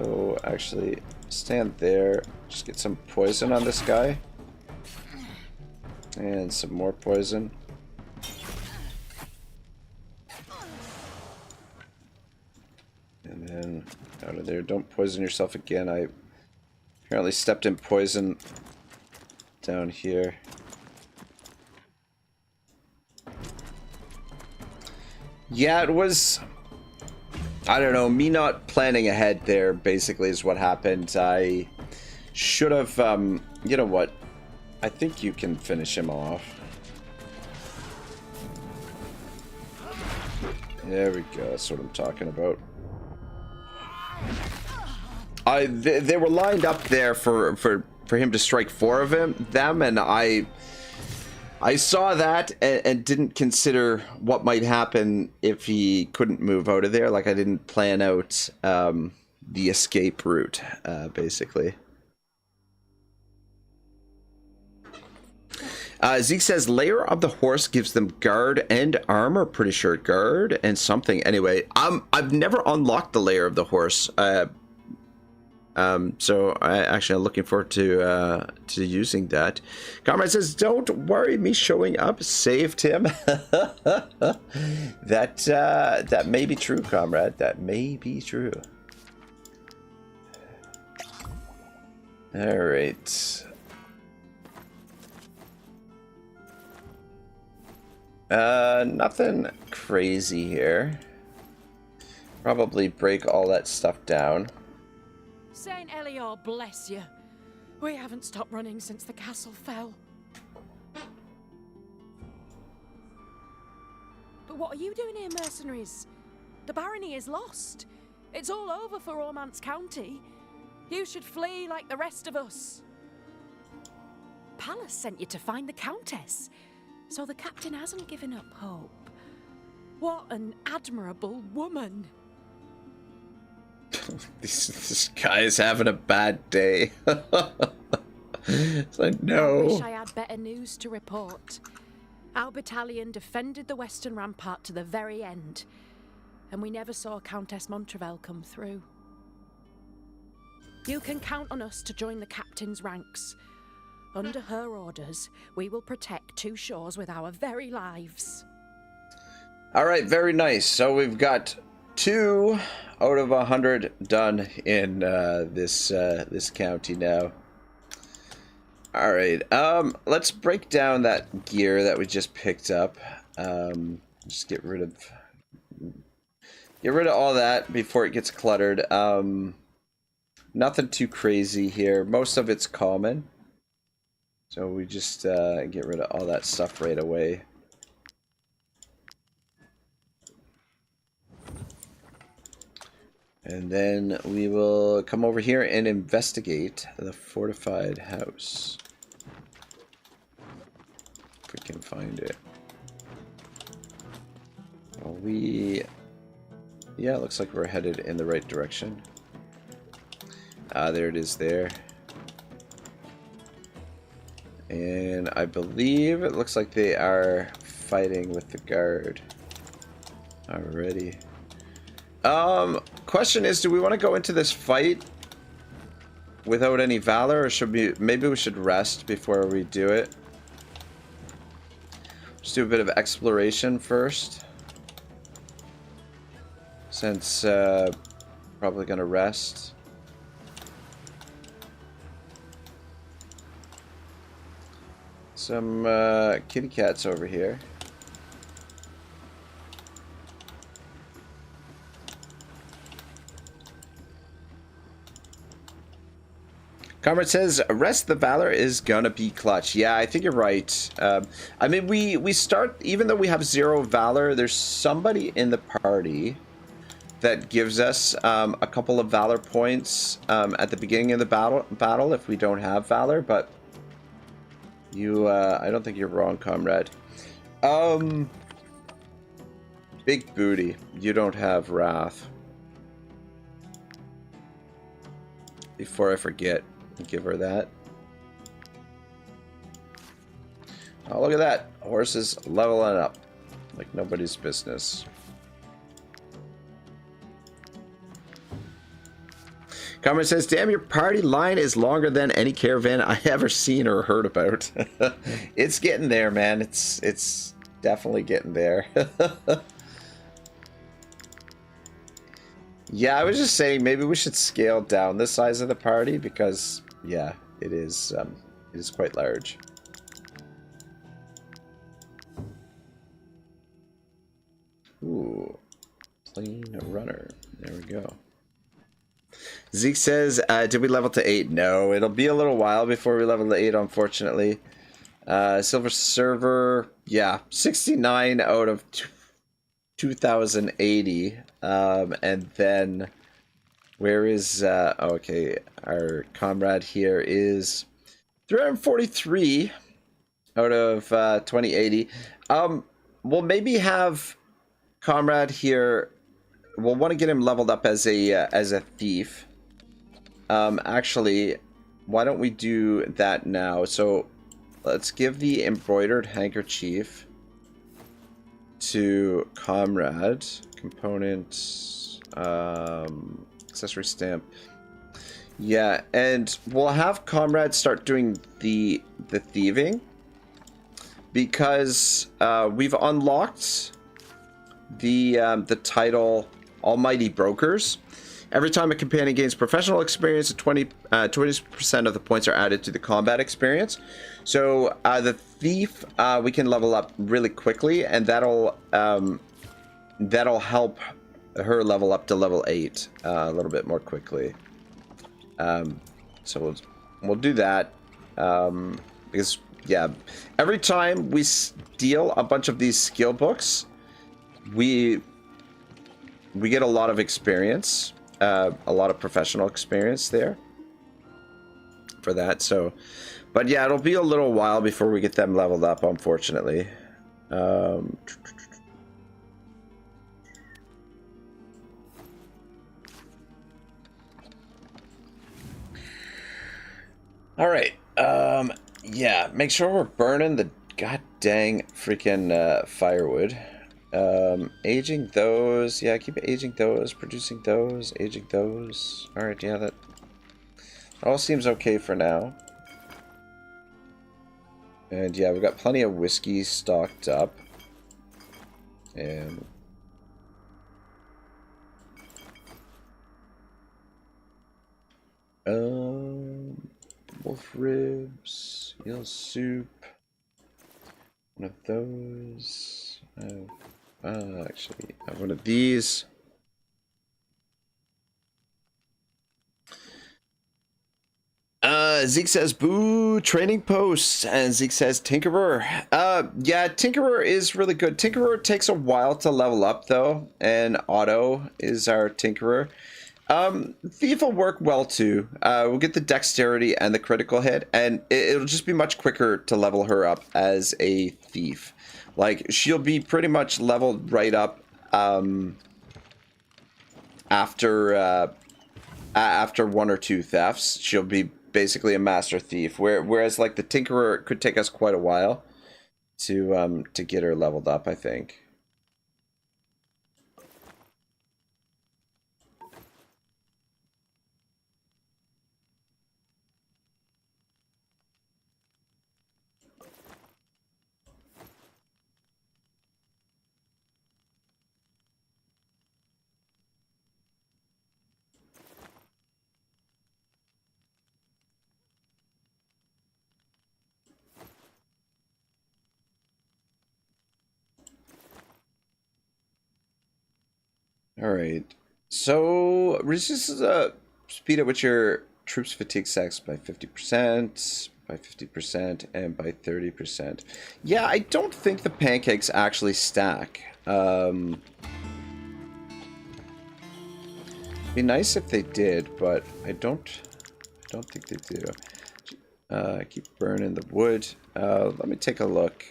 Oh, actually, stand there. Just get some poison on this guy. And some more poison. And then out of there. Don't poison yourself again. I apparently stepped in poison down here. Yeah, it was... I don't know, me not planning ahead there basically is what happened. I should have, you know what? I think you can finish him off. There we go, that's what I'm talking about. They were lined up there for him to strike 4 of them, and I saw that and didn't consider what might happen if he couldn't move out of there. Like, I didn't plan out the escape route, basically. Zeke says, layer of the horse gives them guard and armor. Pretty sure guard and something. Anyway, I've never unlocked the layer of the horse. So I'm looking forward to using that. Comrade says, "Don't worry, me showing up saved him." That may be true, comrade. That may be true. All right. Nothing crazy here. Probably break all that stuff down. Saint Elior bless you. We haven't stopped running since the castle fell. But what are you doing here, mercenaries? The barony is lost. It's all over for Romance County. You should flee like the rest of us. Pallas sent you to find the Countess, so the captain hasn't given up hope. What an admirable woman. This guy is having a bad day. It's like, no. I wish I had better news to report. Our battalion defended the western rampart to the very end, and we never saw Countess Montrevel come through. You can count on us to join the captain's ranks. Under her orders, we will protect Two Shores with our very lives. All right, very nice. So we've got 2 out of 100 done in this county now. All right, let's break down that gear that we just picked up. Just get rid of all that before it gets cluttered. Nothing too crazy here. Most of it's common, so we just get rid of all that stuff right away. And then we will come over here and investigate the fortified house. can find it. Well, yeah, it looks like we're headed in the right direction. There it is there. And I believe it looks like they are fighting with the guard already. Question is, do we want to go into this fight without any valor, or should we, maybe we should rest before we do it? Just do a bit of exploration first. Since, probably gonna rest. Some, kitty cats over here. Comrade says, rest the valor is gonna be clutch. Yeah, I think you're right. I mean, we start, even though we have 0 valor, there's somebody in the party that gives us a couple of valor points at the beginning of the battle if we don't have valor, but you, I don't think you're wrong, comrade. Big booty, you don't have wrath. Before I forget, give her that. Oh, look at that. Horse is leveling up like nobody's business. Comrade says, damn, your party line is longer than any caravan I ever seen or heard about. It's getting there, man. It's definitely getting there. Yeah, I was just saying maybe we should scale down the size of the party because, yeah, it is quite large. Ooh, plain runner. There we go. Zeke says, did we level to 8? No, it'll be a little while before we level to 8, unfortunately. Silver server, yeah, 69 out of 2080. And then, where is, okay, our comrade here is 343 out of 2080. We'll maybe have comrade here, we'll want to get him leveled up as a thief. Actually, why don't we do that now? So let's give the embroidered handkerchief to comrade. Component, accessory stamp. Yeah, and we'll have comrade start doing the thieving because we've unlocked the title Almighty Brokers. Every time a companion gains professional experience, 20% of the points are added to the combat experience. So the thief, we can level up really quickly, and that'll help her level up to level 8 a little bit more quickly. So we'll do that because, yeah, every time we steal a bunch of these skill books, we get a lot of experience. A lot of professional experience there for that. So, but yeah, it'll be a little while before we get them leveled up, unfortunately. All right. Yeah, make sure we're burning the god dang freaking firewood. Aging those, yeah, keep aging those, producing those, aging those. Alright, yeah, that all seems okay for now. And yeah, we've got plenty of whiskey stocked up. And wolf ribs, eel soup, one of those. Actually, I have one of these. Zeke says, boo, training posts. And Zeke says, Tinkerer. Yeah, Tinkerer is really good. Tinkerer takes a while to level up, though. And Otto is our Tinkerer. Thief will work well too. We'll get the dexterity and the critical hit, and it'll just be much quicker to level her up as a thief. Like, she'll be pretty much leveled right up after one or two thefts. She'll be basically a master thief. Whereas like the Tinkerer, it could take us quite a while to get her leveled up, I think. Alright, so reduces the speed at which your troops fatigue stacks by 50%, by 50%, and by 30%. Yeah, I don't think the pancakes actually stack. Be nice if they did, but I don't think they do. Keep burning the wood. Let me take a look.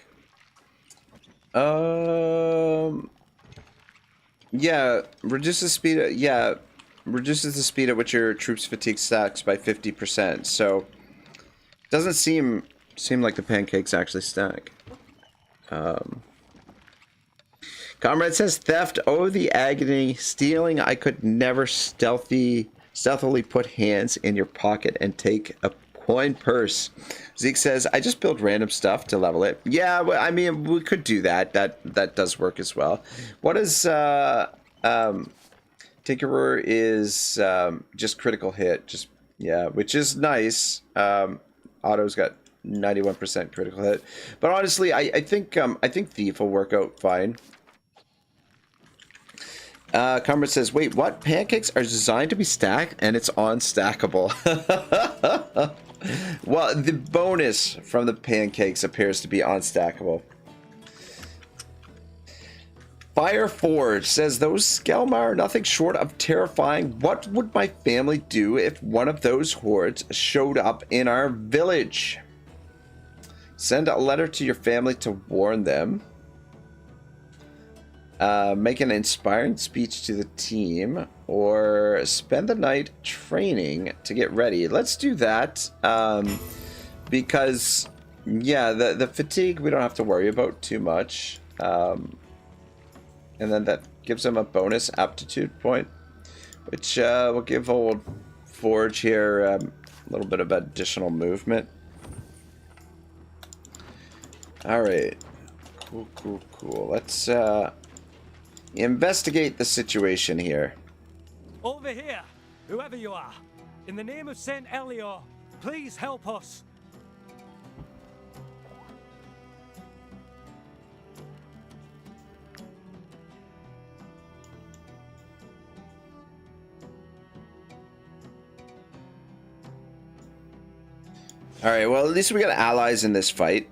Yeah, reduces speed. Reduces the speed at which your troops fatigue stacks by 50%. So, doesn't seem like the pancakes actually stack. Comrade says theft. Oh, the agony. Stealing. I could never stealthily put hands in your pocket and take a coin purse. Zeke says, I just build random stuff to level it. Yeah, well, I mean, we could do that. That does work as well. What is Tinkerer is just critical hit. Just, yeah, which is nice. Otto's got 91% critical hit. But honestly, I think Thief will work out fine. Comrade says, wait, what? Pancakes are designed to be stacked and it's unstackable. Well, the bonus from the pancakes appears to be unstackable. Fireforge says, those Skellmar are nothing short of terrifying. What would my family do if one of those hordes showed up in our village? Send a letter to your family to warn them. Make an inspiring speech to the team, or spend the night training to get ready. Let's do that, because, yeah, the fatigue we don't have to worry about too much, and then that gives them a bonus aptitude point, which will give old Forge here a little bit of additional movement. Alright, cool. Let's investigate the situation here. Over here, whoever you are, in the name of Saint Elior, please help us. Alright, well, at least we got allies in this fight.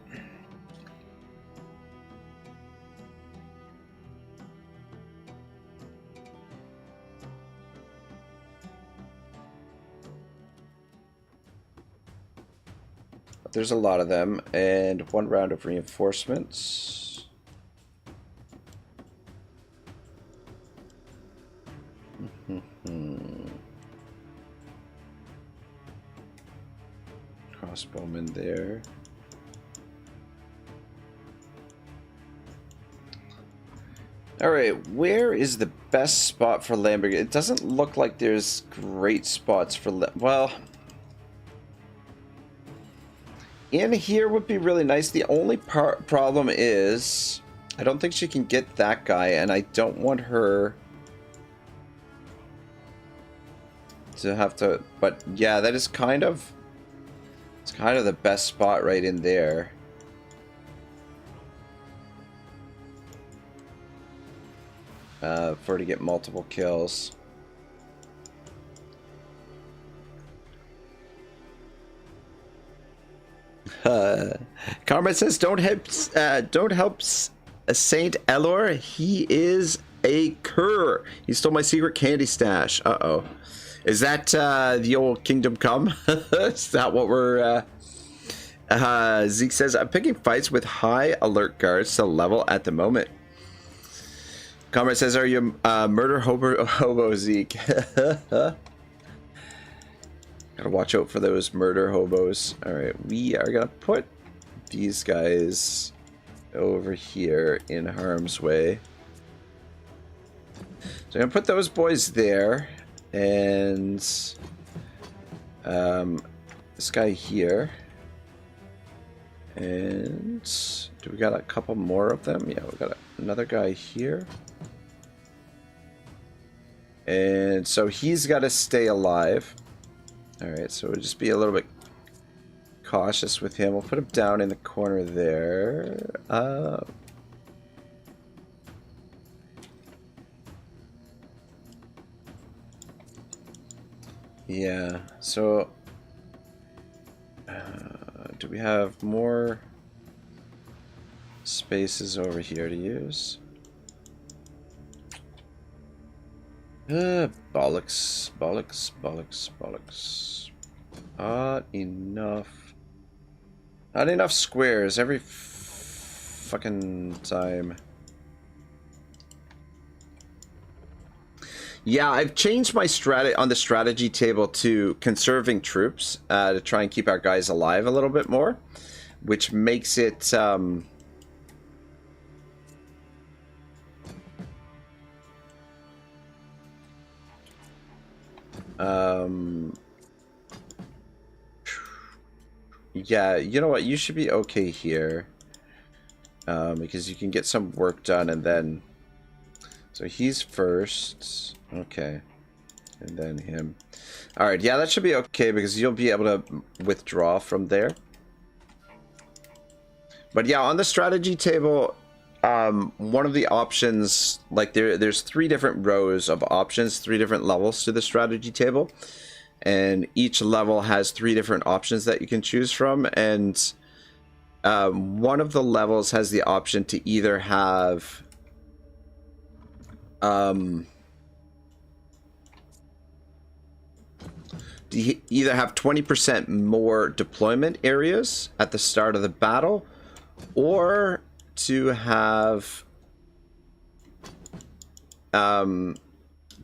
There's a lot of them, and one round of reinforcements. Crossbowman there. Alright, where is the best spot for Lamberg? It doesn't look like there's great spots for... Well... In here would be really nice. The only problem is I don't think she can get that guy, and I don't want her to have to... But yeah, that is kind of... It's kind of the best spot right in there. For her to get multiple kills. Comrade says, don't help Saint Elor. He is a cur. He stole my secret candy stash. Uh-oh. Is that the old Kingdom Come? Is that what we're... Zeke says, I'm picking fights with high alert guards to level at the moment. Comrade says, are you murder hobo Zeke? Gotta watch out for those murder hobos. Alright, we are gonna put these guys over here in harm's way. So I'm gonna put those boys there, and this guy here. And do we got a couple more of them? Yeah, we got another guy here. And so he's got to stay alive. Alright, so we'll just be a little bit cautious with him. We'll put him down in the corner there. Yeah, so... do we have more spaces over here to use? Bollocks, bollocks, bollocks, bollocks. Not enough. Not enough squares every fucking time. Yeah, I've changed my strategy on the strategy table to conserving troops to try and keep our guys alive a little bit more, which makes it yeah, you know what? You should be okay here because you can get some work done, and then so he's first. Okay. And then him. Alright, yeah, that should be okay because you'll be able to withdraw from there. But yeah, on the strategy table, one of the options, like there's 3 different rows of options, 3 different levels to the strategy table. And each level has 3 different options that you can choose from. And one of the levels has the option to either have... either have 20% more deployment areas at the start of the battle, or to have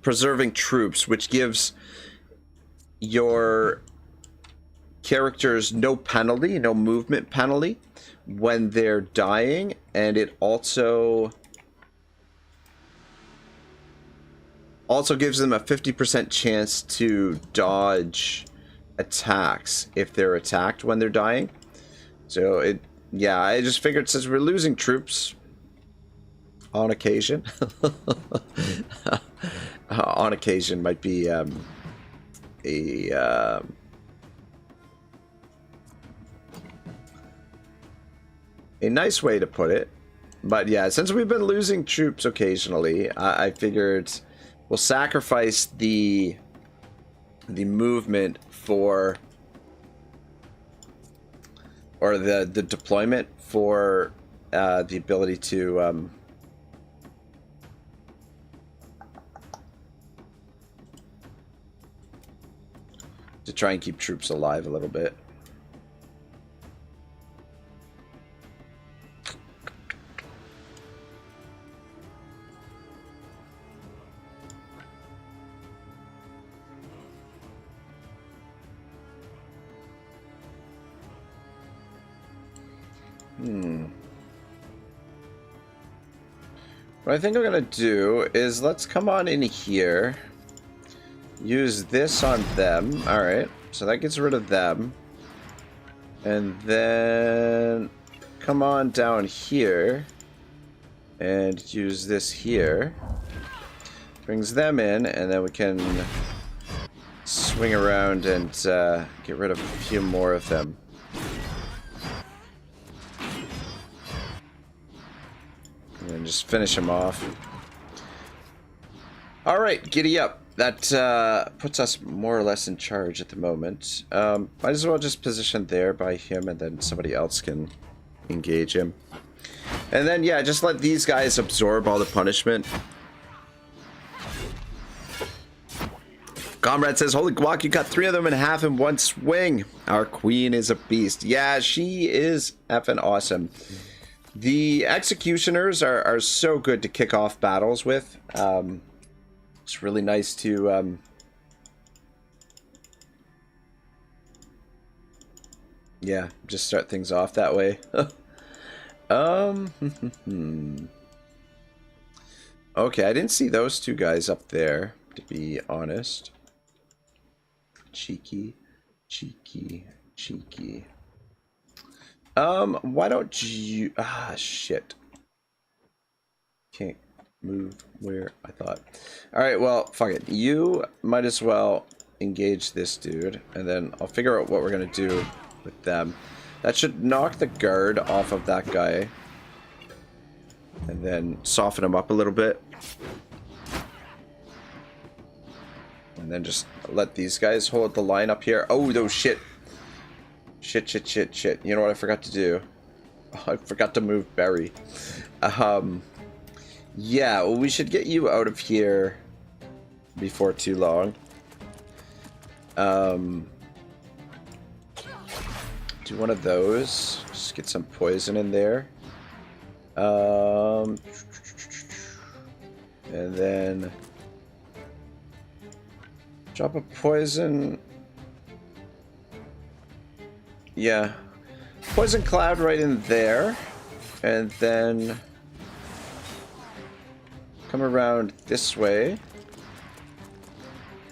preserving troops, which gives your characters no penalty, no movement penalty when they're dying, and it also gives them a 50% chance to dodge attacks if they're attacked when they're dying. So it, yeah, I just figured since we're losing troops on occasion, on occasion might be a nice way to put it. But yeah, since we've been losing troops occasionally, I figured we'll sacrifice the movement for, or the deployment for the ability to try and keep troops alive a little bit. What I think I'm gonna do is let's come on in here, use this on them. Alright, so that gets rid of them, and then come on down here and use this here, brings them in, and then we can swing around and get rid of a few more of them. And just finish him off. Alright, giddy up. That puts us more or less in charge at the moment. Might as well just position there by him, and then somebody else can engage him. And then, yeah, just let these guys absorb all the punishment. Comrade says, holy guac, you cut 3 of them in half in one swing. Our queen is a beast. Yeah, she is effing awesome. The executioners are so good to kick off battles with. It's really nice to... yeah, just start things off that way. Okay, I didn't see those 2 guys up there, to be honest. Cheeky, cheeky, cheeky. Why don't you... ah, shit. Can't move where I thought. Alright, well, fuck it. You might as well engage this dude, and then I'll figure out what we're gonna do with them. That should knock the guard off of that guy. And then soften him up a little bit. And then just let these guys hold the line up here. Oh, no, shit. Shit, shit, shit, shit. You know what I forgot to do? Oh, I forgot to move Barry. Yeah, well, we should get you out of here before too long. Do one of those. Just get some poison in there. And then drop a poison. Yeah. Poison cloud right in there. And then come around this way.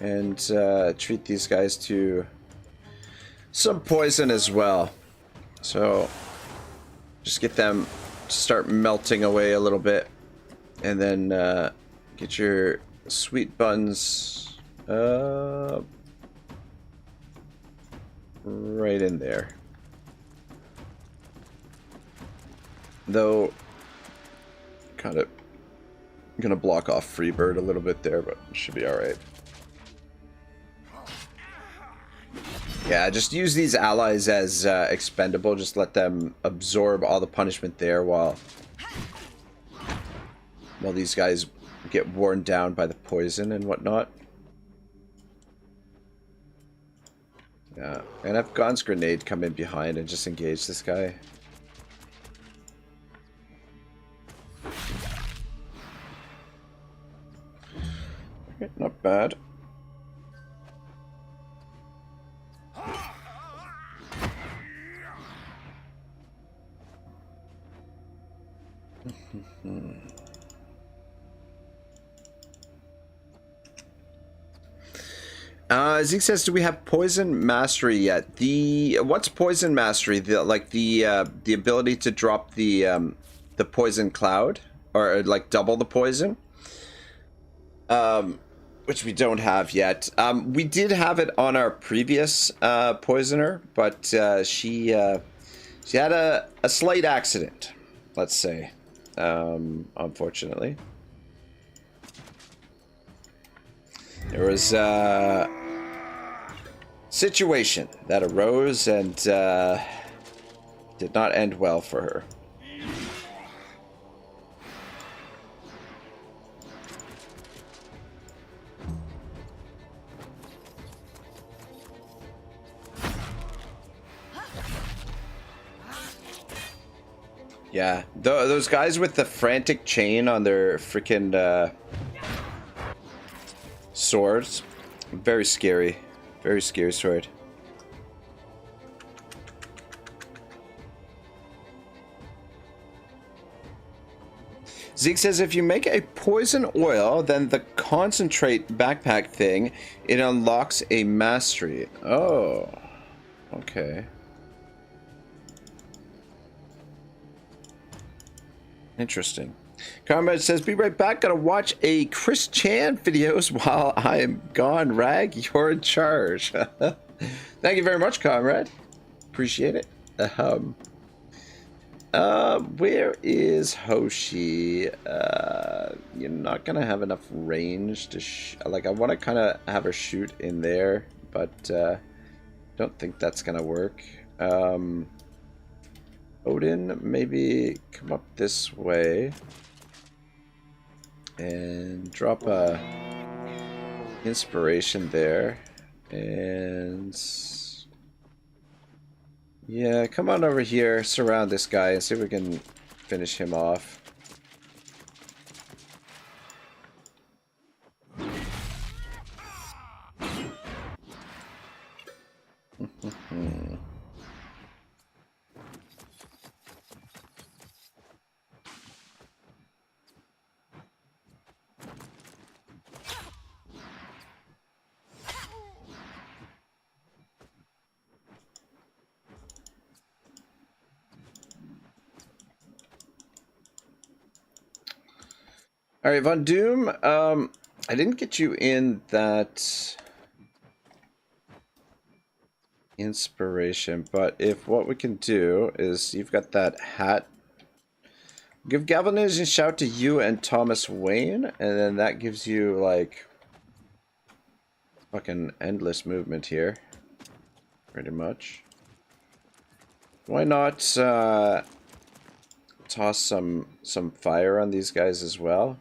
And treat these guys to some poison as well. So just get them to start melting away a little bit. And then get your sweet buns right in there. Though, kind of gonna block off Freebird a little bit there, but it should be alright. Yeah, just use these allies as expendable. Just let them absorb all the punishment there while these guys get worn down by the poison and whatnot. Yeah, and have Gon's grenade come in behind and just engage this guy. Okay, not bad. Zeke says, "Do we have poison mastery yet?" What's poison mastery? The ability to drop the poison cloud, or like double the poison, which we don't have yet. We did have it on our previous poisoner, but she had a slight accident, let's say, unfortunately. There was a situation that arose and did not end well for her. Yeah, those guys with the frantic chain on their freaking swords, very scary. Very scary sword. Zeke says, if you make a poison oil, then the concentrate backpack thing, it unlocks a mastery. Oh, okay. Interesting. Comrade says, be right back. Gotta watch a Chris Chan videos while I am gone. Rag, you're in charge. Thank you very much, Comrade. Appreciate it. Where is Hoshi? You're not gonna have enough range to I want to kind of have her shoot in there, but don't think that's gonna work. Odin, maybe come up this way and drop a inspiration there. And yeah, come on over here, surround this guy, and see if we can finish him off. All right, Von Doom, I didn't get you in that inspiration, but if what we can do is you've got that hat, give galvanizing shout to you and Thomas Wayne, and then that gives you like fucking endless movement here, pretty much. Why not toss some fire on these guys as well?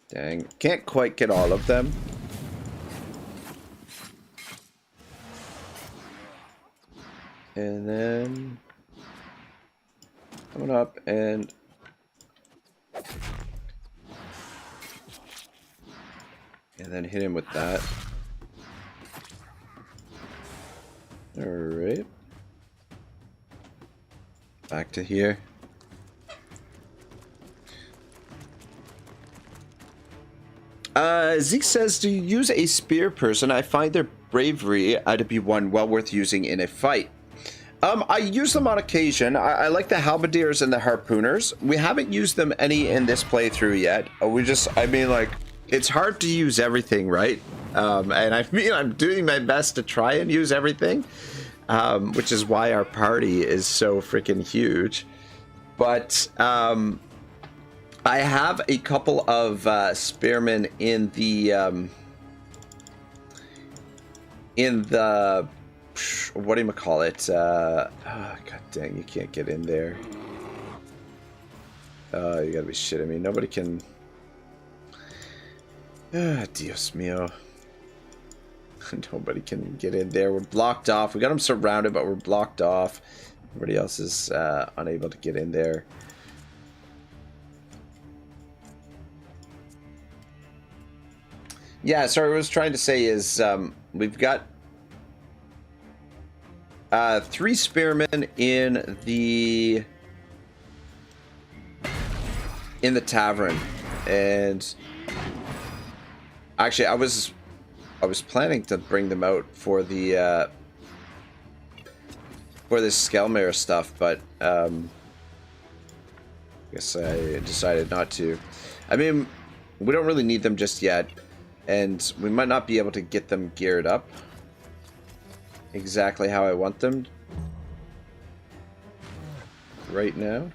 Dang, can't quite get all of them. And then coming up and then hit him with that. All right, back to here. Zeke says, do you use a spear person? I find their bravery to be one well worth using in a fight. I use them on occasion. I like the halberdiers and the harpooners. We haven't used them any in this playthrough yet. I mean, like, it's hard to use everything, right? And I mean, I'm doing my best to try and use everything, which is why our party is so freaking huge. But, I have a couple of spearmen in the what do you call it? Oh, god dang, you can't get in there. Oh, you gotta be shitting me. Nobody can. Ah, Dios mío. Nobody can get in there. We're blocked off. We got them surrounded, but we're blocked off. Everybody else is unable to get in there. Yeah, sorry, what I was trying to say is we've got 3 spearmen in the tavern, and actually I was planning to bring them out for the for this Skellmare stuff, but I guess I decided not to. I mean, we don't really need them just yet. And we might not be able to get them geared up exactly how I want them right now.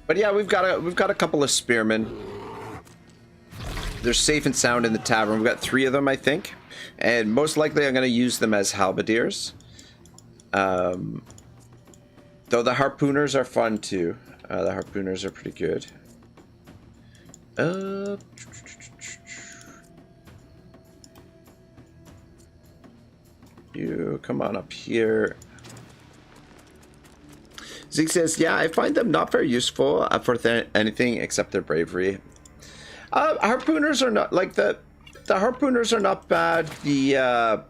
But yeah, we've got a couple of spearmen. They're safe and sound in the tavern. We've got 3 of them, I think, and most likely I'm going to use them as halberdiers. Though the harpooners are fun too. The harpooners are pretty good. You come on up here. Zeke says, yeah, I find them not very useful for anything except their bravery. Harpooners are not, like, the harpooners are not bad. The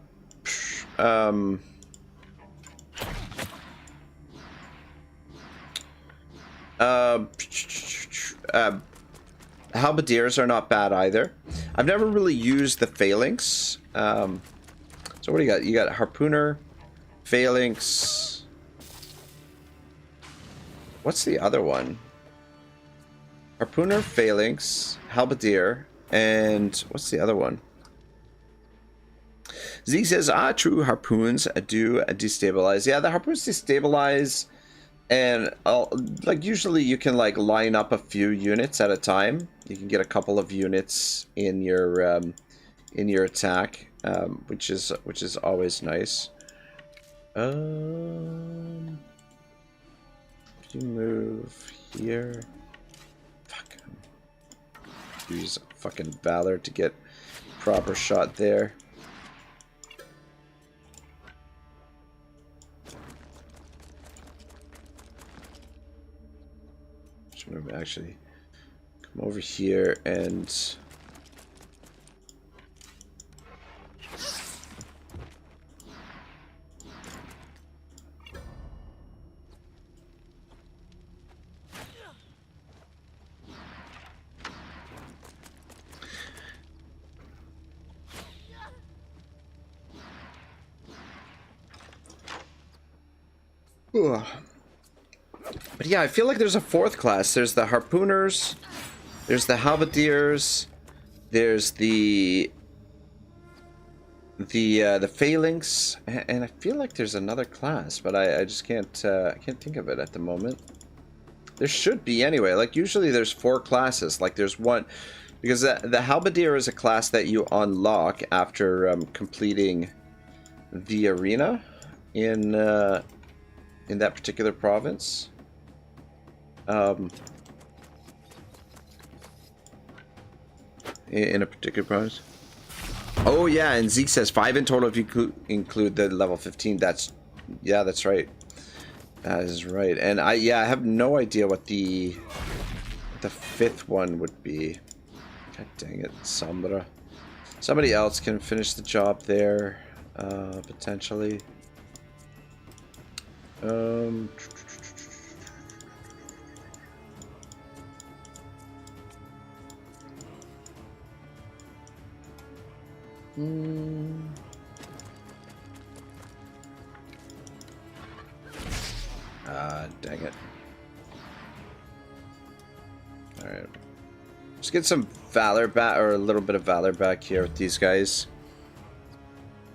halberdiers are not bad either. I've never really used the phalanx. So what do you got? You got harpooner, phalanx. What's the other one? Harpooner, phalanx, halberdier, and what's the other one? Zeke says, true, harpoons do destabilize. Yeah, the harpoons destabilize, and like usually you can like line up a few units at a time. You can get a couple of units in your attack. Which is always nice. If you move here, use fucking Valor to get proper shot there. Just want to actually come over here and but yeah, I feel like there's a fourth class. There's the harpooners, there's the halberdiers, there's the phalanx, and I feel like there's another class, but I just can't think of it at the moment. There should be anyway. Like usually there's 4 classes. Like there's one, because the halberdier is a class that you unlock after completing the arena in that particular province. In a particular province. Oh yeah, and Zeke says 5 in total if you include the level 15. That's right. That is right. And I have no idea what the 5th one would be. God dang it, Sombra. Somebody else can finish the job there, potentially. Dang it. Alright. Let's get some valor back, or a little bit of valor back here with these guys.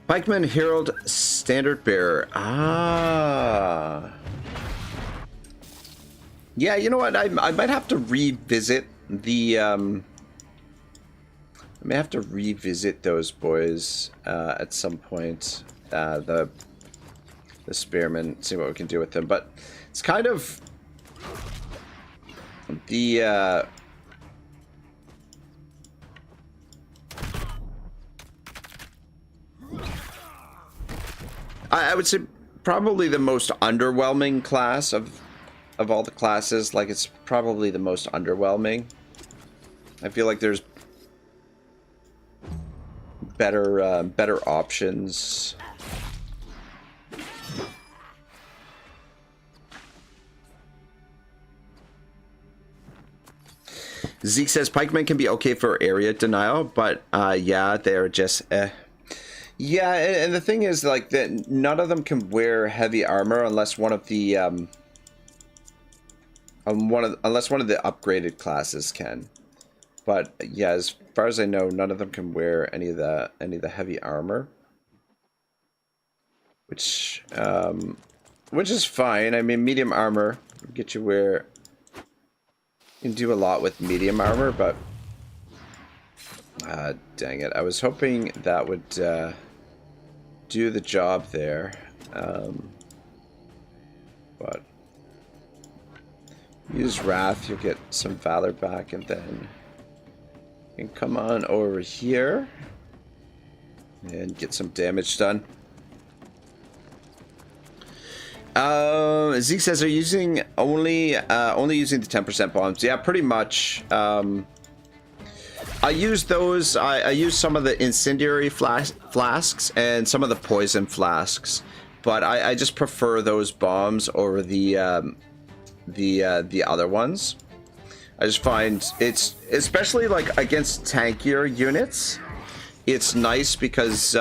Pikeman, Herald, Standard Bearer. Ah. Yeah, you know what? I might have to revisit the I may have to revisit those boys at some point. The spearmen, see what we can do with them. But it's kind of the I would say probably the most underwhelming class of all the classes. Like it's probably the most underwhelming. I feel like there's better options. Zeke says pikemen can be okay for area denial, but yeah, they're just yeah, and the thing is, like, that none of them can wear heavy armor unless one of the unless one of the upgraded classes can. But yeah, as far as I know, none of them can wear any of the heavy armor, which is fine. I mean, medium armor get you where you can do a lot with medium armor, but dang it, I was hoping that would do the job there, but use Wrath, you'll get some Valor back, and then you can come on over here and get some damage done. Zeke says they're using only using the 10% bombs. Yeah, pretty much. I use those. I use some of the incendiary flasks and some of the poison flasks, but I just prefer those bombs over the other ones. I just find it's, especially like against tankier units, it's nice because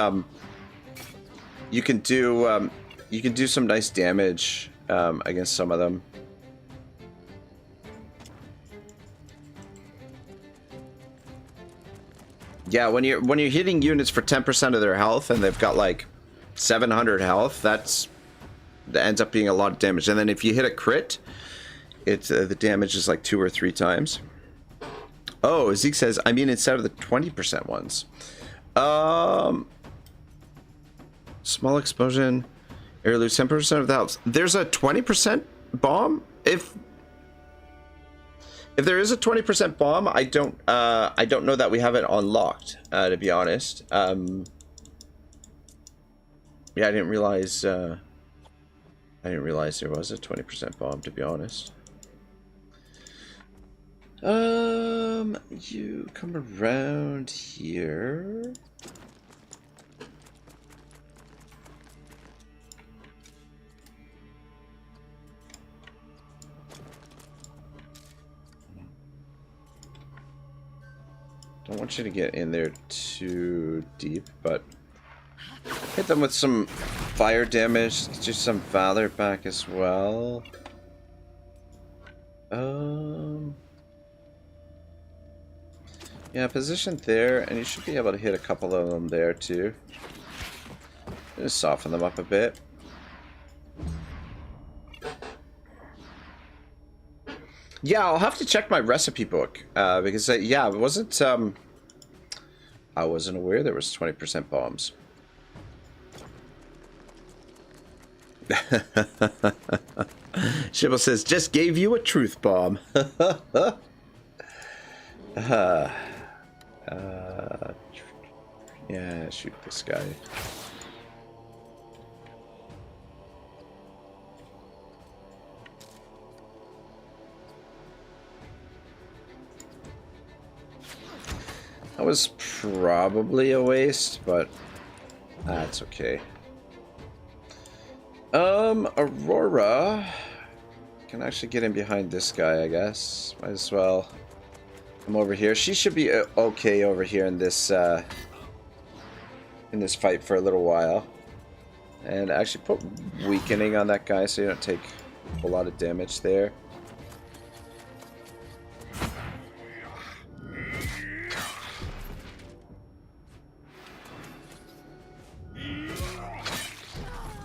you can do some nice damage against some of them. Yeah, when you're hitting units for 10% of their health and they've got like 700 health, that ends up being a lot of damage. And then if you hit a crit, it's the damage is like 2 or 3 times. Oh, Zeke says, I mean, instead of the 20% ones. Small explosion, air lose 10% of the health. There's a 20% bomb. If there is a 20% bomb, I don't know that we have it unlocked, to be honest. Yeah, I didn't realize there was a 20% bomb, to be honest. You come around here. Don't want you to get in there too deep, but hit them with some fire damage. Get you some valor back as well. Yeah, position there, and you should be able to hit a couple of them there too. Just soften them up a bit. Yeah, I'll have to check my recipe book, because, yeah, it wasn't, I wasn't aware there was 20% bombs. Shibble says, just gave you a truth bomb. Yeah, shoot this guy. That was probably a waste, but that's okay. Aurora can actually get in behind this guy, I guess. Might as well come over here. She should be okay over here in this fight for a little while. And actually put weakening on that guy so you don't take a whole lot of damage there.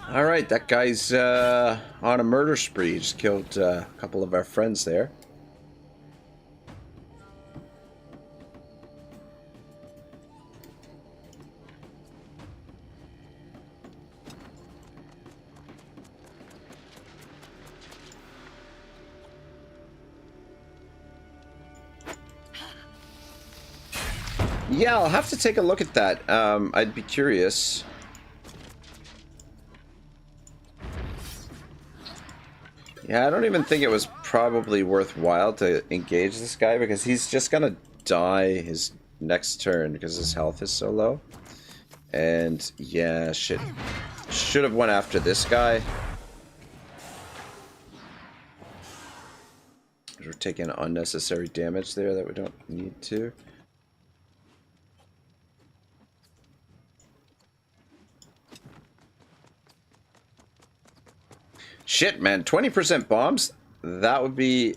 Alright, that guy's on a murder spree. He just killed a couple of our friends there. Yeah, I'll have to take a look at that. I'd be curious. Yeah, I don't even think it was probably worthwhile to engage this guy because he's just gonna die his next turn because his health is so low. And yeah, shit. Should have went after this guy. We're taking unnecessary damage there that we don't need to. Shit, man. 20% bombs? That would be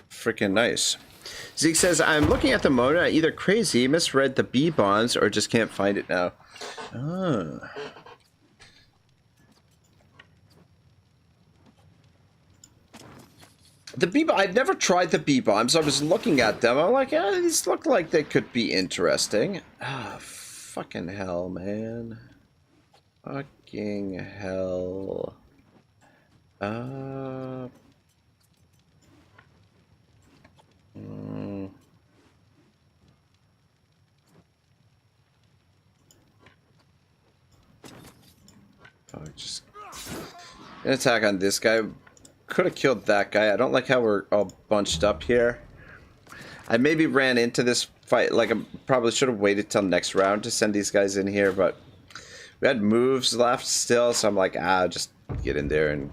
freaking nice. Zeke says, I'm looking at the mode. I either crazy, misread the B bombs, or just can't find it now. Oh. The B bomb, I've never tried the B bombs. I was looking at them. I'm like, yeah, these look like they could be interesting. Ah, fucking hell, man. Fucking hell. Just an attack on this guy. Could have killed that guy. I don't like how we're all bunched up here. I maybe ran into this fight like I probably should have waited till next round to send these guys in here, but we had moves left still, so I'm like, just get in there and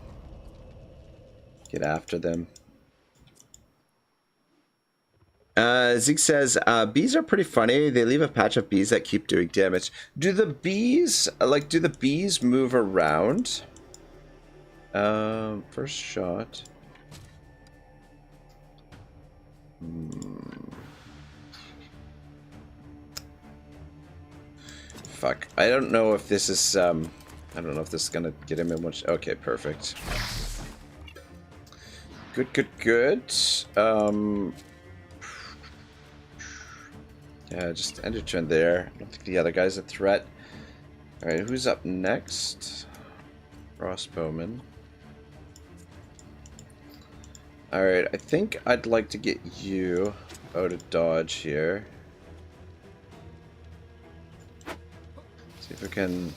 get after them. Zeke says, bees are pretty funny. They leave a patch of bees that keep doing damage. Do the bees move around? First shot. Fuck. I don't know if this is, I don't know if this is gonna get him in much. Okay, perfect. Good. Yeah, just end your turn there. I don't think the other guy's a threat. Alright, who's up next? Crossbowman. Alright, I think I'd like to get you out of dodge here. See if we can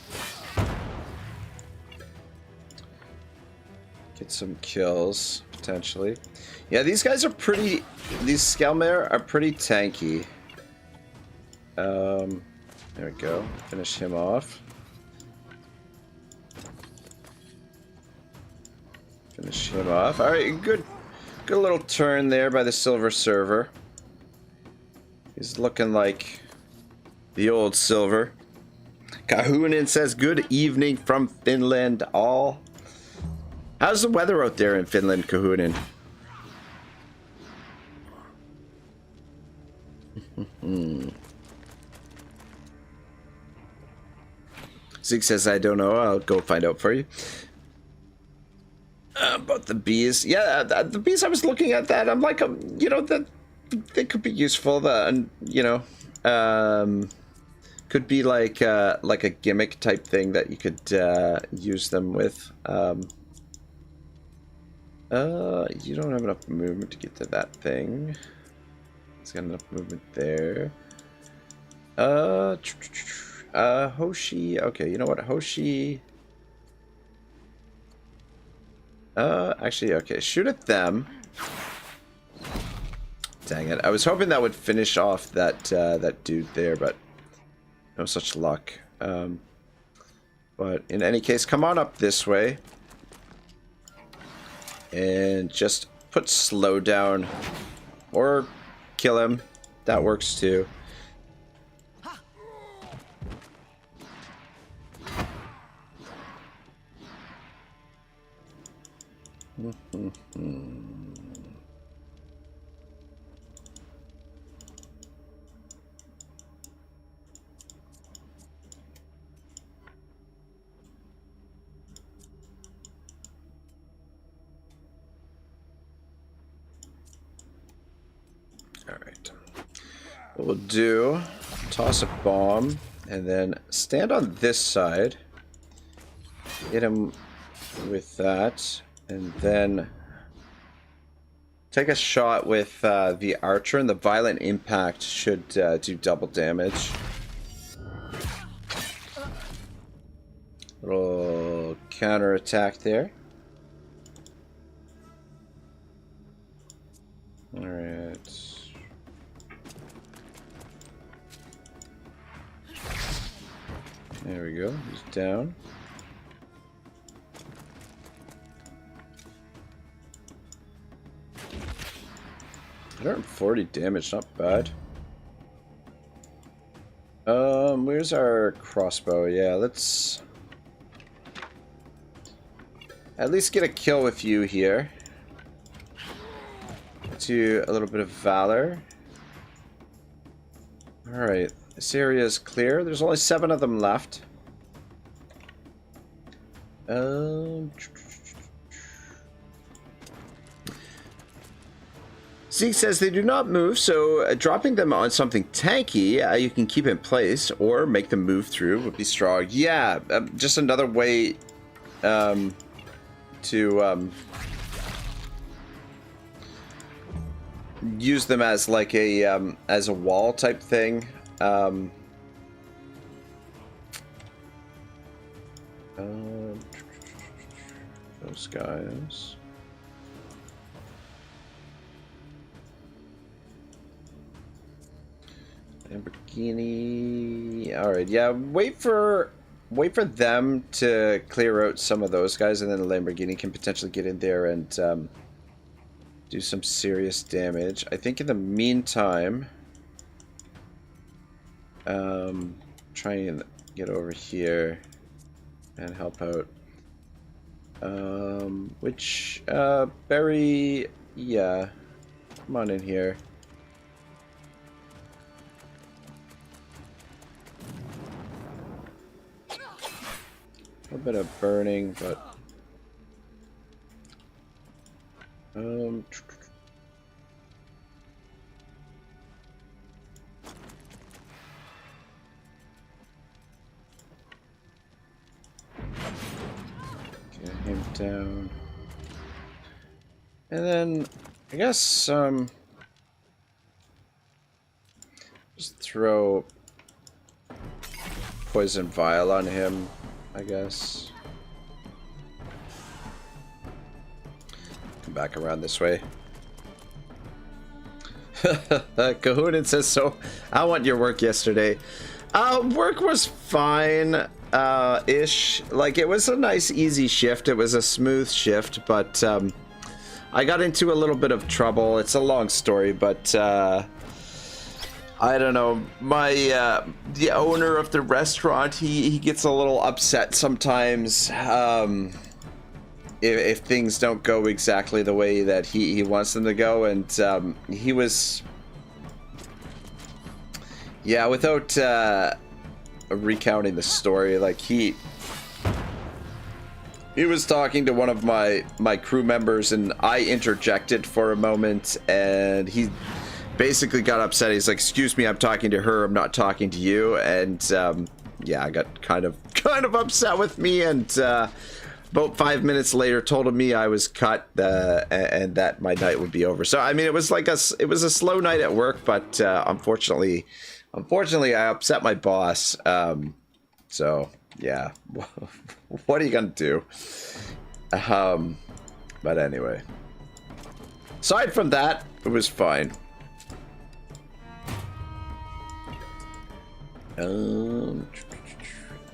get some kills, potentially. Yeah, these guys are pretty... These Skellmare are pretty tanky. There we go. Finish him off. Finish him off. Alright, good little turn there by the Silver Server. He's looking like the old Silver. Kahunen says, good evening from Finland, all. How's the weather out there in Finland, Kahunen? Zeke says, I don't know. I'll go find out for you. About the bees. Yeah, the bees, I was looking at that. I'm like, you know, that they could be useful. You know, could be like a gimmick type thing that you could use them with. You don't have enough movement to get to that thing. He's got enough movement there. Hoshi. Okay, you know what, Hoshi. Actually, okay, shoot at them. Dang it! I was hoping that would finish off that that dude there, but no such luck. But in any case, come on up this way. And just put slow down. Or kill him. That works too. Alright. What we'll do, toss a bomb, and then stand on this side. Hit him with that, and then take a shot with the archer, and the violent impact should do double damage. Little counter attack there. Alright. There we go. He's down. $140 damage, not bad. Where's our crossbow? Yeah, let's at least get a kill with you here. Get you a little bit of valor. Alright, this area is clear. There's only 7 of them left. Zeke says they do not move, so dropping them on something tanky you can keep in place or make them move through would be strong. Yeah, just another way to use them as like a wall type thing. Those guys. Lamborghini. All right, yeah. Wait for them to clear out some of those guys, and then the Lamborghini can potentially get in there and do some serious damage. I think in the meantime, try and get over here and help out. Which Barry? Yeah, come on in here. A bit of burning, but get him down. And then, I guess, just throw poison vial on him, I guess. Come back around this way. Kahoonin says, so I want your work yesterday. Work was fine, ish. Like, it was a nice, easy shift. It was a smooth shift, but, I got into a little bit of trouble. It's a long story, but, I don't know. My, the owner of the restaurant, he gets a little upset sometimes, if things don't go exactly the way that he wants them to go, and he was, yeah, without recounting the story, like he was talking to one of my crew members, and I interjected for a moment, and he basically got upset. He's like, "Excuse me, I'm talking to her. I'm not talking to you." And yeah, I got kind of upset with me, and about 5 minutes later told me I was cut and that my night would be over. So I mean, it was like a slow night at work, but unfortunately I upset my boss. So yeah, what are you gonna do? But anyway, aside from that, it was fine.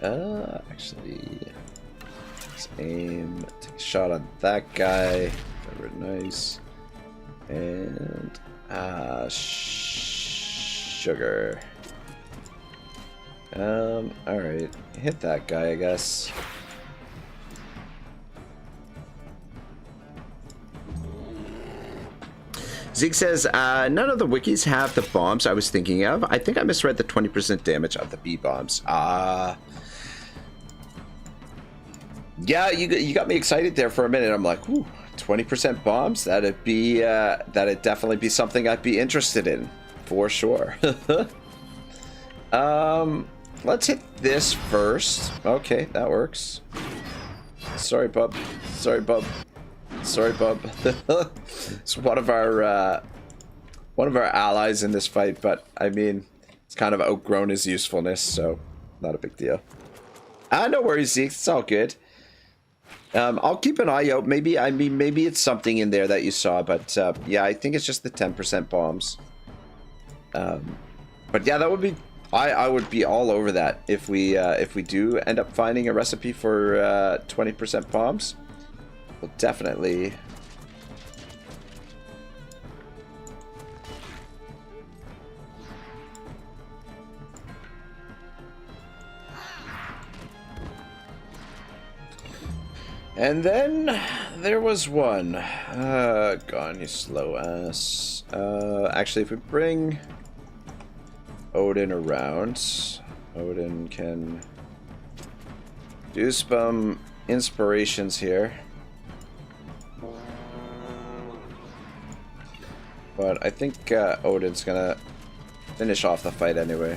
Actually, let's aim, take a shot on that guy. Very nice. And sugar. Alright. Hit that guy, I guess. Zeke says, none of the wikis have the bombs I was thinking of. I think I misread the 20% damage of the bee bombs. Yeah, you got me excited there for a minute. I'm like, ooh, 20% bombs? That'd definitely be something I'd be interested in, for sure. Let's hit this first. Okay, that works. Sorry, bub. Sorry, bub. Sorry, bub. It's one of our allies in this fight, but I mean, it's kind of outgrown his usefulness, so not a big deal. No worries, Zeke. It's all good. I'll keep an eye out. Maybe it's something in there that you saw, but yeah, I think it's just the 10% bombs. But yeah, that would be. I would be all over that if we do end up finding a recipe for 20% bombs. We'll definitely. And then there was one. Gone, you slow ass. Actually, if we bring Odin around, Odin can do some inspirations here. But I think Odin's gonna finish off the fight anyway.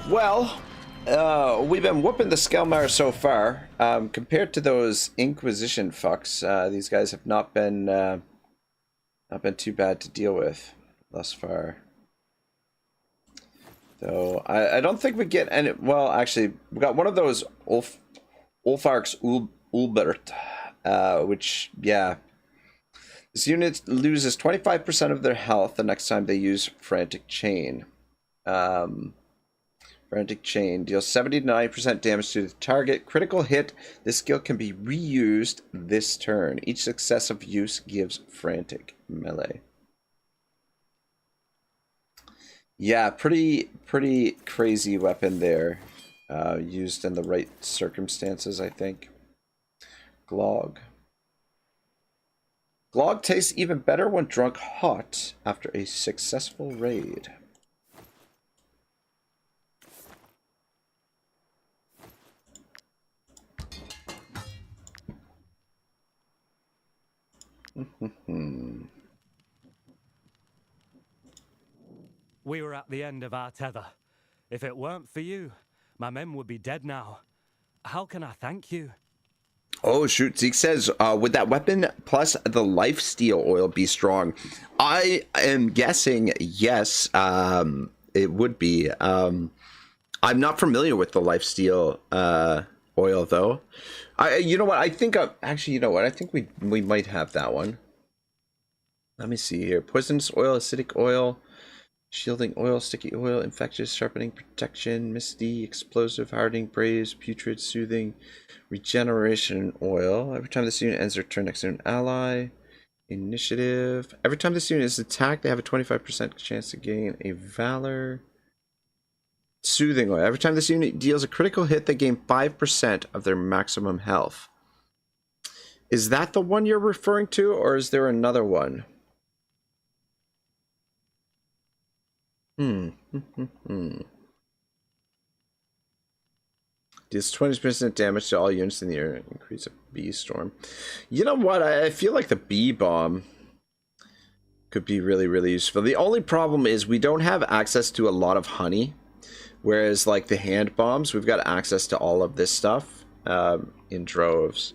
Well, we've been whooping the Skellmar so far. Compared to those Inquisition fucks, these guys have not been too bad to deal with thus far. Though I don't think we get any. Well, actually, we got one of those Ulfark's Ulbert, which, yeah. This unit loses 25% of their health the next time they use Frantic Chain. Frantic Chain deals 79% damage to the target. Critical hit. This skill can be reused this turn. Each successive use gives Frantic melee. Yeah, pretty crazy weapon there. Used in the right circumstances, I think. Glog. Glog tastes even better when drunk hot after a successful raid. We were at the end of our tether. If it weren't for you, my men would be dead now. How can I thank you? Oh shoot, Zeke says, would that weapon plus the lifesteal oil be strong? I am guessing yes, it would be. I'm not familiar with the lifesteal oil though. You know what? I think actually, you know what? I think we might have that one. Let me see here. Poisonous oil, acidic oil, shielding oil, sticky oil, infectious, sharpening, protection, misty, explosive, hardening, braze, putrid, soothing, regeneration oil. Every time this unit ends their turn next to an ally. Initiative. Every time this unit is attacked, they have a 25% chance to gain a valor. Soothing oil. Every time this unit deals a critical hit, they gain 5% of their maximum health. Is that the one you're referring to, or is there another one? Deals 20% damage to all units in the area. Increase a bee storm. You know what? I feel like the bee bomb could be really, really useful. The only problem is we don't have access to a lot of honey. Whereas like the hand bombs, we've got access to all of this stuff in droves.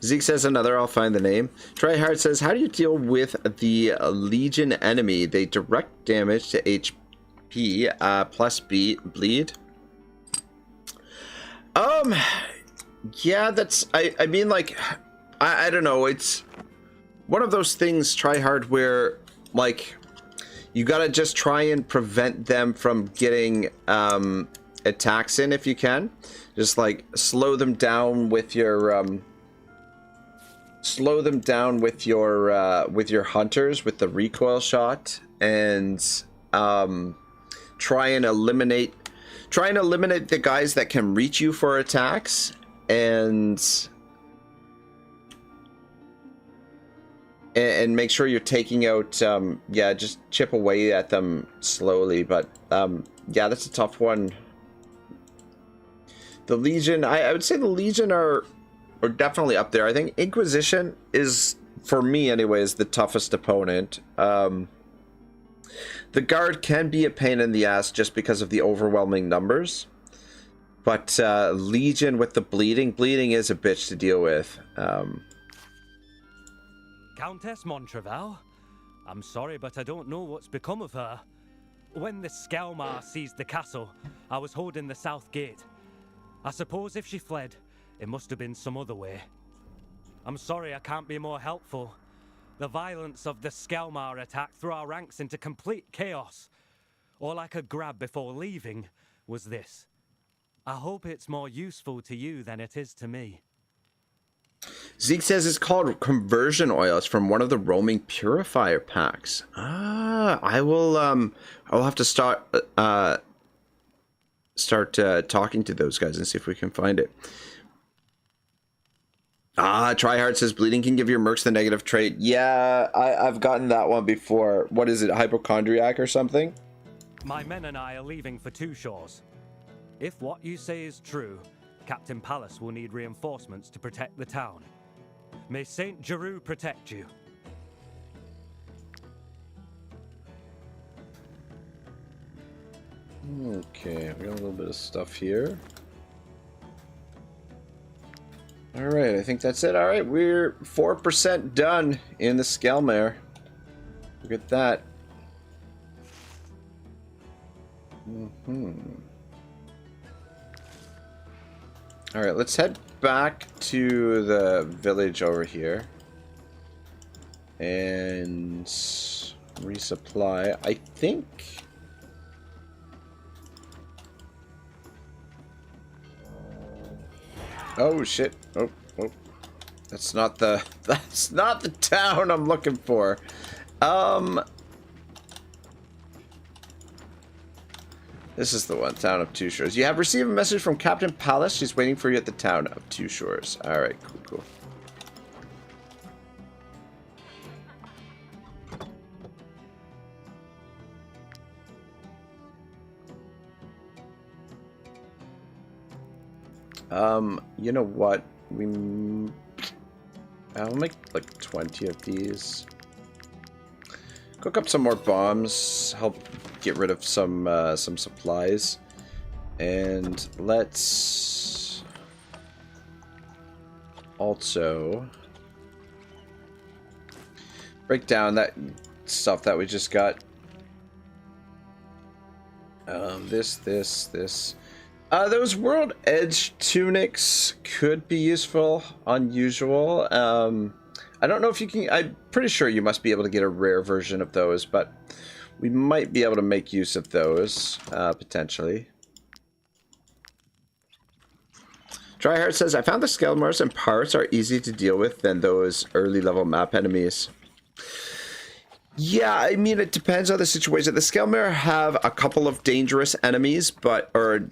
Zeke says another, I'll find the name. Tryhard says, how do you deal with the Legion enemy? They direct damage to HP plus bleed. Yeah, that's, I mean, like, I don't know, it's one of those things, Tryhard, where, like, you gotta just try and prevent them from getting attacks in if you can. Just, like, slow them down with your hunters with the recoil shot, and try and eliminate the guys that can reach you for attacks, and make sure you're taking out yeah, just chip away at them slowly. But yeah, that's a tough one. The Legion, I would say the Legion are definitely up there. I think Inquisition is, for me anyways, the toughest opponent. The Guard can be a pain in the ass just because of the overwhelming numbers. But Legion with the bleeding is a bitch to deal with. Countess Montrevel? I'm sorry, but I don't know what's become of her. When the Skellmar seized the castle, I was holding the south gate. I suppose if she fled, it must have been some other way. I'm sorry I can't be more helpful. The violence of the Skellmar attack threw our ranks into complete chaos. All I could grab before leaving was this. I hope it's more useful to you than it is to me. Zeke says it's called conversion oil. It's from one of the roaming purifier packs. I'll have to start talking to those guys and see if we can find it. Tryhard says bleeding can give your mercs the negative trait. Yeah, I've gotten that one before. What is it, hypochondriac or something? My men and I are leaving for Two Shores. If what you say is true, Captain Palace will need reinforcements to protect the town. May Saint Giroux protect you. Okay, we got a little bit of stuff here. Alright, I think that's it. Alright, we're 4% done in the Skellmare. Look at that. Alright, let's head back to the village over here. And resupply. I think... Oh shit. Oh. That's not the town I'm looking for. This is the one, Town of Two Shores. You have received a message from Captain Palace. She's waiting for you at the Town of Two Shores. Alright, cool. You know what? I'll make like 20 of these. Cook up some more bombs. Help get rid of some supplies. And let's also break down that stuff that we just got. This. Those World Edge tunics could be useful. Unusual. I don't know if you can... I'm pretty sure you must be able to get a rare version of those, but we might be able to make use of those, potentially. Dryheart says, I found the Skelmars and parts are easier to deal with than those early level map enemies. Yeah, I mean, it depends on the situation. The Skelmar have a couple of dangerous enemies, or a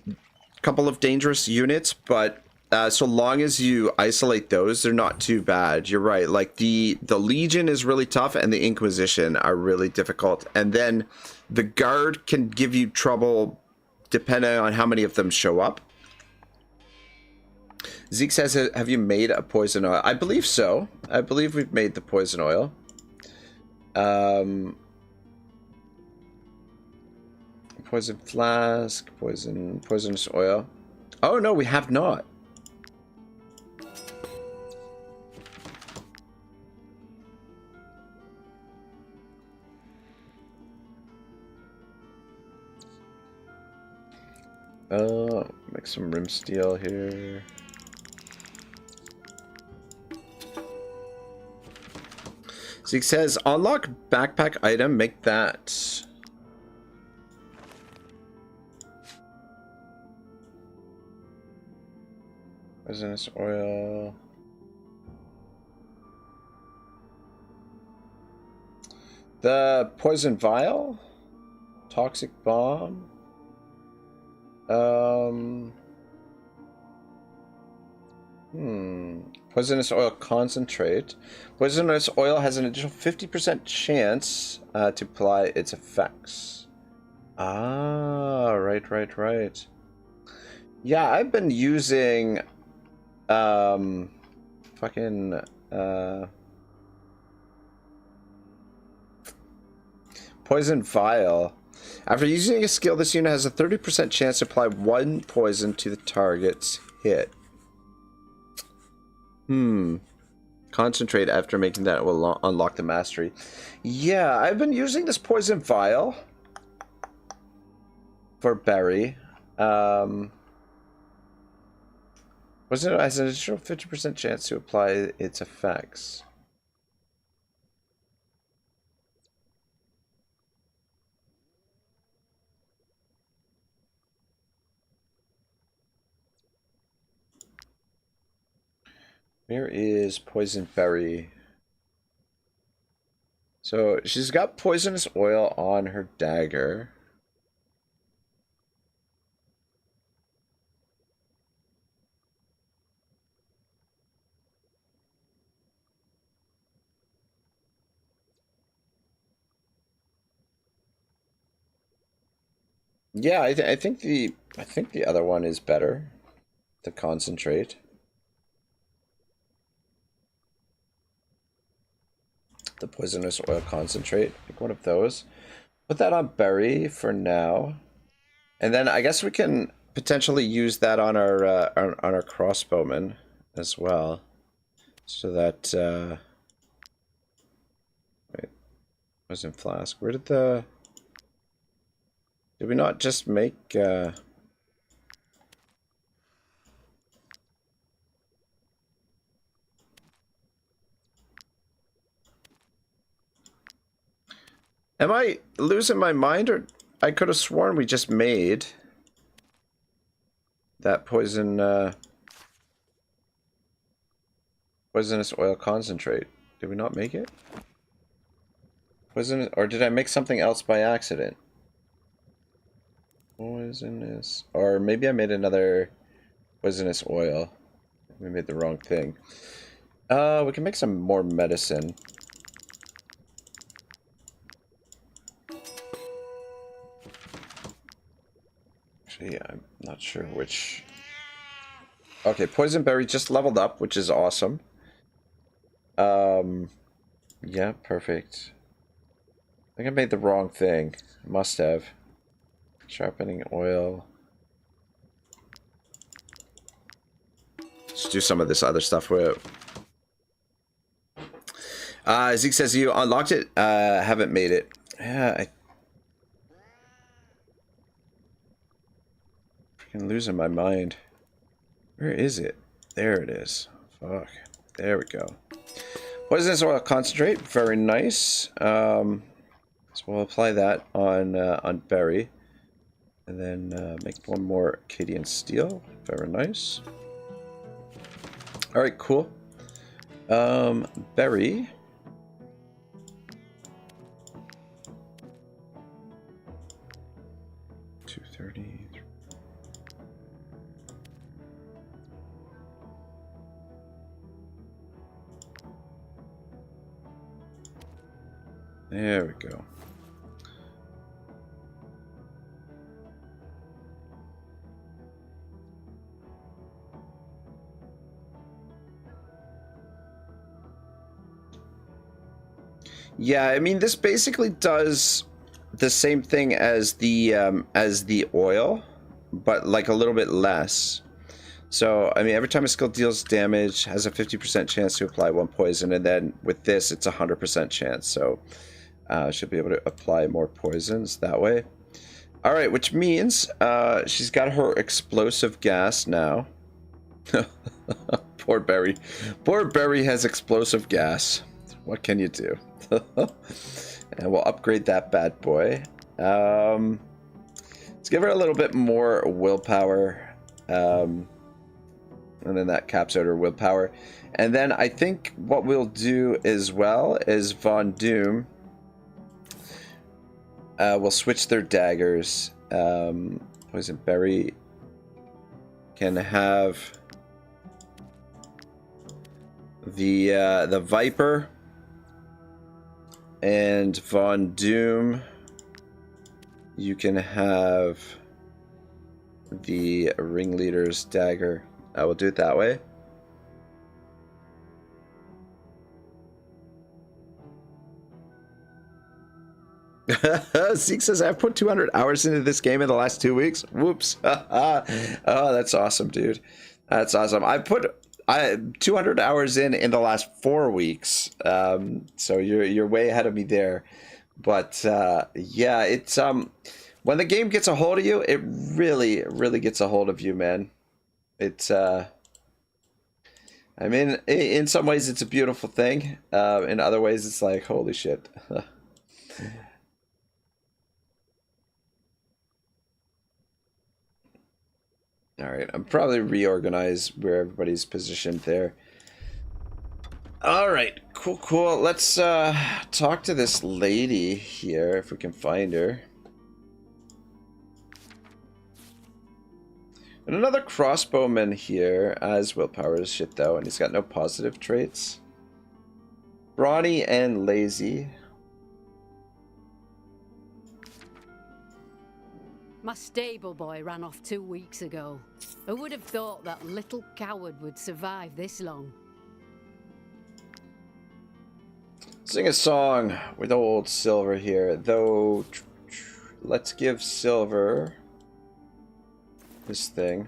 couple of dangerous units, but so long as you isolate those, they're not too bad. You're right. Like, the Legion is really tough, and the Inquisition are really difficult. And then the Guard can give you trouble depending on how many of them show up. Zeke says, have you made a poison oil? I believe so. I believe we've made the poison oil. Poison flask, poisonous oil. Oh no, we have not. Make some rim steel here. Zeke says, unlock backpack item, make that. Poisonous oil. The poison vial? Toxic bomb? Poisonous oil concentrate. Poisonous oil has an additional 50% chance to apply its effects. Ah, right. Yeah, I've been using poison vial. After using a skill, this unit has a 30% chance to apply 1 poison to the target's hit. Concentrate after making that will unlock the mastery. Yeah, I've been using this poison vial for berry. Poison has an additional 50% chance to apply its effects. Where is Poison Berry? So she's got poisonous oil on her dagger. Yeah, I think the other one is better. The concentrate. The poisonous oil concentrate. Pick one of those. Put that on berry for now, and then I guess we can potentially use that on our crossbowman as well, so that wait, poison flask. Where did we not just make Am I losing my mind, or I could have sworn we just made that poisonous oil concentrate? Did we not make it? Or did I make something else by accident? Poisonous, or maybe I made another poisonous oil. We made the wrong thing. We can make some more medicine. Actually, I'm not sure which. Okay, poison berry just leveled up, which is awesome. Yeah, perfect. I think I made the wrong thing. Must have. Sharpening oil. Let's do some of this other stuff with Zeke says you unlocked it. Haven't made it. Yeah, I'm losing my mind. Where is it? There it is. Fuck. There we go. Poisonous oil concentrate. Very nice. So we'll apply that on Berry. And then make one more Acadian steel. Very nice. Alright, cool. Berry. $230. There we go. Yeah, I mean, this basically does the same thing as the oil, but like a little bit less. So, I mean, every time a skill deals damage, has a 50% chance to apply 1 poison, and then with this, it's a 100% chance. So, she'll be able to apply more poisons that way. All right, which means she's got her explosive gas now. Poor Berry. Poor Berry has explosive gas. What can you do? And we'll upgrade that bad boy. Let's give her a little bit more willpower. And then that caps out her willpower. And then I think what we'll do as well is Von Doom. We'll switch their daggers. Poison Berry can have the Viper, and Von Doom, you can have the Ringleader's dagger. I will do it that way. Zeke says, I've put 200 hours into this game in the last 2 weeks. Whoops. Oh, that's awesome, dude. That's awesome. I put 200 hours in the last 4 weeks. So you're way ahead of me there. But yeah, it's when the game gets a hold of you, it really gets a hold of you, man. It's I mean, in some ways it's a beautiful thing. In other ways it's like, holy shit. All right, I'm probably reorganize where everybody's positioned there. All right, cool. Let's talk to this lady here if we can find her. And another crossbowman here as willpower is shit though, and he's got no positive traits. Brawny and lazy. My stable boy ran off 2 weeks ago. I would have thought that little coward would survive this long. Sing a song with old Silver here, though. Let's give Silver this thing.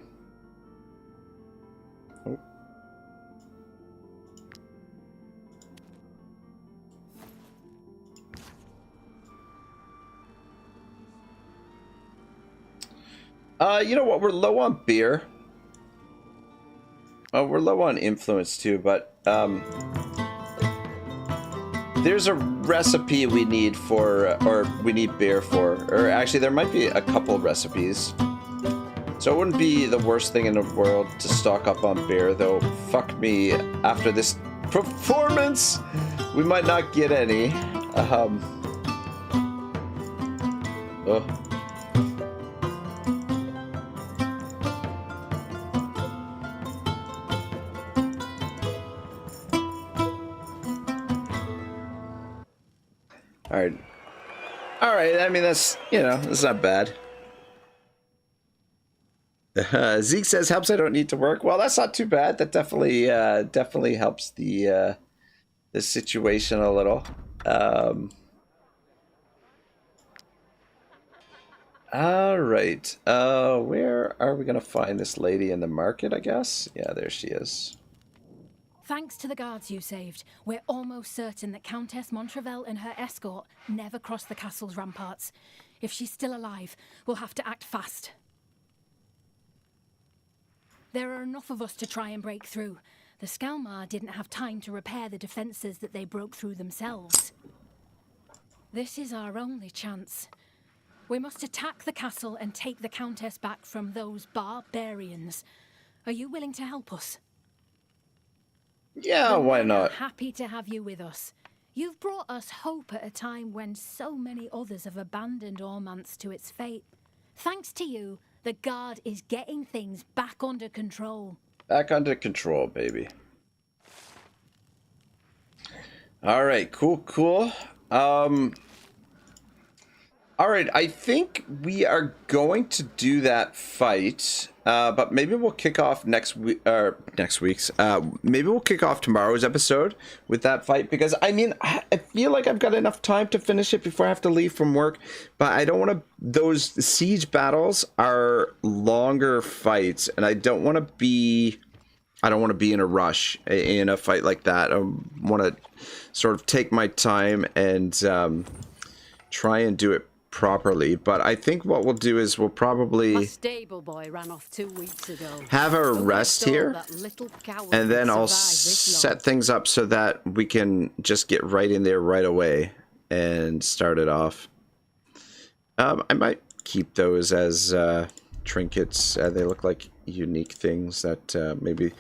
Oh. You know what? We're low on beer. Oh, we're low on influence too, but there's a recipe we need for, or we need beer for, or actually there might be a couple recipes. So it wouldn't be the worst thing in the world to stock up on beer, though fuck me, after this performance, we might not get any. Oh. All right. I mean, that's, you know, that's not bad. Zeke says, helps I don't need to work. Well, that's not too bad. That definitely helps the situation a little. All right. Where are we gonna find this lady in the market? I guess. Yeah, there she is. Thanks to the guards you saved, we're almost certain that Countess Montrevel and her escort never crossed the castle's ramparts. If she's still alive, we'll have to act fast. There are enough of us to try and break through. The Skelmar didn't have time to repair the defenses that they broke through themselves. This is our only chance. We must attack the castle and take the Countess back from those barbarians. Are you willing to help us? Yeah, why not? Happy to have you with us. You've brought us hope at a time when so many others have abandoned Ormance to its fate. Thanks to you, the guard is getting things back under control. Back under control, baby. All right, cool. All right, I think we are going to do that fight, but maybe we'll kick off maybe we'll kick off tomorrow's episode with that fight, because I mean, I feel like I've got enough time to finish it before I have to leave from work, but I don't want to. Those siege battles are longer fights, and I don't want to be in a rush in a fight like that. I want to sort of take my time and try and do it properly. But I think what we'll do is we'll probably My stable boy ran off 2 weeks ago. have a rest here, and then I'll set things up so that we can just get right in there right away and start it off. I might keep those as trinkets. They look like unique things that maybe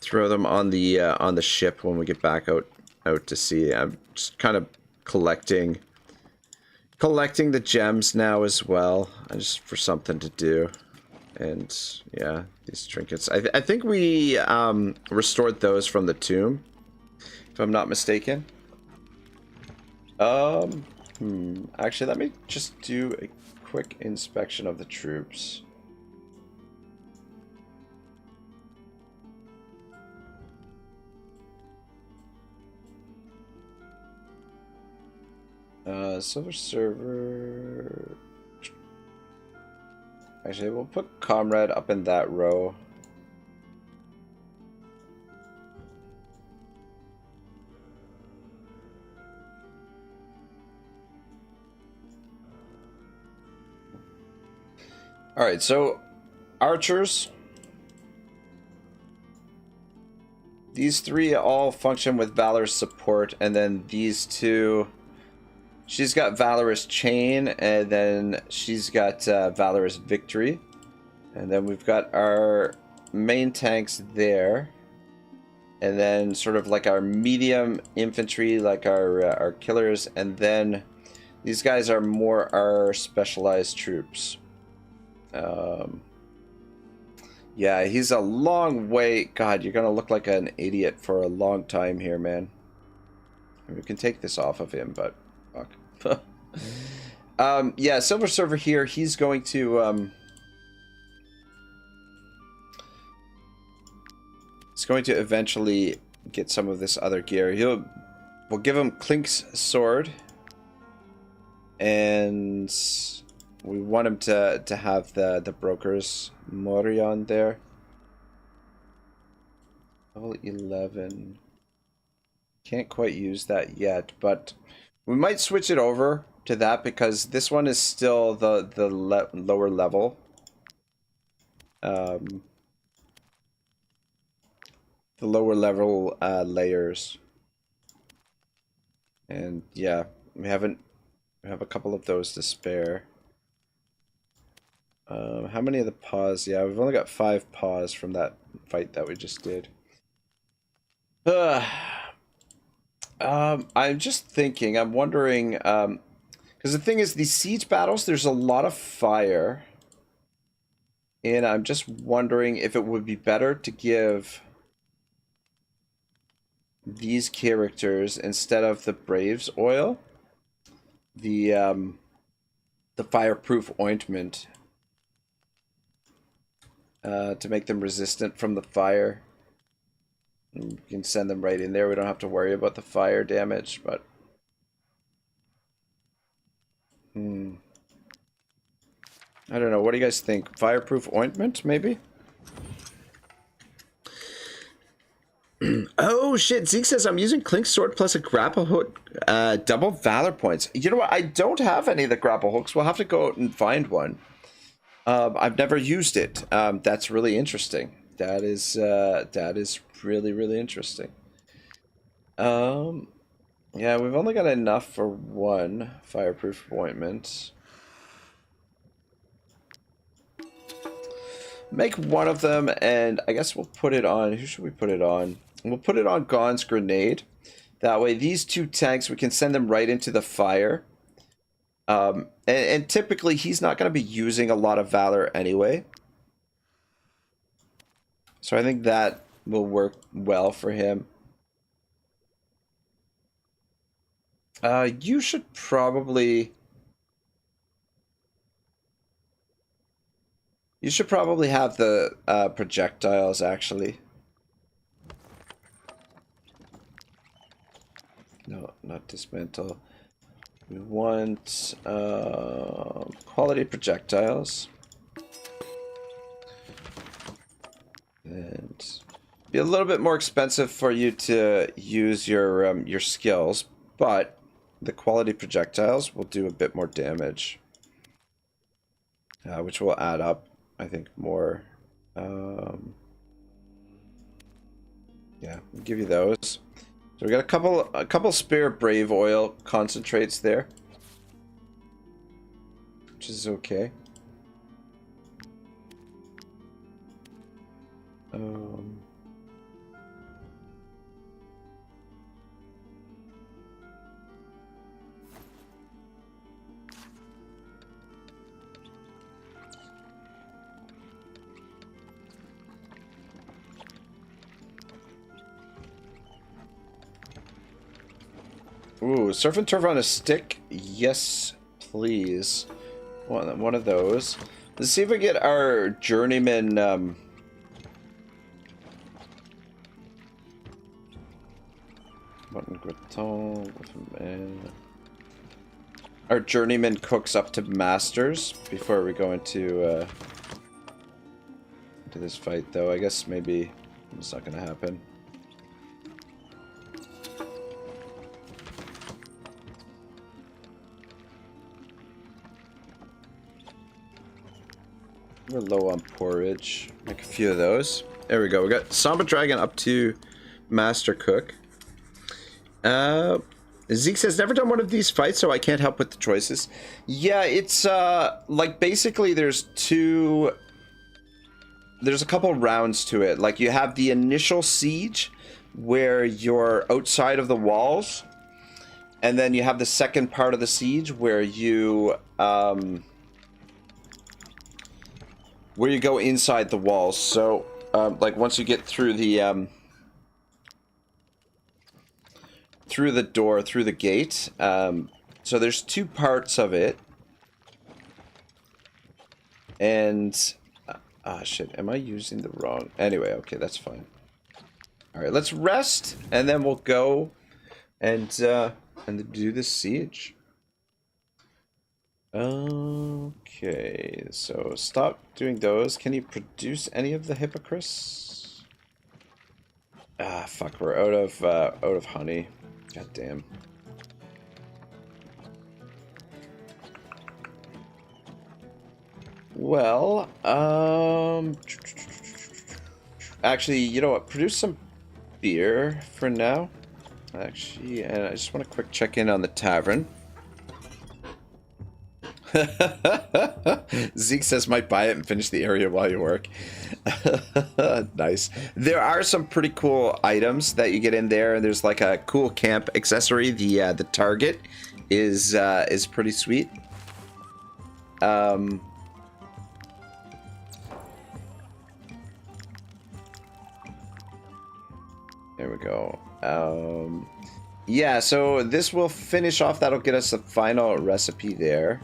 throw them on the ship when we get back out to sea. I'm just kind of collecting the gems now as well, just for something to do. And yeah, these trinkets. I think we restored those from the tomb, if I'm not mistaken. Actually, let me just do a quick inspection of the troops. Silver server. Actually, we'll put comrade up in that row. All right, so archers. These three all function with valorous support, and then these two. She's got Valorous Chain, and then she's got Valorous Victory. And then we've got our main tanks there. And then sort of like our medium infantry, like our killers. And then these guys are more our specialized troops. Yeah, he's a long way. God, you're going to look like an idiot for a long time here, man. We can take this off of him, but... yeah, Silver Server here, he's going to eventually get some of this other gear. We'll give him Clink's sword, and we want him to have the broker's Morion there. Level 11. Can't quite use that yet, but we might switch it over to that because this one is still the lower level. The lower level layers. And yeah, we have a couple of those to spare. How many of the paws? Yeah, we've only got 5 paws from that fight that we just did. I'm just thinking, I'm wondering, because the thing is, these siege battles, there's a lot of fire, and I'm just wondering if it would be better to give these characters, instead of the Braves oil, the fireproof ointment, to make them resistant from the fire. You can send them right in there. We don't have to worry about the fire damage, but... I don't know. What do you guys think? Fireproof ointment, maybe? Oh shit, Zeke says I'm using Clink's sword plus a grapple hook, double valor points. You know what? I don't have any of the grapple hooks. We'll have to go out and find one. I've never used it. That's really interesting. That is really, really interesting. Yeah, we've only got enough for one fireproof ointment. Make one of them, and I guess we'll put it on. Who should we put it on? We'll put it on Gon's grenade. That way, these two tanks, we can send them right into the fire. And typically, he's not going to be using a lot of valor anyway. So I think that will work well for him. You should probably... You should probably have the projectiles, actually. No, not dismantle. We want quality projectiles. And be a little bit more expensive for you to use your skills, but the quality projectiles will do a bit more damage, which will add up, I think, more. Yeah, I'll give you those. So we got a couple spare brave oil concentrates there, which is okay. Ooh, surf and turf on a stick? Yes, please. One of those. Let's see if we get our journeyman. Button gratin. Our journeyman cooks up to masters before we go into this fight, though. I guess maybe it's not going to happen. We're low on porridge. Make a few of those. There we go. We got Samba Dragon up to Master Cook. Zeke says, never done one of these fights, so I can't help with the choices. Yeah, it's like basically there's a couple rounds to it. Like you have the initial siege where you're outside of the walls, and then you have the second part of the siege where you go inside the walls. So like once you get through the door, through the gate. So there's two parts of it. And shit, am I using the wrong? Anyway, okay, that's fine. All right, let's rest, and then we'll go and do the siege. Okay, so stop doing those. Can you produce any of the hypocrites? Ah, fuck, we're out of honey. God damn. Well, actually, you know what? Produce some beer for now. Actually, and I just want to quick check in on the tavern. Zeke says might buy it and finish the area while you work. Nice. There are some pretty cool items that you get in there, and there's like a cool camp accessory. The target is pretty sweet. There we go. Yeah, so this will finish off. That'll get us the final recipe there.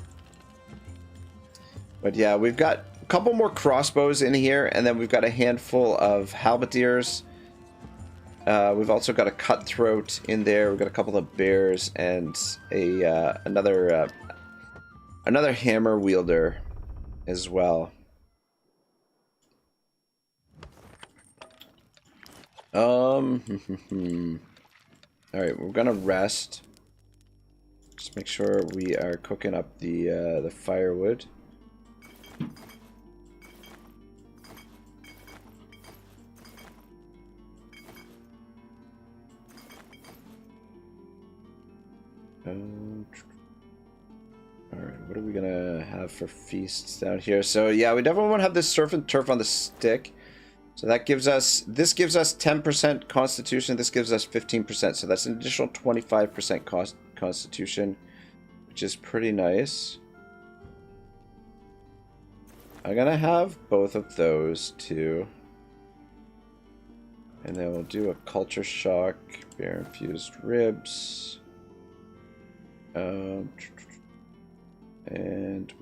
But yeah, we've got a couple more crossbows in here, and then we've got a handful of halberdiers. We've also got a cutthroat in there. We've got a couple of bears and another hammer wielder as well. All right, we're gonna rest. Just make sure we are cooking up the firewood. Alright, what are we gonna have for feasts down here? So yeah, we definitely want to have this surf and turf on the stick. So that gives us, this gives us 10% constitution, this gives us 15%. So that's an additional 25% constitution, which is pretty nice. I'm gonna have both of those too. And then we'll do a culture shock, bear infused ribs. And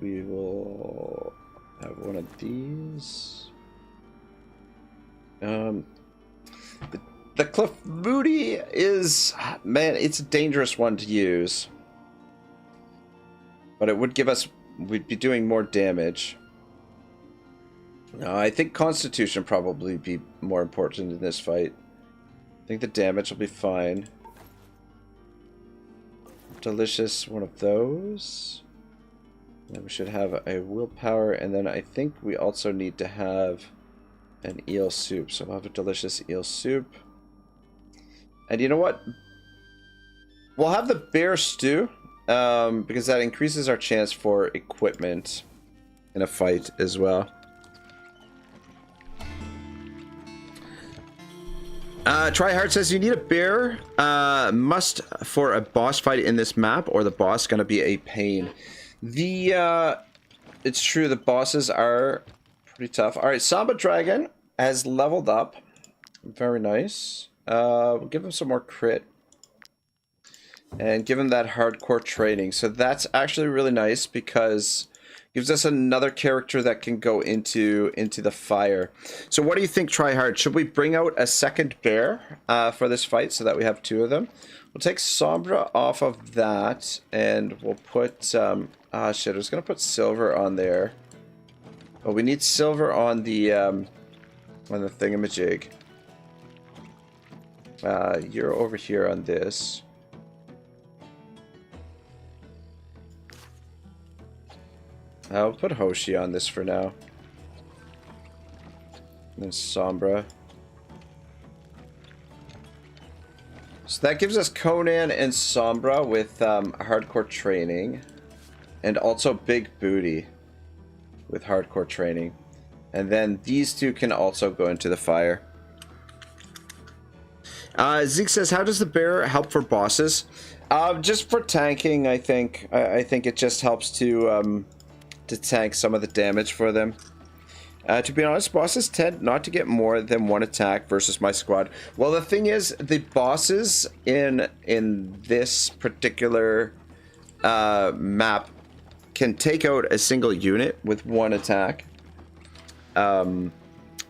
we will have one of these. The cliff booty is, man, it's a dangerous one to use. But it would give us, we'd be doing more damage. I think Constitution probably be more important in this fight. I think the damage will be fine. Delicious one of those. Then we should have a willpower, and then I think we also need to have an eel soup. So we'll have a delicious eel soup. And you know what? We'll have the bear stew, because that increases our chance for equipment in a fight as well. Tryhard says you need a bear must for a boss fight in this map, or the boss gonna be a pain. It's true, the bosses are pretty tough. All right, Samba Dragon has leveled up. Very nice. We'll give him some more crit and give him that hardcore training. So that's actually really nice because it gives us another character that can go into the fire. So what do you think, Tryhard? Should we bring out a second bear for this fight so that we have two of them? We'll take Sombra off of that, and we'll put shit, I was gonna put silver on there. But we need silver on the thingamajig. You're over here on this. I'll put Hoshi on this for now. And then Sombra. So that gives us Conan and Sombra with hardcore training. And also Big Booty with hardcore training. And then these two can also go into the fire. Zeke says, how does the bear help for bosses? Just for tanking, I think. I think it just helps to tank some of the damage for them. To be honest, bosses tend not to get more than one attack versus my squad. Well, the thing is, the bosses in this particular map can take out a single unit with one attack,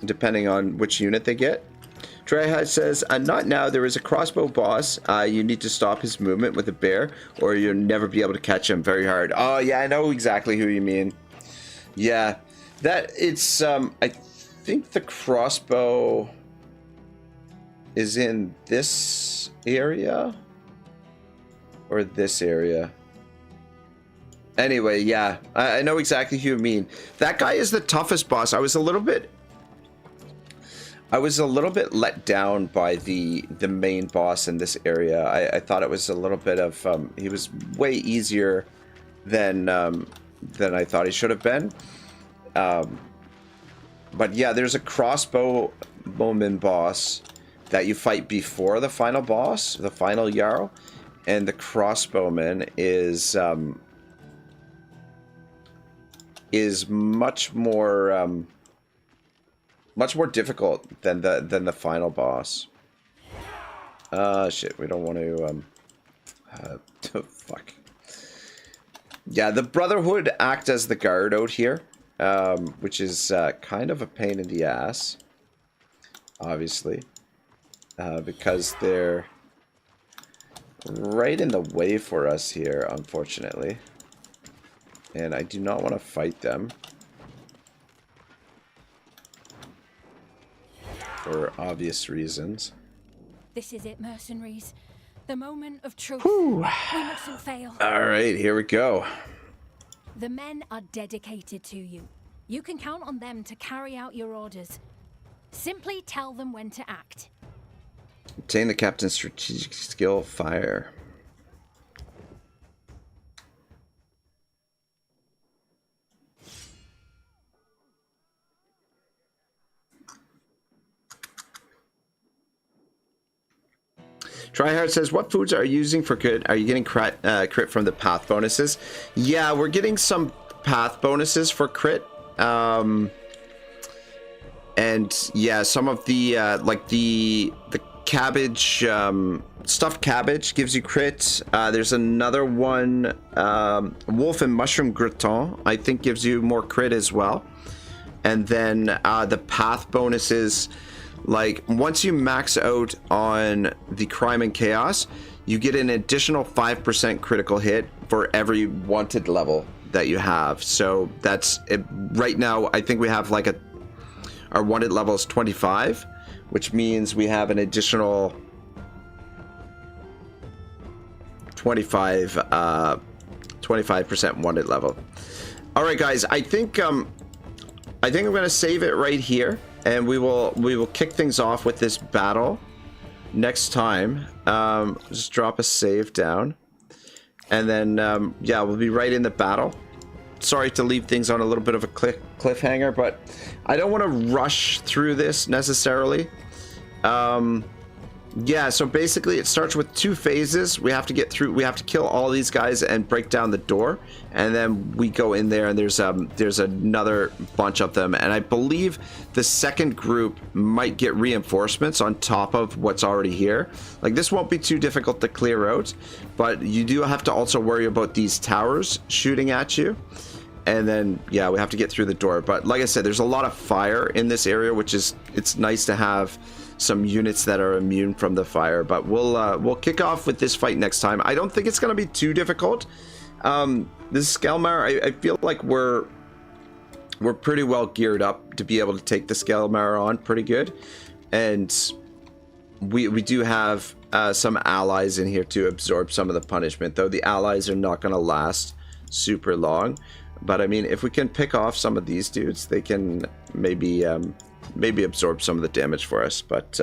depending on which unit they get. Treyhide says, not now, there is a crossbow boss. You need to stop his movement with a bear, or you'll never be able to catch him very hard. Oh, yeah, I know exactly who you mean. Yeah, that, it's, I think the crossbow is in this area, or this area. Anyway, yeah, I know exactly who you mean. That guy is the toughest boss. I was a little bit let down by the main boss in this area. I thought it was a little bit of he was way easier than I thought he should have been. But yeah, there's a crossbow bowman boss that you fight before the final boss, the final Jarl, and the crossbowman is much more difficult than the final boss. Shit, we don't want to fuck. Yeah, the Brotherhood act as the guard out here, which is kind of a pain in the ass, obviously, because they're right in the way for us here, unfortunately. And I do not want to fight them. for obvious reasons. This is it, mercenaries. The moment of truth. Whew. We mustn't fail. All right, here we go. The men are dedicated to you. You can count on them to carry out your orders. Simply tell them when to act. Obtain the captain's strategic skill, fire. Tryhard says, what foods are you using for crit? Are you getting crit from the path bonuses? Yeah, we're getting some path bonuses for crit. And yeah, some of the like the cabbage, stuffed cabbage gives you crit. There's another one, wolf and mushroom gratin, I think gives you more crit as well. And then the path bonuses, like once you max out on the crime and chaos, you get an additional 5% critical hit for every wanted level that you have. So that's it. Right now I think we have like our wanted level is 25, which means we have an additional 25% wanted level. All right, guys, I think I'm gonna save it right here, and we will kick things off with this battle next time. Just drop a save down, and then yeah, we'll be right in the battle. Sorry to leave things on a little bit of a cliffhanger, but I don't want to rush through this necessarily. Yeah, so basically it starts with 2 phases. We have to get through, we have to kill all these guys and break down the door, and then we go in there and there's another bunch of them, and I believe the second group might get reinforcements on top of what's already here. Like, this won't be too difficult to clear out, but you do have to also worry about these towers shooting at you. And then yeah, we have to get through the door, but like I said, there's a lot of fire in this area, which is, it's nice to have some units that are immune from the fire. But we'll kick off with this fight next time. I don't think it's going to be too difficult. This Skellmar, I feel like we're pretty well geared up to be able to take the Skellmar on pretty good, and we do have some allies in here to absorb some of the punishment, though the allies are not going to last super long. But I mean, if we can pick off some of these dudes, they can maybe absorb some of the damage for us. But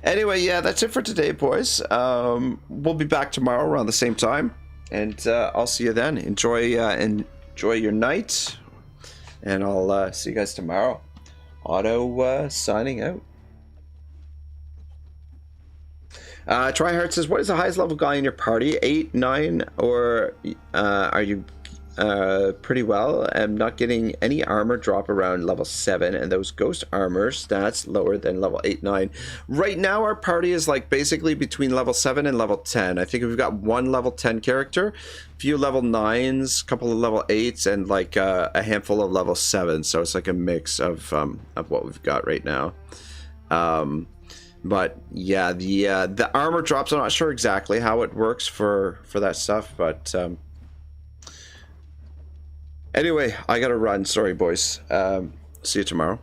anyway, yeah, that's it for today, boys. We'll be back tomorrow around the same time, and I'll see you then. Enjoy your night, and I'll see you guys tomorrow. Otto signing out. Tryhard says, what is the highest level guy in your party? 8, 9, or are you pretty well? I'm not getting any armor drop around level 7, and those ghost armor stats lower than level 8, 9. Right now our party is like basically between level 7 and level 10. I think we've got 1 level 10 character, a few level 9s, a couple of level 8s, and like a handful of level 7. So it's like a mix of what we've got right now. But yeah, the armor drops, I'm not sure exactly how it works for that stuff, but anyway, I gotta run. Sorry, boys. See you tomorrow.